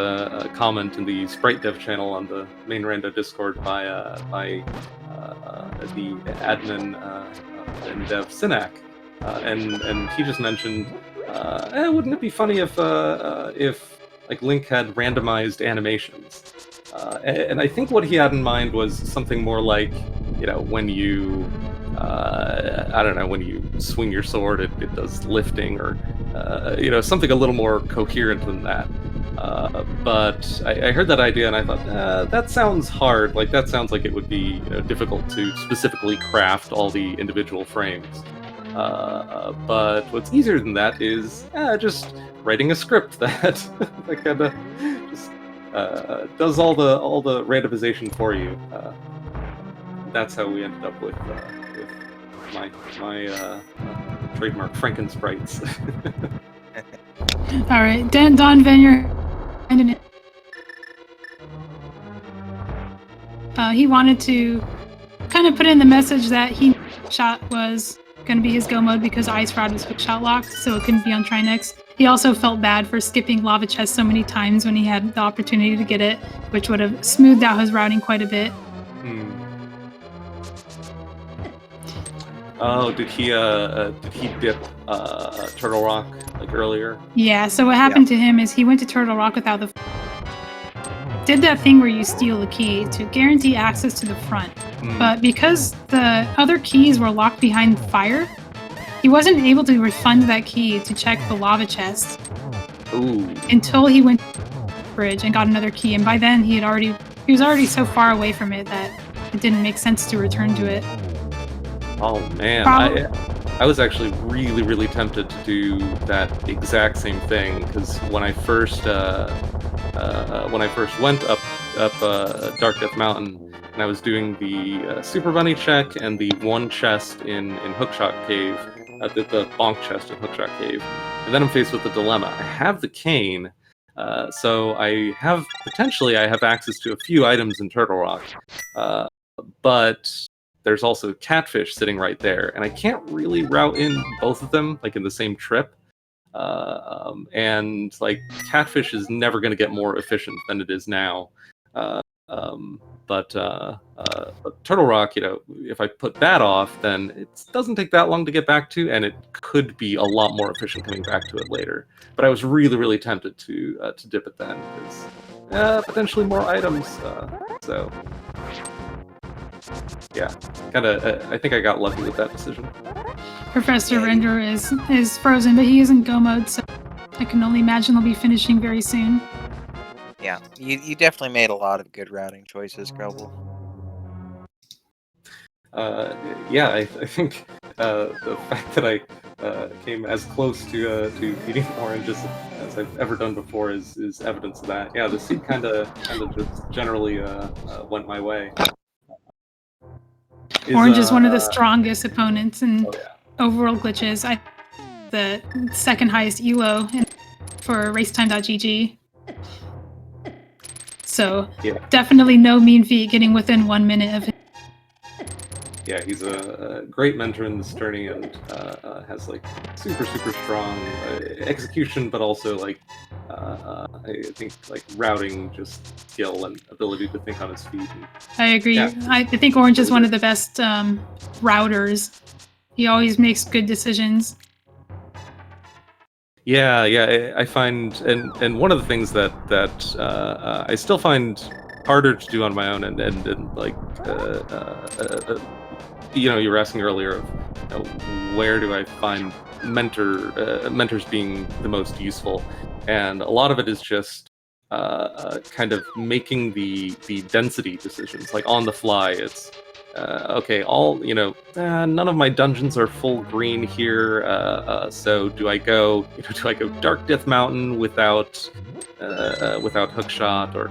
comment in the Sprite Dev channel on the main Rando Discord by the admin and dev Synac, and he just mentioned, wouldn't it be funny if like Link had randomized animations? And I think what he had in mind was something more like, when you when you swing your sword, it does lifting, or something a little more coherent than that. But I heard that idea and I thought, that sounds hard. Like, that sounds like it would be difficult to specifically craft all the individual frames. But what's easier than that is just writing a script that kind of just does all the randomization for you. That's how we ended up with my trademark Frankensprites.
All right, Don Venyer. He wanted to kind kind of put in the message that he shot was going to be his go mode because Ice Rod was hookshot locked, so it couldn't be on Trinex. He also felt bad for skipping Lava Chest so many times when he had the opportunity to get it, which would have smoothed out his routing quite a bit.
Oh, did he dip Turtle Rock like earlier?
Yeah, so what happened to him is he went to Turtle Rock without the... Did that thing where you steal a key to guarantee access to the front. But because the other keys were locked behind fire, he wasn't able to refund that key to check the lava chest. Until he went to the bridge and got another key, and by then he was already so far away from it that it didn't make sense to return to it.
Oh man, I was actually really, really tempted to do that exact same thing because when I first went up Dark Death Mountain and I was doing the Super Bunny check and the one chest in Hookshot Cave, the bonk chest in Hookshot Cave, and then I'm faced with the dilemma. I have the cane, so I have access to a few items in Turtle Rock, but there's also Catfish sitting right there, and I can't really route in both of them like in the same trip. And like Catfish is never going to get more efficient than it is now. But Turtle Rock, if I put that off, then it doesn't take that long to get back to, and it could be a lot more efficient coming back to it later. But I was really, really tempted to dip it then because potentially more items. So yeah, I think I got lucky with that decision.
Professor Render is frozen, but he is in go mode, so I can only imagine he'll be finishing very soon.
Yeah, you definitely made a lot of good routing choices, Grubble.
Yeah, I think the fact that I came as close to beating Orange as I've ever done before is evidence of that. Yeah, the seed kind of just generally went my way.
Orange is one of the strongest opponents in Overworld glitches. The second highest elo for racetime.gg. So definitely no mean feat getting within 1 minute of him.
Yeah, he's a great mentor in this tourney and has like super strong execution, but also like I think like routing just skill and ability to think on his feet.
I agree. Yeah. I think Orange is one of the best routers. He always makes good decisions.
Yeah, I find, and one of the things that I still find harder to do on my own, and like you were asking earlier of where do I find mentors being the most useful, and a lot of it is just kind of making the density decisions, like on the fly. It's okay, none of my dungeons are full green here, so do I go Dark Death Mountain without hookshot, or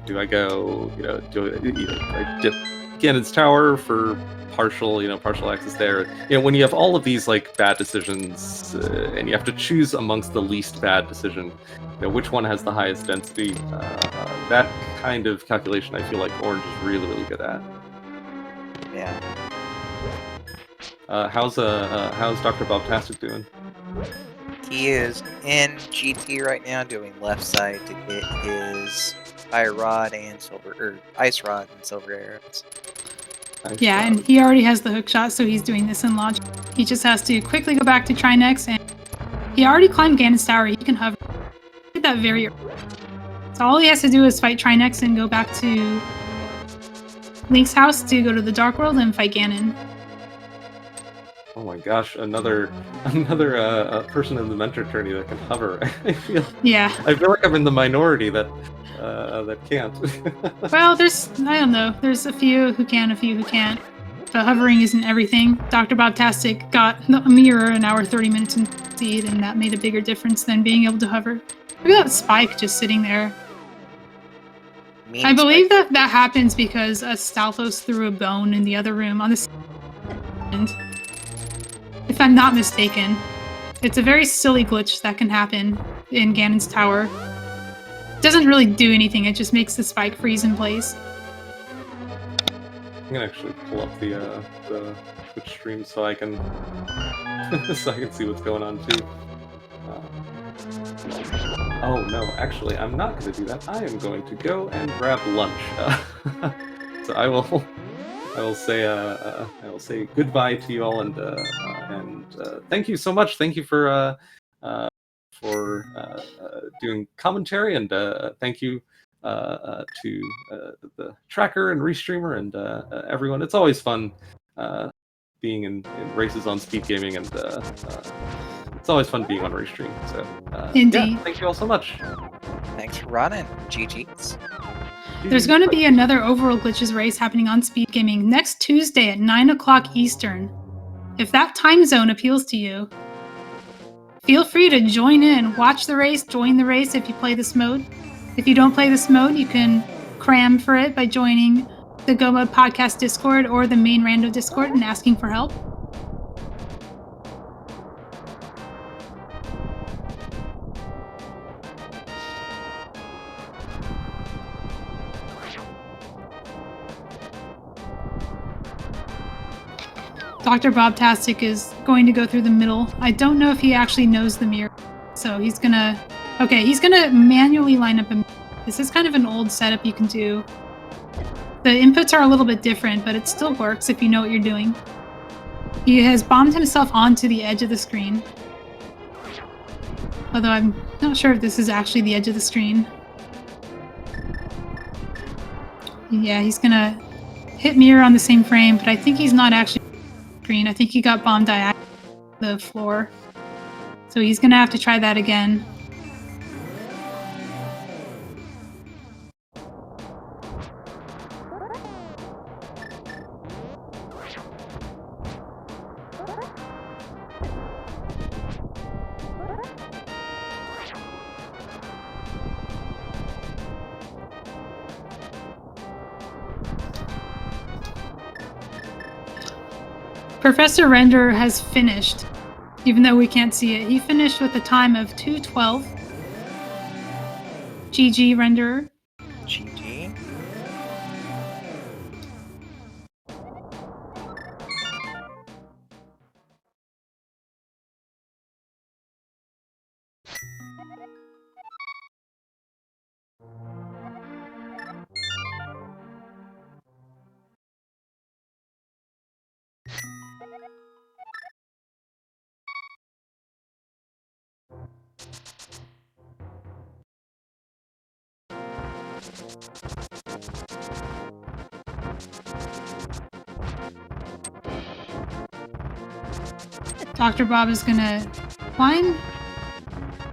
do I go I dip Ganon's Tower for partial access there? When you have all of these like bad decisions and you have to choose amongst the least bad decision, which one has the highest density, that kind of calculation I feel like Orange is really, really good at.
Yeah.
How's Dr. Bobtastic doing?
He is in GT right now, doing left side to get his Ice Rod and Silver Arrows.
Yeah, and he already has the hook shot, so he's doing this in logic. He just has to quickly go back to Trinex, and he already climbed Ganon's Tower. He can hover. He did that very early. So all he has to do is fight Trinex and go back to Link's house to go to the Dark World and fight Ganon.
Oh my gosh, another person in the mentor tourney that can hover. I feel like I'm in the minority that can't.
Well, I don't know. There's a few who can, a few who can't. But hovering isn't everything. Dr. Bobtastic got a mirror an hour 30 minutes in seed, and that made a bigger difference than being able to hover. Look at that Spike just sitting there. I believe that happens because Stalfos threw a bone in the other room on the end. If I'm not mistaken. It's a very silly glitch that can happen in Ganon's Tower. It doesn't really do anything, it just makes the Spike freeze in place.
I'm gonna actually pull up the Twitch stream so I can see what's going on too. Oh no, actually, I'm not going to do that. I am going to go and grab lunch. So I will say goodbye to you all, and thank you so much. Thank you for doing commentary, and thank you to the tracker and restreamer and everyone. It's always fun being in races on Speed Gaming, and it's always fun being on Restream. So
Indeed.
yeah, thank you all so much.
Thanks for running. GG's.
There's going to be another Overworld Glitches race happening on Speed Gaming next Tuesday at 9 o'clock Eastern. If that time zone appeals to you, feel free to join in, watch the race, join the race if you play this mode. If you don't play this mode, you can cram for it by joining the Go Mode Podcast Discord or the main Rando Discord and asking for help. Dr. Bobtastic is going to go through the middle. I don't know if he actually knows the mirror, so he's gonna manually line up a mirror. This is kind of an old setup you can do. The inputs are a little bit different, but it still works if you know what you're doing. He has bombed himself onto the edge of the screen. Although I'm not sure if this is actually the edge of the screen. Yeah, he's gonna hit mirror on the same frame, but I think he's not actually screen. I think he got bombed diagonally to the floor. So he's gonna have to try that again. Professor Render has finished, even though we can't see it. He finished with a time of 2:12. GG, Renderer.
GG.
Dr. Bob is gonna climb.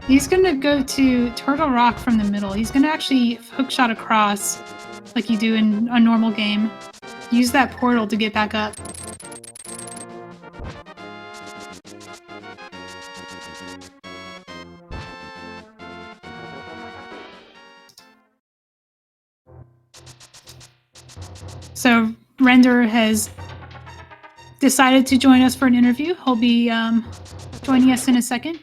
He's gonna go to Turtle Rock from the middle. He's gonna actually hookshot across like you do in a normal game. Use that portal to get back up. So Render has decided to join us for an interview. He'll be joining us in a second.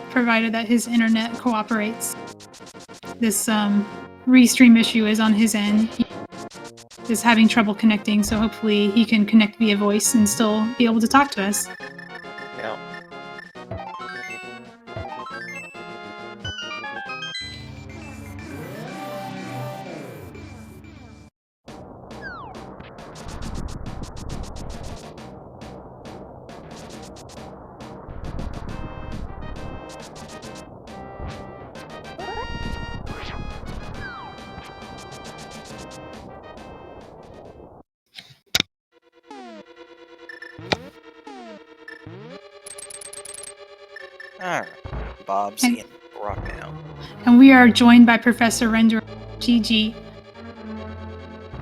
Provided that his internet cooperates. This restream issue is on his end. He is having trouble connecting, so hopefully he can connect via voice and still be able to talk to us.
Yeah. Alright. Bob's in rock now.
And we are joined by Professor Render. GG.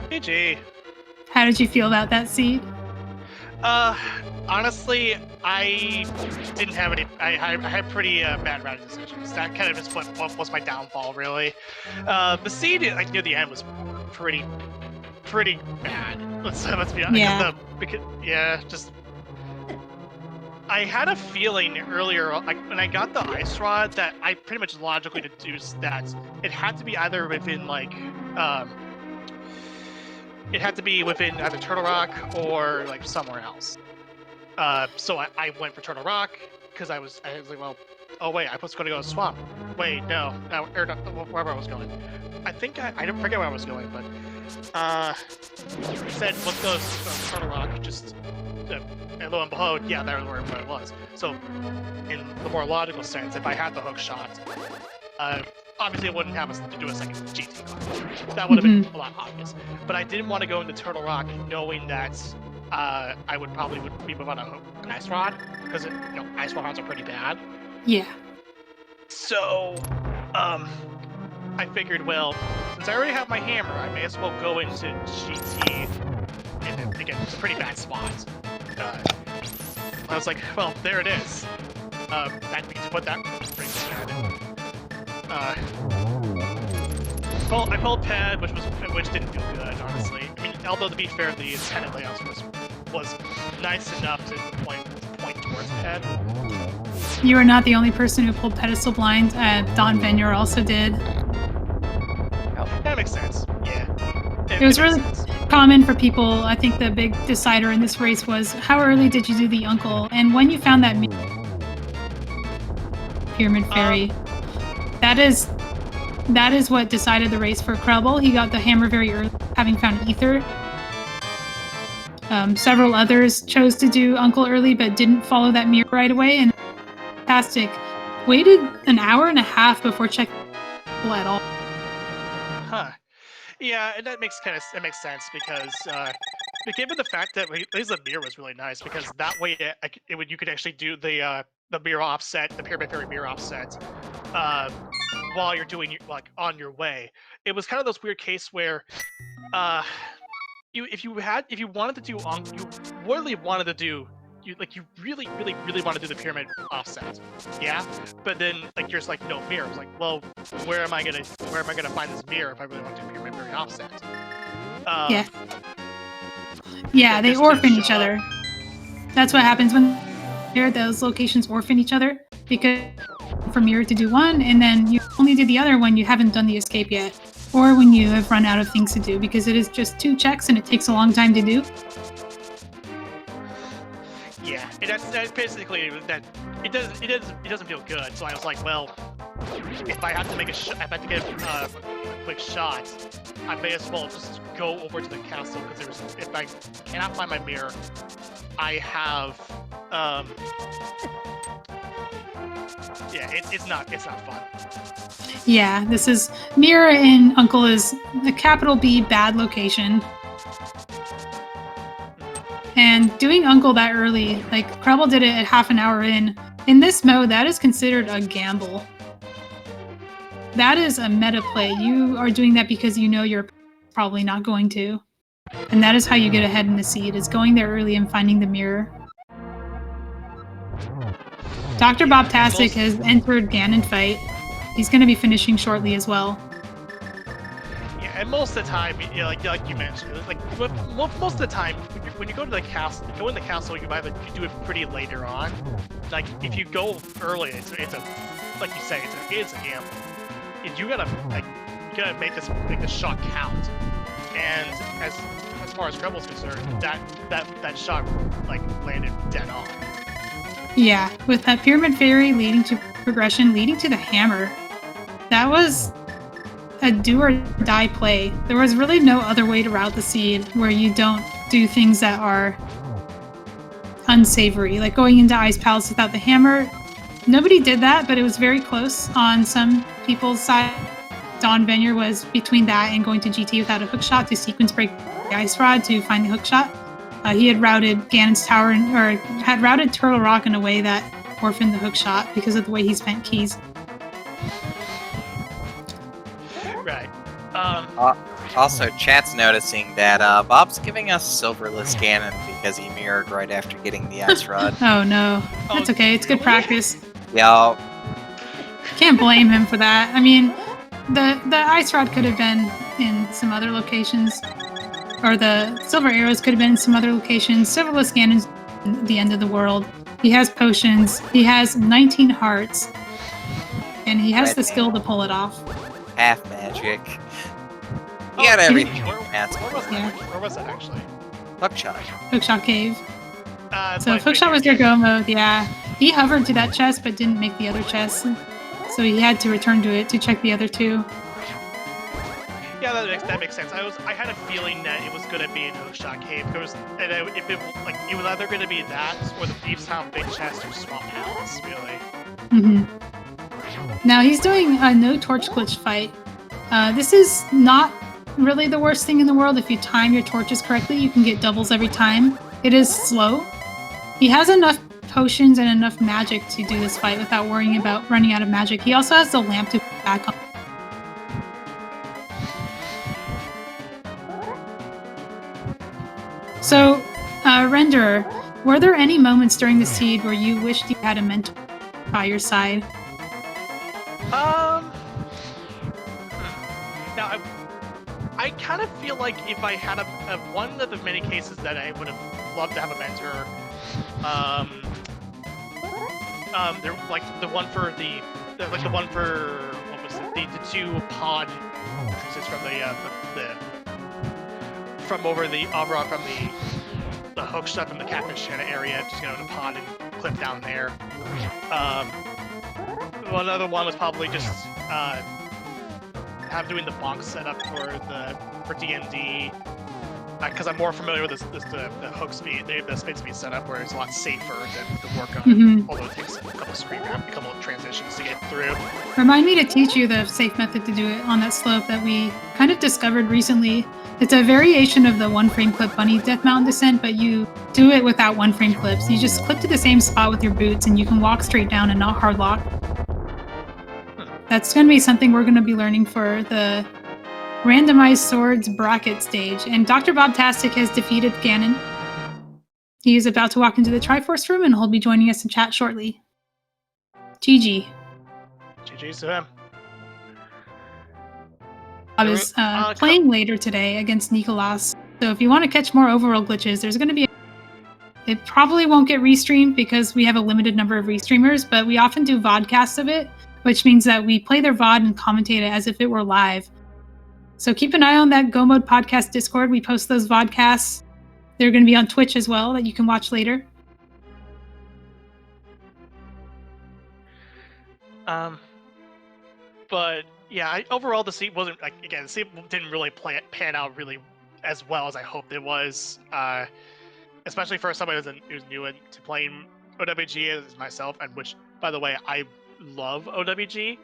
GG.
How did you feel about that seed?
Honestly, I didn't have any. I had pretty bad routing decisions. That kind of just what was my downfall, really. The seed, like near the end, was pretty bad. Let's be honest.
Yeah.
Just I had a feeling earlier, like when I got the ice rod, that I pretty much logically deduced that it had to be either within it had to be within either Turtle Rock or like somewhere else. So I went for Turtle Rock because I was like, well, oh wait, I was going to go to Swamp. Wait, no, or not, wherever I was going. I think I don't forget where I was going, but said let's go to Turtle Rock. Just and lo and behold, yeah, that was where it was. So, in the more logical sense, if I had the hook shot, obviously it wouldn't have us to do a second GT card. That would have been a lot obvious. But I didn't want to go into Turtle Rock knowing that I would probably be without an ice rod, because ice rods are pretty bad.
Yeah.
So, I figured, well, since I already have my hammer, I may as well go into GT. And again, it's a pretty bad spot. I was like, well, there it is. That means to put that pretty bad. I pulled pad, which didn't feel good, honestly. I mean, although to be fair, the intended layout was nice enough to point towards pad.
You are not the only person who pulled pedestal blind. Don Venure also did.
That makes sense. Yeah.
It was really common for people. I think the big decider in this race was how early did you do the uncle, and when you found that pyramid fairy, that is what decided the race for Krelbel. He got the hammer very early, having found ether. Several others chose to do uncle early, but didn't follow that mirror right away. And Fantastic waited an hour and a half before checking at all.
Huh. Yeah, and that makes sense because given the fact that at least the mirror was really nice, because that way you could actually do the mirror offset, the pyramid fairy mirror offset, while you're doing on your way. It was kind of those weird case where if you wanted to do you really wanted to do you really want to do the pyramid offset, yeah, but then you're just like, no mirror. It's like, well, where am I gonna find this mirror if I really want to do pyramid offset?
Yeah, they orphan each other. That's what happens when those locations orphan each other, because for mirror to do one, and then you only do the other when you haven't done the escape yet, or when you have run out of things to do, because it is just 2 checks and it takes a long time to do.
Yeah, and that's basically that. It doesn't feel good. So I was like, well, if I have to get a quick shot, I may as well just go over to the castle, because if I cannot find my mirror, I have it's not fun.
Yeah, this is mirror in Uncle is the capital B bad location. And doing Uncle that early, like Krelbel did it at half an hour in this mode, that is considered a gamble. That is a meta play. You are doing that because you know you're probably not going to. And that is how you get ahead in the seed, is going there early and finding the mirror. Dr. Bobtastic has entered Ganon fight. He's going to be finishing shortly as well.
Yeah, and most of the time, like you mentioned, most of the time, when you go to the castle, you do it pretty later on. Like if you go early, it's a like you say, it's a gamble. And you gotta make this shot count. And as far as Krelbel's concerned, that shot landed dead on.
Yeah, with that pyramid fairy leading to progression, leading to the hammer, that was a do or die play. There was really no other way to route the seed where you don't do things that are unsavory, like going into Ice Palace without the hammer. Nobody did that, but it was very close on some people's side. Don Venure was between that and going to GT without a hookshot to sequence break the Ice Rod to find the hookshot. He had routed Ganon's Tower, or had routed Turtle Rock in a way that orphaned the hookshot because of the way he spent keys.
Right.
Also, chat's noticing that Bob's giving us silverless Ganon because he mirrored right after getting the ice rod.
Oh no, that's okay. It's good practice.
Y'all.
Can't blame him for that. I mean, the ice rod could have been in some other locations, or the silver arrows could have been in some other locations. Silverless Ganon's the end of the world. He has potions. He has 19 hearts. And he has
Red
the skill
man.
to pull it off.
Half magic.
Oh,
You got
he-
everything.
Where
That's
was
Yeah.
that? Where was that actually?
Hookshot.
Hookshot Cave.
It's
So
my
if Hookshot was
favorite
your
game.
go mode, yeah. He hovered to that chest but didn't make the other chest. So he had to return to it to check the other two.
Yeah, that makes sense. I had a feeling that it was gonna be in Hookshot Cave. If it was either gonna be that or the Thieves Town Big Chest or Swamp Palace, really.
Now he's doing a no torch glitch fight. This is not really the worst thing in the world. If you time your torches correctly, you can get doubles every time. It is slow. He has enough potions and enough magic to do this fight without worrying about running out of magic. He also has the lamp to put back on. So, Renderer, were there any moments during the seed where you wished you had a mentor by your side?
Now, I kind of feel like if I had one of the many cases that I would have loved to have a mentor, there like the one for what was it? The two pod creatures from the hook shot from the Catfish Channel area, just in a pod and clip down there. One other one was probably just doing the bonk setup for D&D, because I'm more familiar with the hook speed, the spin speed setup, where it's a lot safer to work on. Although it takes a couple of transitions to get through.
Remind me to teach you the safe method to do it on that slope that we kind of discovered recently. It's a variation of the one frame clip bunny death mountain descent, but you do it without one frame clips. You just clip to the same spot with your boots and you can walk straight down and not hard lock. That's going to be something we're going to be learning for the randomized swords bracket stage. And Dr. Bobtastic has defeated Ganon. He is about to walk into the Triforce room and he'll be joining us in chat shortly. GG.
GG's to him.
I was playing later today against Nicolas. So if you want to catch more Overworld glitches, there's going to be... It probably won't get restreamed because we have a limited number of restreamers, but we often do vodcasts of it, which means that we play their VOD and commentate it as if it were live. So keep an eye on that Go Mode Podcast Discord. We post those vodcasts. They're going to be on Twitch as well that you can watch later.
But yeah, overall the seat wasn't the seat didn't really pan out really as well as I hoped it was. Especially for somebody who's new to playing OWG as myself, and which, by the way, I love OWG.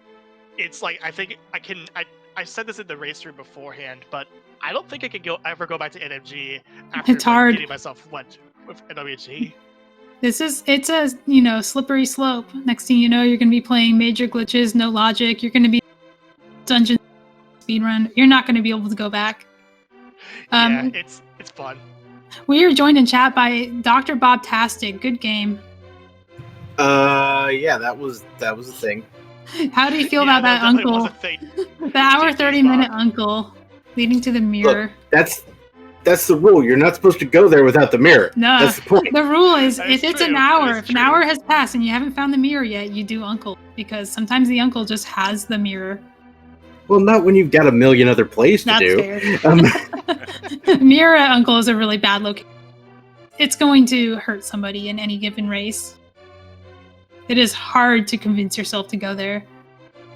It's like I said this in the race room beforehand, but I don't think I could ever go back to NMG after
It's hard.
getting myself wet with OWG.
It's a slippery slope. Next thing you know, you're going to be playing major glitches, no logic. You're going to be dungeon speedrun. You're not going to be able to go back.
Yeah, it's fun.
We are joined in chat by Dr. Bobtastic. Good game.
Yeah, that was a thing.
How do you feel about that uncle? The hour 30-minute uncle leading to the mirror.
Look, that's the rule. You're not supposed to go there without the mirror.
No,
that's the point.
The rule is
That
if
is
it's
true.
an hour,
That is
if an hour has passed and you haven't found the mirror yet, you do uncle, because sometimes the uncle just has the mirror.
Well, not when you've got a million other plays to
That's
do.
fair. Mirror at uncle is a really bad location. It's going to hurt somebody in any given race. It is hard to convince yourself to go there.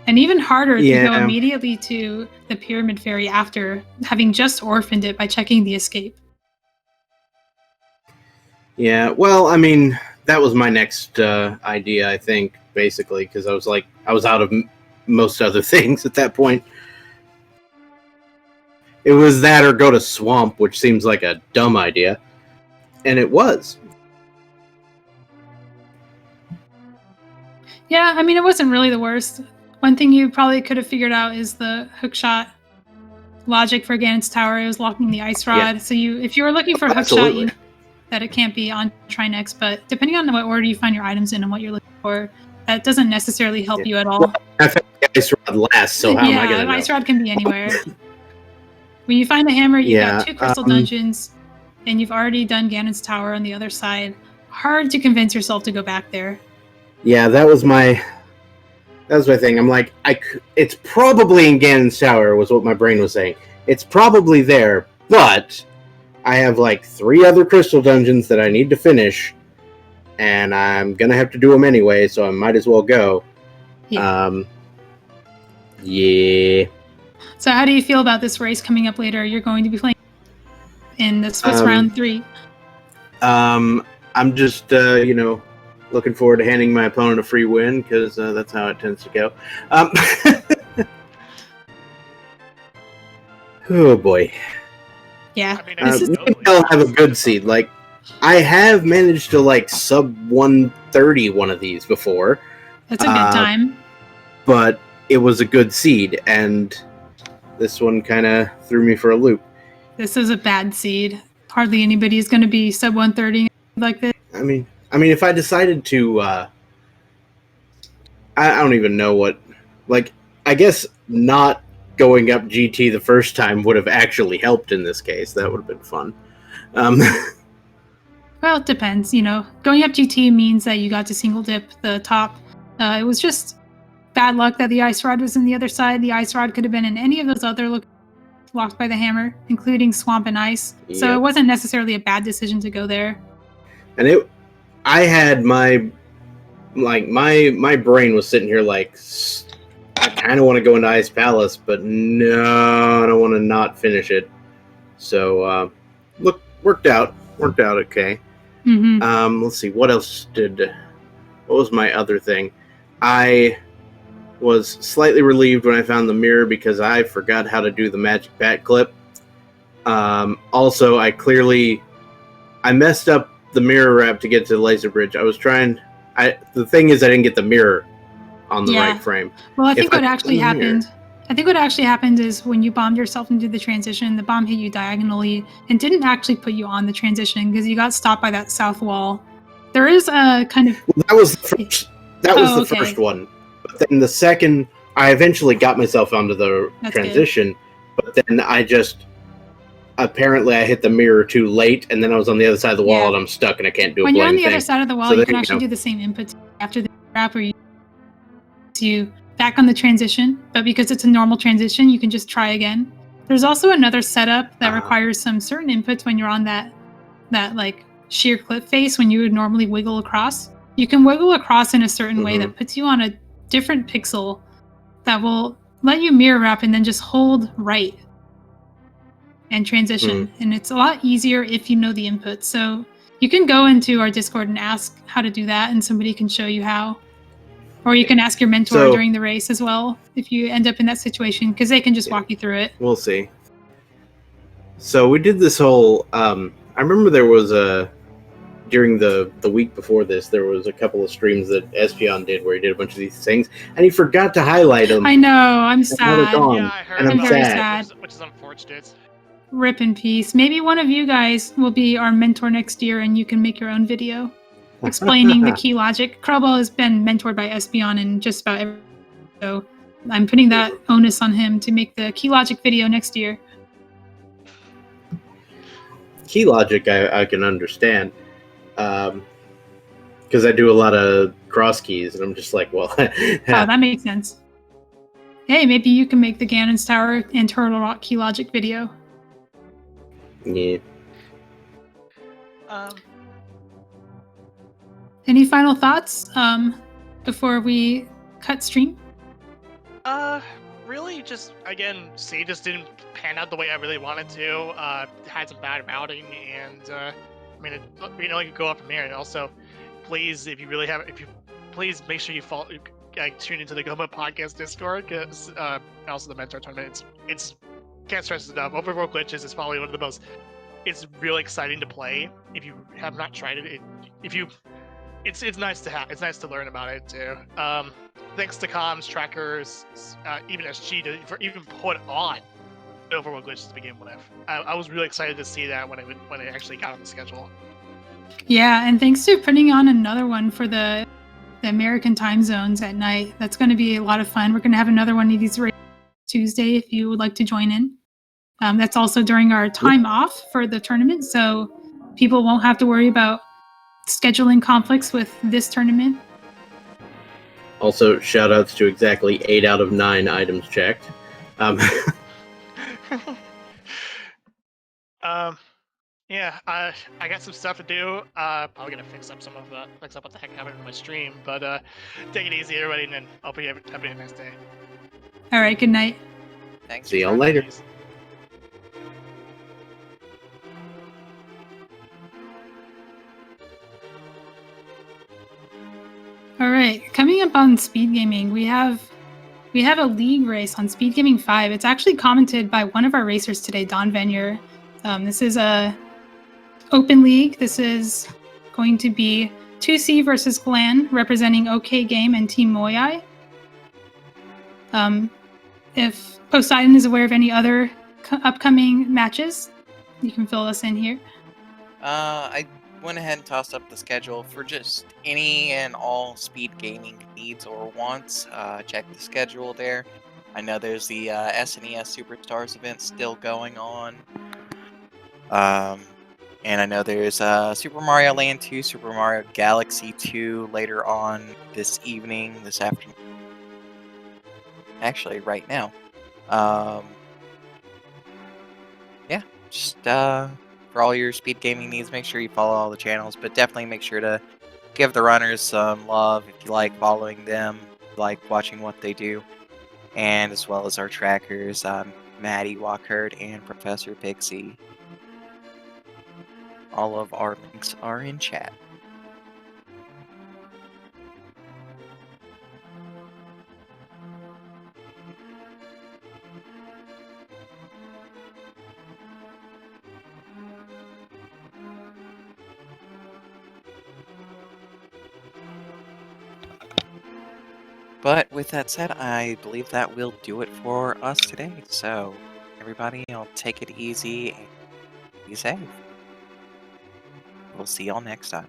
And even harder to go immediately to the Pyramid Fairy after having just orphaned it by checking the escape.
Yeah, well, I mean, that was my next idea, I think, basically, because I was out of most other things at that point. It was that or go to Swamp, which seems like a dumb idea. And it was.
Yeah, I mean, it wasn't really the worst. One thing you probably could have figured out is the hookshot logic for Ganon's Tower. It was locking the ice rod.
Yeah.
So if you were looking for hookshot, you know that it can't be on try next. But depending on what order you find your items in and what you're looking for, that doesn't necessarily help you at all.
Well, I found the ice rod last, so how am I going to know?
Ice rod can be anywhere. When you find the hammer, you've got 2 crystal dungeons, and you've already done Ganon's Tower on the other side. hard to convince yourself to go back there.
Yeah, that was my thing. I'm like, it's probably in Ganon's Tower, was what my brain was saying. It's probably there, but I have like 3 other crystal dungeons that I need to finish, and I'm gonna have to do them anyway, so I might as well go.
Yeah.
Yeah.
So how do you feel about this race coming up later? You're going to be playing in the Swiss round 3.
I'm just, looking forward to handing my opponent a free win, because that's how it tends to go. Oh boy.
Yeah.
I mean,
Maybe I'll have a good seed. Like, I have managed to like sub 130 one of these before,
That's a good time.
but it was a good seed, and this one kind of threw me for a loop.
This is a bad seed. Hardly anybody is going to be sub 130 like this.
I mean, if I decided to, I don't even know what. Like, I guess not going up GT the first time would have actually helped in this case. That would have been fun.
Well, it depends. Going up GT means that you got to single dip the top. It was just bad luck that the ice rod was in the other side. The ice rod could have been in any of those other locked by the hammer, including swamp and ice. So
Yep.
it wasn't necessarily a bad decision to go there.
And I had my brain was sitting here like, I kind of want to go into Ice Palace, but no, I don't want to not finish it. So, worked out okay.
Mm-hmm.
Let's see, what was my other thing? I was slightly relieved when I found the mirror because I forgot how to do the magic bat clip. Also, I messed up the mirror wrap to get to the laser bridge. The thing is I didn't get the mirror on the right frame.
Well, I think what actually happened is when you bombed yourself into the transition, the bomb hit you diagonally and didn't actually put you on the transition because you got stopped by that south wall. There is a kind of...
Well, that was the first one. But then the second, I eventually got myself onto the transition, but then apparently I hit the mirror too late, and then I was on the other side of the wall, and I'm stuck, and I can't do a
When you're on
blame
the other
thing.
side of the wall,
So
you can actually do the same input after the wrap, where you back on the transition, but because it's a normal transition, you can just try again. There's also another setup that requires some certain inputs when you're on that like sheer clip face when you would normally wiggle across. You can wiggle across in a certain way that puts you on a different pixel that will let you mirror wrap and then just hold right and transition. And it's a lot easier if you know the inputs. So you can go into our Discord and ask how to do that, and somebody can show you how. Or you can ask your mentor during the race as well if you end up in that situation, because they can just walk you through it.
We'll see. So we did this whole... I remember there was during the week before this, there was a couple of streams that Espion did where he did a bunch of these things, and he forgot to highlight them.
I know, I'm sad.
Yeah, I heard
I'm
about
very
that,
sad.
which is unfortunate.
Rip in peace. Maybe one of you guys will be our mentor next year and you can make your own video explaining the key logic. Krubble has been mentored by Espion in just about every, so I'm putting that onus on him to make the key logic video next year.
Key logic I can understand, because I do a lot of cross keys, and I'm just like, well...
Oh, that makes sense. Hey, maybe you can make the Ganon's Tower and Turtle Rock key logic video.
Yeah.
Any final thoughts before we cut stream?
Really, just again, say just didn't pan out the way I really wanted to. Had some bad routing, and you go up from there. And also, please, please make sure you tune into the Goma Podcast Discord, because also the Mentor Tournament. It's can't stress it enough. Overworld Glitches is probably one of the most. It's really exciting to play. If you have not tried it, it's nice to have. It's nice to learn about it too. Thanks to comms, trackers, even SG for even put on Overworld Glitches to begin with. I was really excited to see that when it actually got on the schedule. Yeah,
and thanks to putting on another one for the American time zones at night. That's going to be a lot of fun. We're going to have another one of these Tuesday if you would like to join in. That's also during our time off for the tournament, so people won't have to worry about scheduling conflicts with this tournament.
Also, shout outs to exactly 8 out of 9 items checked.
Yeah, I got some stuff to do. Probably gonna fix up what the heck happened in my stream. But take it easy, everybody, and then I'll be having a nice day.
All right, good night.
Thanks.
See y'all later.
Peace.
All right, coming up on Speed Gaming, we have a league race on Speed Gaming 5. It's actually commented by one of our racers today, Don Venier. This is a open league. This is going to be 2C versus Glan, representing OK Game and Team Moyai. If Poseidon is aware of any other upcoming matches, you can fill us in here.
I went ahead and tossed up the schedule for just any and all speed gaming needs or wants. Check the schedule there. I know there's the SNES Superstars event still going on. And I know there's Super Mario Land 2, Super Mario Galaxy 2 later on this afternoon. Actually, right now. Yeah, just for all your speed gaming needs, make sure you follow all the channels, but definitely make sure to give the runners some love if you like following them, like watching what they do, and as well as our trackers, Maddie Walkert and Professor Pixie. All of our links are in chat. But with that said, I believe that will do it for us today. So, everybody, I'll take it easy and be safe. We'll see y'all next time.